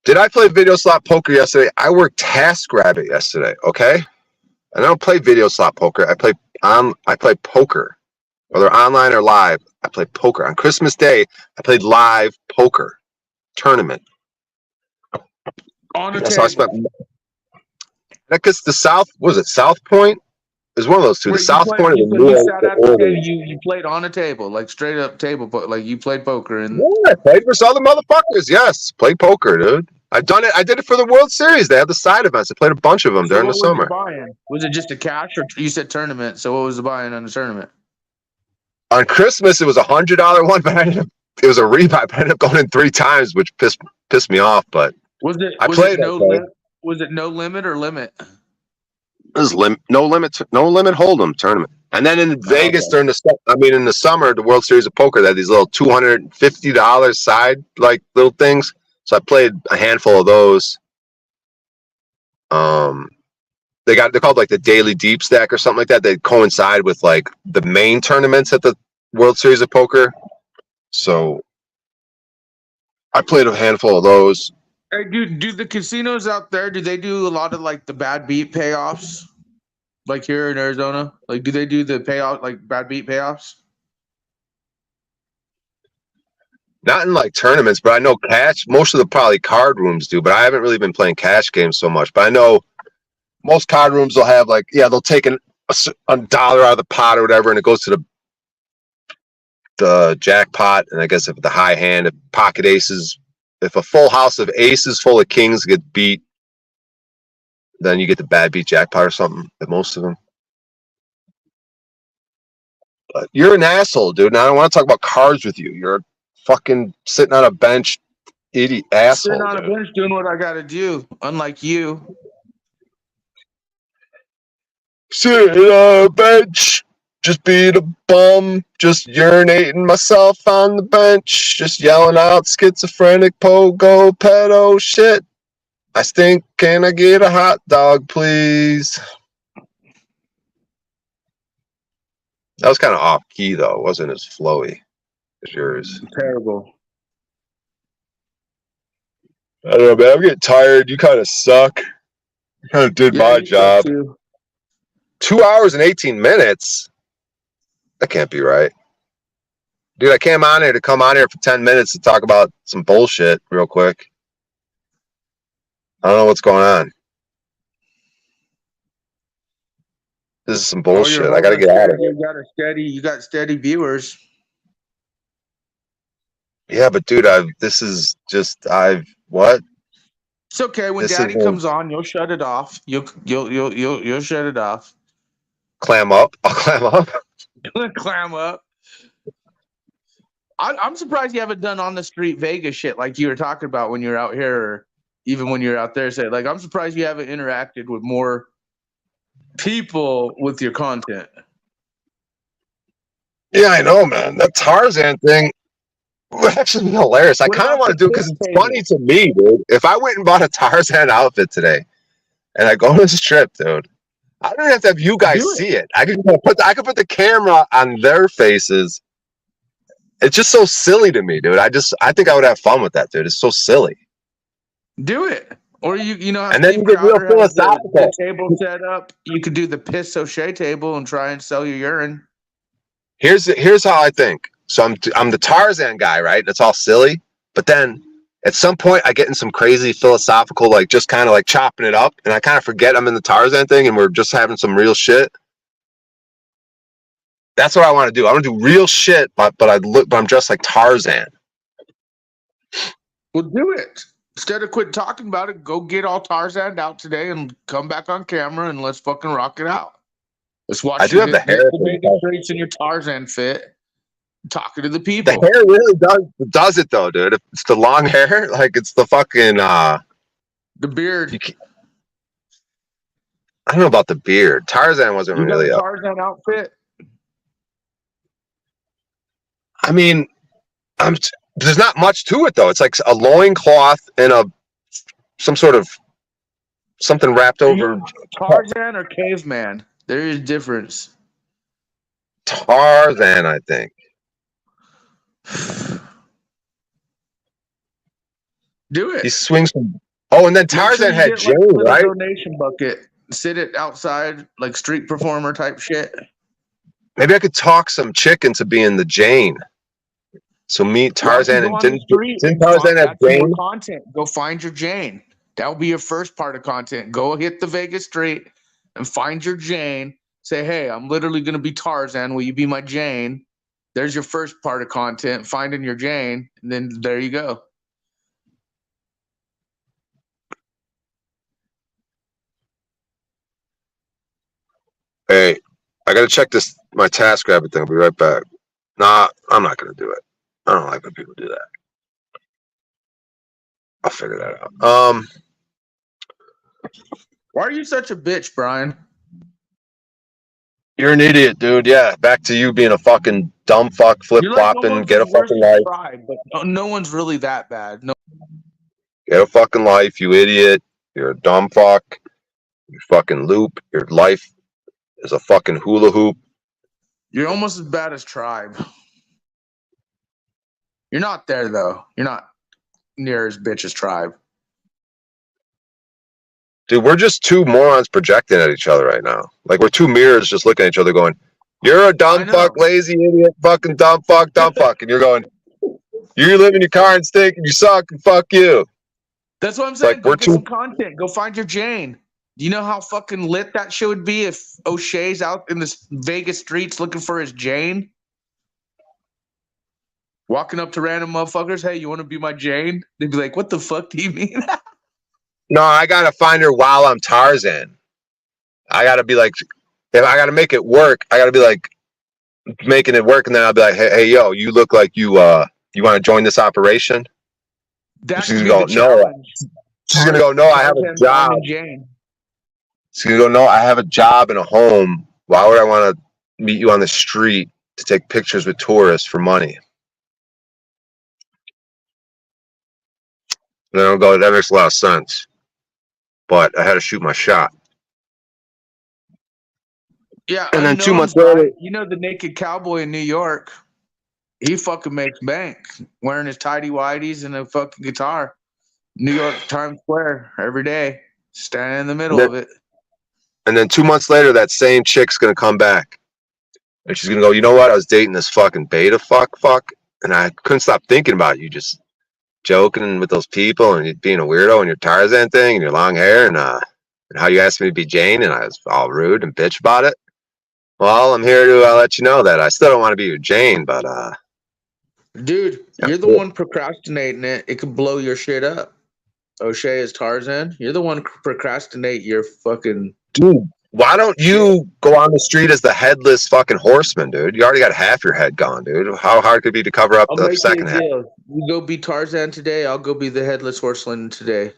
Did I play video slot poker yesterday? I worked TaskRabbit yesterday, okay? I don't play video slot poker. I play poker. Whether online or live, I play poker. On Christmas Day, I played live poker tournament. On a table. Because the South, was it South Point? It was one of those two. The South Point of the you played on a table, like straight up table, but like you played poker. And yeah, I played for other motherfuckers. Yes, played poker, dude. I've done it. I did it for the World Series. They had the side events. I played a bunch of them during the summer. Was it just a cash, or you said tournament? So what was the buy-in on the tournament? On Christmas, it was $100 one, but it was a rebuy. I ended up going in 3 times, which pissed me off. But Was it I was it played no okay. was it no limit or limit? This is no limit hold'em tournament. And then in Oh, Vegas okay. during in the summer, the World Series of Poker, they had these little $250 side like little things. So I played a handful of those. They're called like the Daily Deep Stack or something like that. They coincide with like the main tournaments at the World Series of Poker. So I played a handful of those. Hey, do the casinos out there, do they do a lot of like the bad beat payoffs? Like here in Arizona? Like do they do the payoff like bad beat payoffs? Not in like tournaments, but I know cash. Most of the probably card rooms do, but I haven't really been playing cash games so much. But I know most card rooms will have like, yeah, they'll take a dollar out of the pot or whatever, and it goes to the jackpot. And I guess if the high hand, if pocket aces, if a full house of aces full of kings get beat, then you get the bad beat jackpot or something at most of them. But you're an asshole, dude. And I don't want to talk about cards with you. You're fucking sitting on a bench, idiot Sitting asshole, on a dude. bench doing what I gotta do, unlike you. Sitting on a bench, just being a bum, just urinating myself on the bench, just yelling out schizophrenic pogo pedo shit. I stink. Can I get a hot dog, please? That was kind of off key though. It wasn't as flowy as yours. Terrible. I don't know, man. I'm getting tired. You kind of suck. You kind of did Yeah, my you suck job. too. 2 hours and 18 minutes. That can't be right. Dude, I came on here to come on here for 10 minutes to talk about some bullshit real quick. I don't know what's going on. This is some Oh, you're bullshit. I got to holding get out of steady. here. You got steady viewers. Yeah, but dude, what? It's okay. When This is Daddy comes on, you'll shut it off. You'll shut it off. clam up. I'll clam up. Clam up. I'm surprised you haven't done on the street Vegas shit like you were talking about when you're out here, or even when you're out there. Say like, I'm surprised you haven't interacted with more people with your content. Yeah, I know, man. That Tarzan thing would actually be hilarious. I What kind of about want the to do it because piss it's table? funny to me, dude. If I went and bought a Tarzan outfit today and I go on this trip, dude, I don't even have to have you guys Do it. see it. I could put the camera on their faces. It's just so silly to me, dude. I think I would have fun with that, dude. It's so silly. Do it. Or you know how And then Steve you get real Crowder has philosophical. the table set up. You could do the piss O'Shea table and try and sell your urine. Here's how I think. So I'm the Tarzan guy, right? It's all silly, but then at some point I get in some crazy philosophical, like just kind of like chopping it up, and I kind of forget I'm in the Tarzan thing, and we're just having some real shit. That's what I want to do. I want to do real shit, but I'm dressed like Tarzan. Well, do it. Instead of quit talking about it, go get all Tarzan out today and come back on camera and let's fucking rock it out. Let's watch I do you have the hit hair. the Vegas streets in your Tarzan fit, talking to the The people. hair really does it though, dude. It's the long hair, like it's the fucking The beard. I don't know about the beard. Tarzan wasn't You got really a up. Tarzan outfit? I mean, there's not much to it though. It's like a loincloth and some sort of something wrapped over. Tarzan or caveman? There is difference. Tarzan, I think. Do He it. swings from. Oh, and then Make sure Tarzan you had get like Jane, a little right? donation bucket. Sit it outside, like street performer type shit. Maybe I could talk some chick into being the Jane. So meet Why don't you Tarzan go and on the street didn't and Tarzan have that's more Jane? content. Go find your Jane. That will be your first part of content. Go hit the Vegas street and find your Jane. Say, hey, I'm literally going to be Tarzan. Will you be my Jane? There's your first part of content, finding your Jane. And then there you go. Hey, I gotta check my task rabbit thing. I'll be right back. Nah, I'm not gonna do it. I don't like when people do that. I'll figure that out. Why are you such a bitch, Brian? You're an idiot, dude. Yeah, back to you being a fucking dumb fuck, flip You're like flopping. almost Get a as worse fucking as life. Pride, but no one's really that bad. No, Get a fucking life, you idiot. You're a dumb fuck. You fucking loop. Your life is a fucking hula hoop. you're almost as bad as Tribe. You're not there though. You're not near as bitch as Tribe. Dude, we're just two morons projecting at each other right now. Like we're two mirrors just looking at each other going, you're a dumb fuck, lazy idiot, fucking dumb fuck. And you're going, you live in your car and stink and you suck and fuck you. That's what I'm saying. Like, Go get some content. Go find your Jane. Do you know how fucking lit that shit would be if O'Shea's out in the Vegas streets looking for his Jane? Walking up to random motherfuckers, hey, you want to be my Jane? They'd be like, what the fuck do you mean? No, I gotta find her while I'm Tarzan. I gotta be like, if I gotta make it work, I gotta be like making it work, and then I'll be like, hey yo, you look like you want to join this operation? That She's could gonna be go, the no. challenge. She's gonna go, no, I have a job. Jane. She's gonna go, no, I have a job and a home. Why would I want to meet you on the street to take pictures with tourists for money? And then I'll go, that makes a lot of sense. But I had to shoot my shot. Yeah, and then 2 months later, you know the naked cowboy in New York, he fucking makes bank wearing his tidy whities and a fucking guitar. New York Times Square every day, standing in the middle of it. And then 2 months later, that same chick's gonna come back, and she's gonna go, you know what? I was dating this fucking beta fuck, and I couldn't stop thinking about you just joking with those people and you being a weirdo and your Tarzan thing and your long hair and how you asked me to be Jane and I was all rude and bitch about it. Well, I'm here to let you know that I still don't want to be your Jane, but dude, you're the one procrastinating it. It could blow your shit up. O'Shea is Tarzan. You're the one procrastinate your fucking dude. Why don't you go on the street as the headless fucking horseman, dude? You already got half your head gone, dude. How hard could it be to cover up the second half? You go be Tarzan today. I'll go be the headless horseman today.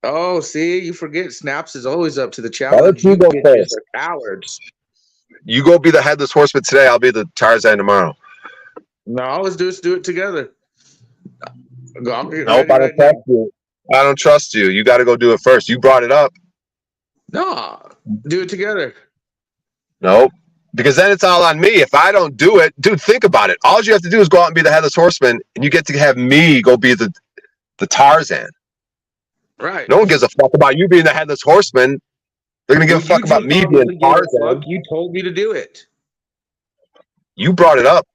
Oh, see, you forget Snaps is always up to the challenge. You bitches are cowards. You go be the headless horseman today. I'll be the Tarzan tomorrow. No, let's do it together. Nope, I don't trust you. I don't trust you. You got to go do it first. You brought it up. No, do it together. Nope. Because then it's all on me. If I don't do it, dude, think about it. All you have to do is go out and be the headless horseman, and you get to have me go be the Tarzan. Right. No one gives a fuck about you being the headless horseman. They're going to give a fuck about me being Tarzan. You told me to do it. You brought it up.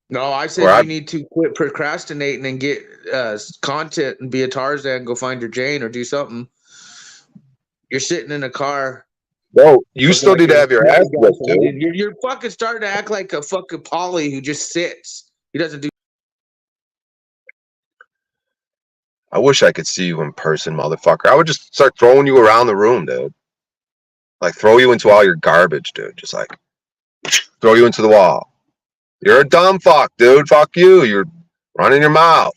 No, I said you need to quit procrastinating and get content and be a Tarzan, go find your Jane or do something. You're sitting in a car. No, you still need to have your ass whipped, dude. You're fucking starting to act like a fucking Polly who just sits. He doesn't do. I wish I could see you in person, motherfucker. I would just start throwing you around the room, dude. Like, throw you into all your garbage, dude. Just like, throw you into the wall. You're a dumb fuck, dude. Fuck you. You're running your mouth.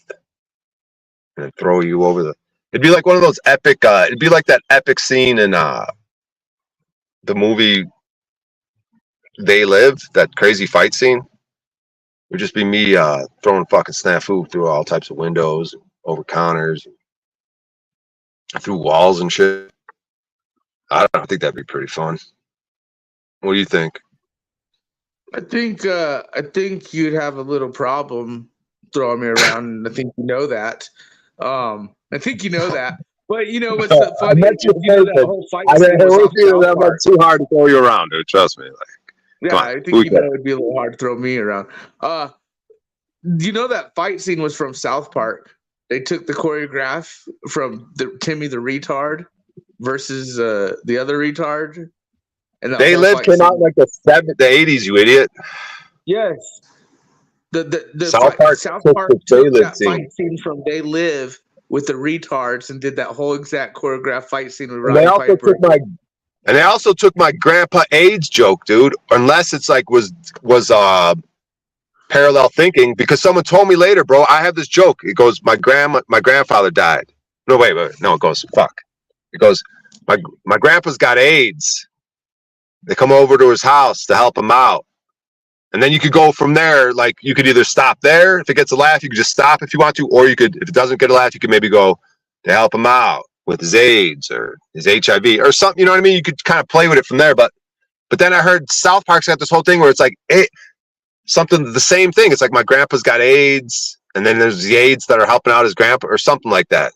And then throw you over the... It'd be like one of those epic... it'd be like that epic scene in the movie They Live, that crazy fight scene. It would just be me throwing fucking snafu through all types of windows, over counters, through walls and shit. I don't think that'd be pretty fun. What do you think? I think you'd have a little problem throwing me around, and I think you know that. I think you know that. But you know what's so funny? That whole fight that's too hard to throw you around, dude. Trust me. Like, yeah, I think you know it'd be a little hard to throw me around. You know that fight scene was from South Park. They took the choreograph from Timmy the Retard versus the other retard. And They Live came out in like the 80s, you idiot. Yes. The South Park took that fight scene from They Live with the retards and did that whole exact choreographed fight scene with Ryan Piper. And they also took my grandpa AIDS joke, dude. Unless it's like was parallel thinking, because someone told me later, bro. I have this joke. It goes, my grandfather died. No, wait. No, it goes, fuck. It goes, my grandpa's got AIDS. They come over to his house to help him out. And then you could go from there. Like, you could either stop there. If it gets a laugh, you could just stop if you want to. Or you could, if it doesn't get a laugh, you could maybe go to help him out with his AIDS or his HIV or something. You know what I mean? You could kind of play with it from there. But then I heard South Park's got this whole thing where it's like, something, the same thing. It's like my grandpa's got AIDS. And then there's the AIDS that are helping out his grandpa or something like that.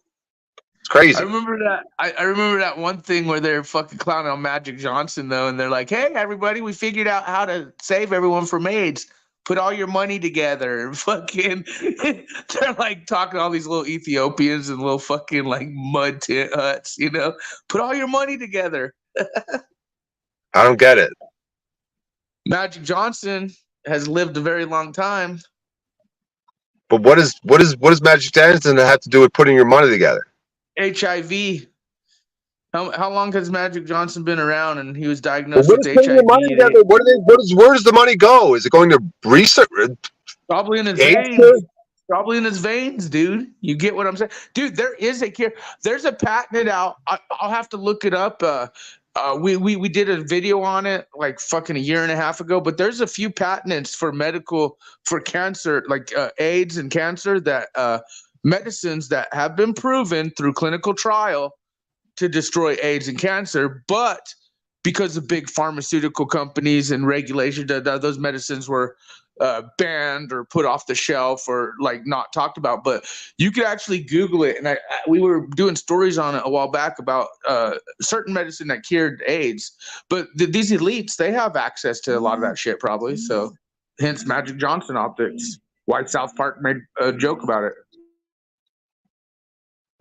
It's crazy. I remember that. I remember that one thing where they're fucking clowning on Magic Johnson though, and they're like, "Hey, everybody, we figured out how to save everyone from AIDS. Put all your money together." And fucking, they're like talking to all these little Ethiopians and little fucking like mud tent huts. You know, put all your money together. I don't get it. Magic Johnson has lived a very long time. But what does Magic Johnson have to do with putting your money together? HIV. How long has Magic Johnson been around? And he was diagnosed Well, with HIV. Where does the money go? Is it going to research? Probably in his AIDS veins. cure? Probably in his veins, dude. You get what I'm saying? Dude, there is a cure. There's a patented out. I'll have to look it up. We did a video on it like fucking a year and a half ago, but there's a few patents for cancer, like AIDS and cancer, that medicines that have been proven through clinical trial to destroy AIDS and cancer, but because of big pharmaceutical companies and regulation, those medicines were banned or put off the shelf or like not talked about. But you could actually Google it, and we were doing stories on it a while back about certain medicine that cured AIDS. But these elites, they have access to a lot of that shit probably. So hence Magic Johnson optics. Why South Park made a joke about it.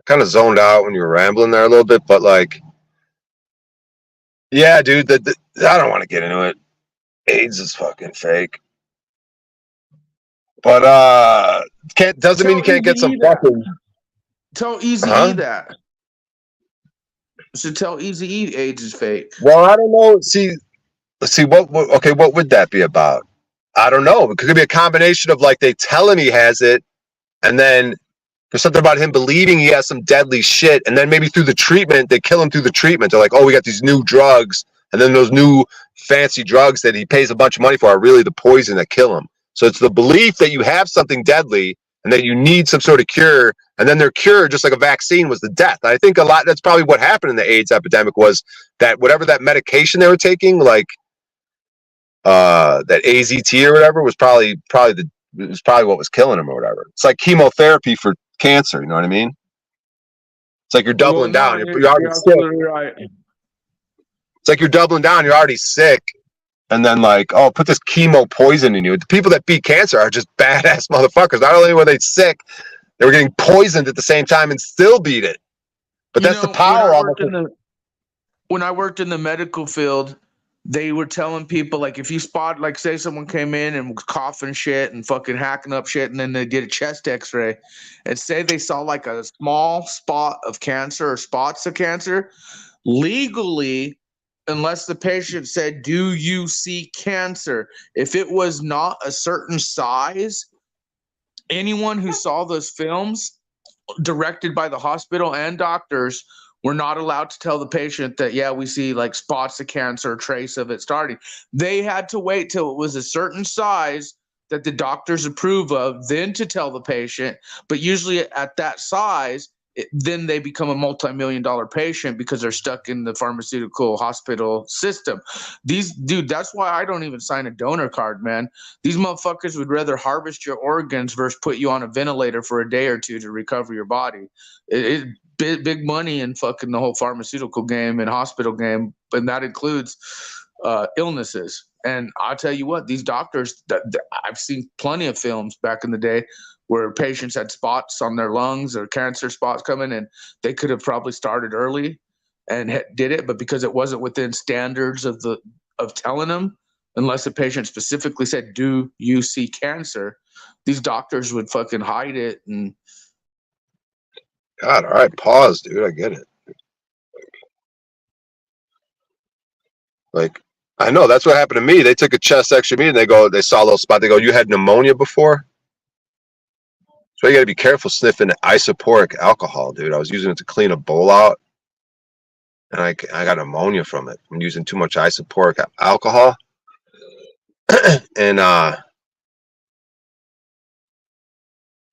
Kind of zoned out when you were rambling there a little bit, but like, yeah, dude, I don't want to get into it. AIDS is fucking fake. But doesn't mean you can't get some fucking. Tell Easy that. So tell Easy AIDS is fake. Well, I don't know. Let's see what would that be about? I don't know. It could be a combination of like they tell him he has it, and then there's something about him believing he has some deadly shit, and then maybe through the treatment, they kill him through the treatment. They're like, oh, we got these new drugs, and then those new fancy drugs that he pays a bunch of money for are really the poison that kill him. So it's the belief that you have something deadly and that you need some sort of cure, and then their cure, just like a vaccine, was the death. I think a lot, that's probably what happened in the AIDS epidemic, was that whatever that medication they were taking, like that AZT or whatever, was probably what was killing him or whatever. It's like chemotherapy for cancer, you know what I mean? It's like you're doubling down. You're already sick. Right. It's like you're doubling down. You're already sick, and then like, oh, put this chemo poison in you. The people that beat cancer are just badass motherfuckers. Not only were they sick, they were getting poisoned at the same time and still beat it. But that's the power of it. When I worked in the medical field, they were telling people, like, if you spot, like, say someone came in and was coughing shit and fucking hacking up shit, and then they did a chest x-ray, and say they saw like a small spot of cancer or spots of cancer, legally, unless the patient said, do you see cancer? If it was not a certain size, anyone who saw those films directed by the hospital and doctors were not allowed to tell the patient that, yeah, we see like spots of cancer, trace of it starting. They had to wait till it was a certain size that the doctors approve of, then to tell the patient. But usually at that size, then they become a multi-million-dollar patient because they're stuck in the pharmaceutical hospital system. Dude, that's why I don't even sign a donor card, man. These motherfuckers would rather harvest your organs versus put you on a ventilator for a day or two to recover your body. Big money in fucking the whole pharmaceutical game and hospital game, and that includes illnesses. And I'll tell you what, these doctors, I've seen plenty of films back in the day where patients had spots on their lungs or cancer spots coming, and they could have probably started early and did it, but because it wasn't within standards of telling them, unless the patient specifically said, do you see cancer, these doctors would fucking hide it. And God, all right, pause, dude. I get it. Like, I know that's what happened to me. They took a chest X-ray me and they saw a little spot. They go, you had pneumonia before? So you got to be careful sniffing isoporic alcohol, dude. I was using it to clean a bowl out, and I got pneumonia from it. I'm using too much isoporic alcohol, and I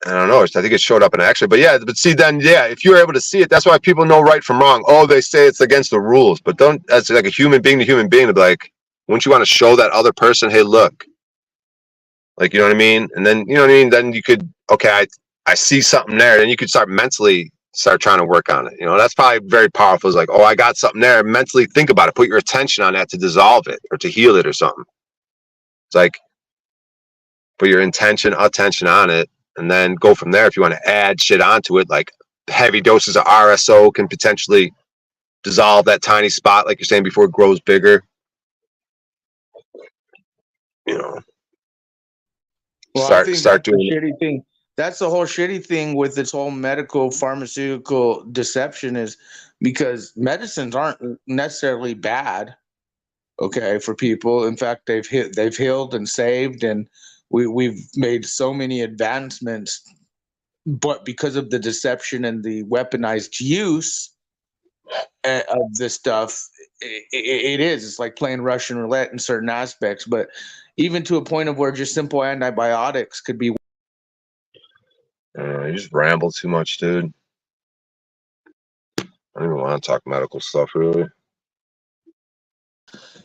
don't know. I think it showed up in X-ray. But yeah, but see, then yeah, if you're able to see it, that's why people know right from wrong. Oh, they say it's against the rules, but don't. As like a human being to human being, to be like, wouldn't you want to show that other person, hey, look, like, you know what I mean? And then, you know what I mean? Then you could, okay, I see something there. Then you could start mentally start trying to work on it. You know, that's probably very powerful. It's like, oh, I got something there. Mentally think about it. Put your attention on that to dissolve it or to heal it or something. It's like, put your attention on it and then go from there. If you want to add shit onto it, like heavy doses of RSO can potentially dissolve that tiny spot, like you're saying, before it grows bigger. You know, Well, I think start doing the shitty thing. That's the whole shitty thing with this whole medical pharmaceutical deception is because medicines aren't necessarily bad, okay, for people. In fact, they've healed and saved, and we've made so many advancements, but because of the deception and the weaponized use of this stuff, it's like playing Russian roulette in certain aspects. But even to a point of where just simple antibiotics could be. You just ramble too much, dude. I don't even want to talk medical stuff, really.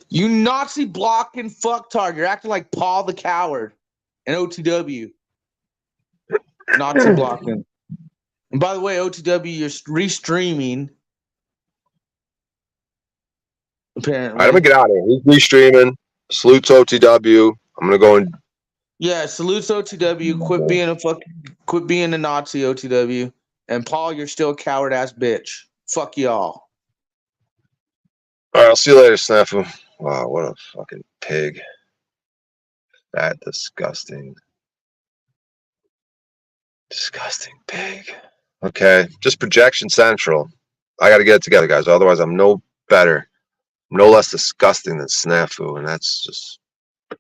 You Nazi blocking fucktard. You're acting like Paul the Coward and OTW. Nazi blocking. And by the way, OTW, you're restreaming. Apparently. All right, I'm going to get out of here. He's restreaming. Salute to OTW. I'm going to go and... Yeah, salutes OTW. Quit being a Nazi, OTW. And Paul, you're still a coward ass bitch. Fuck y'all. All right, I'll see you later, Snafu. Wow, what a fucking pig. That disgusting pig. Okay, just projection central. I got to get it together, guys. Otherwise, I'm no better, no less disgusting than Snafu, and that's just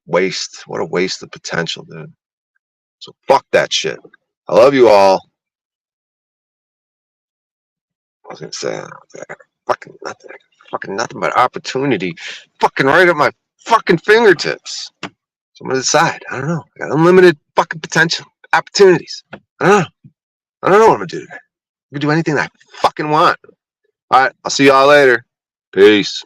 waste. What a waste of potential, dude. So fuck that shit. I love you all. I was gonna say, fucking nothing but opportunity, fucking right at my fucking fingertips. So I'm gonna decide. I don't know. I got unlimited fucking potential, opportunities. I don't know what I'm gonna do today. I can do anything I fucking want. All right, I'll see y'all later. Peace.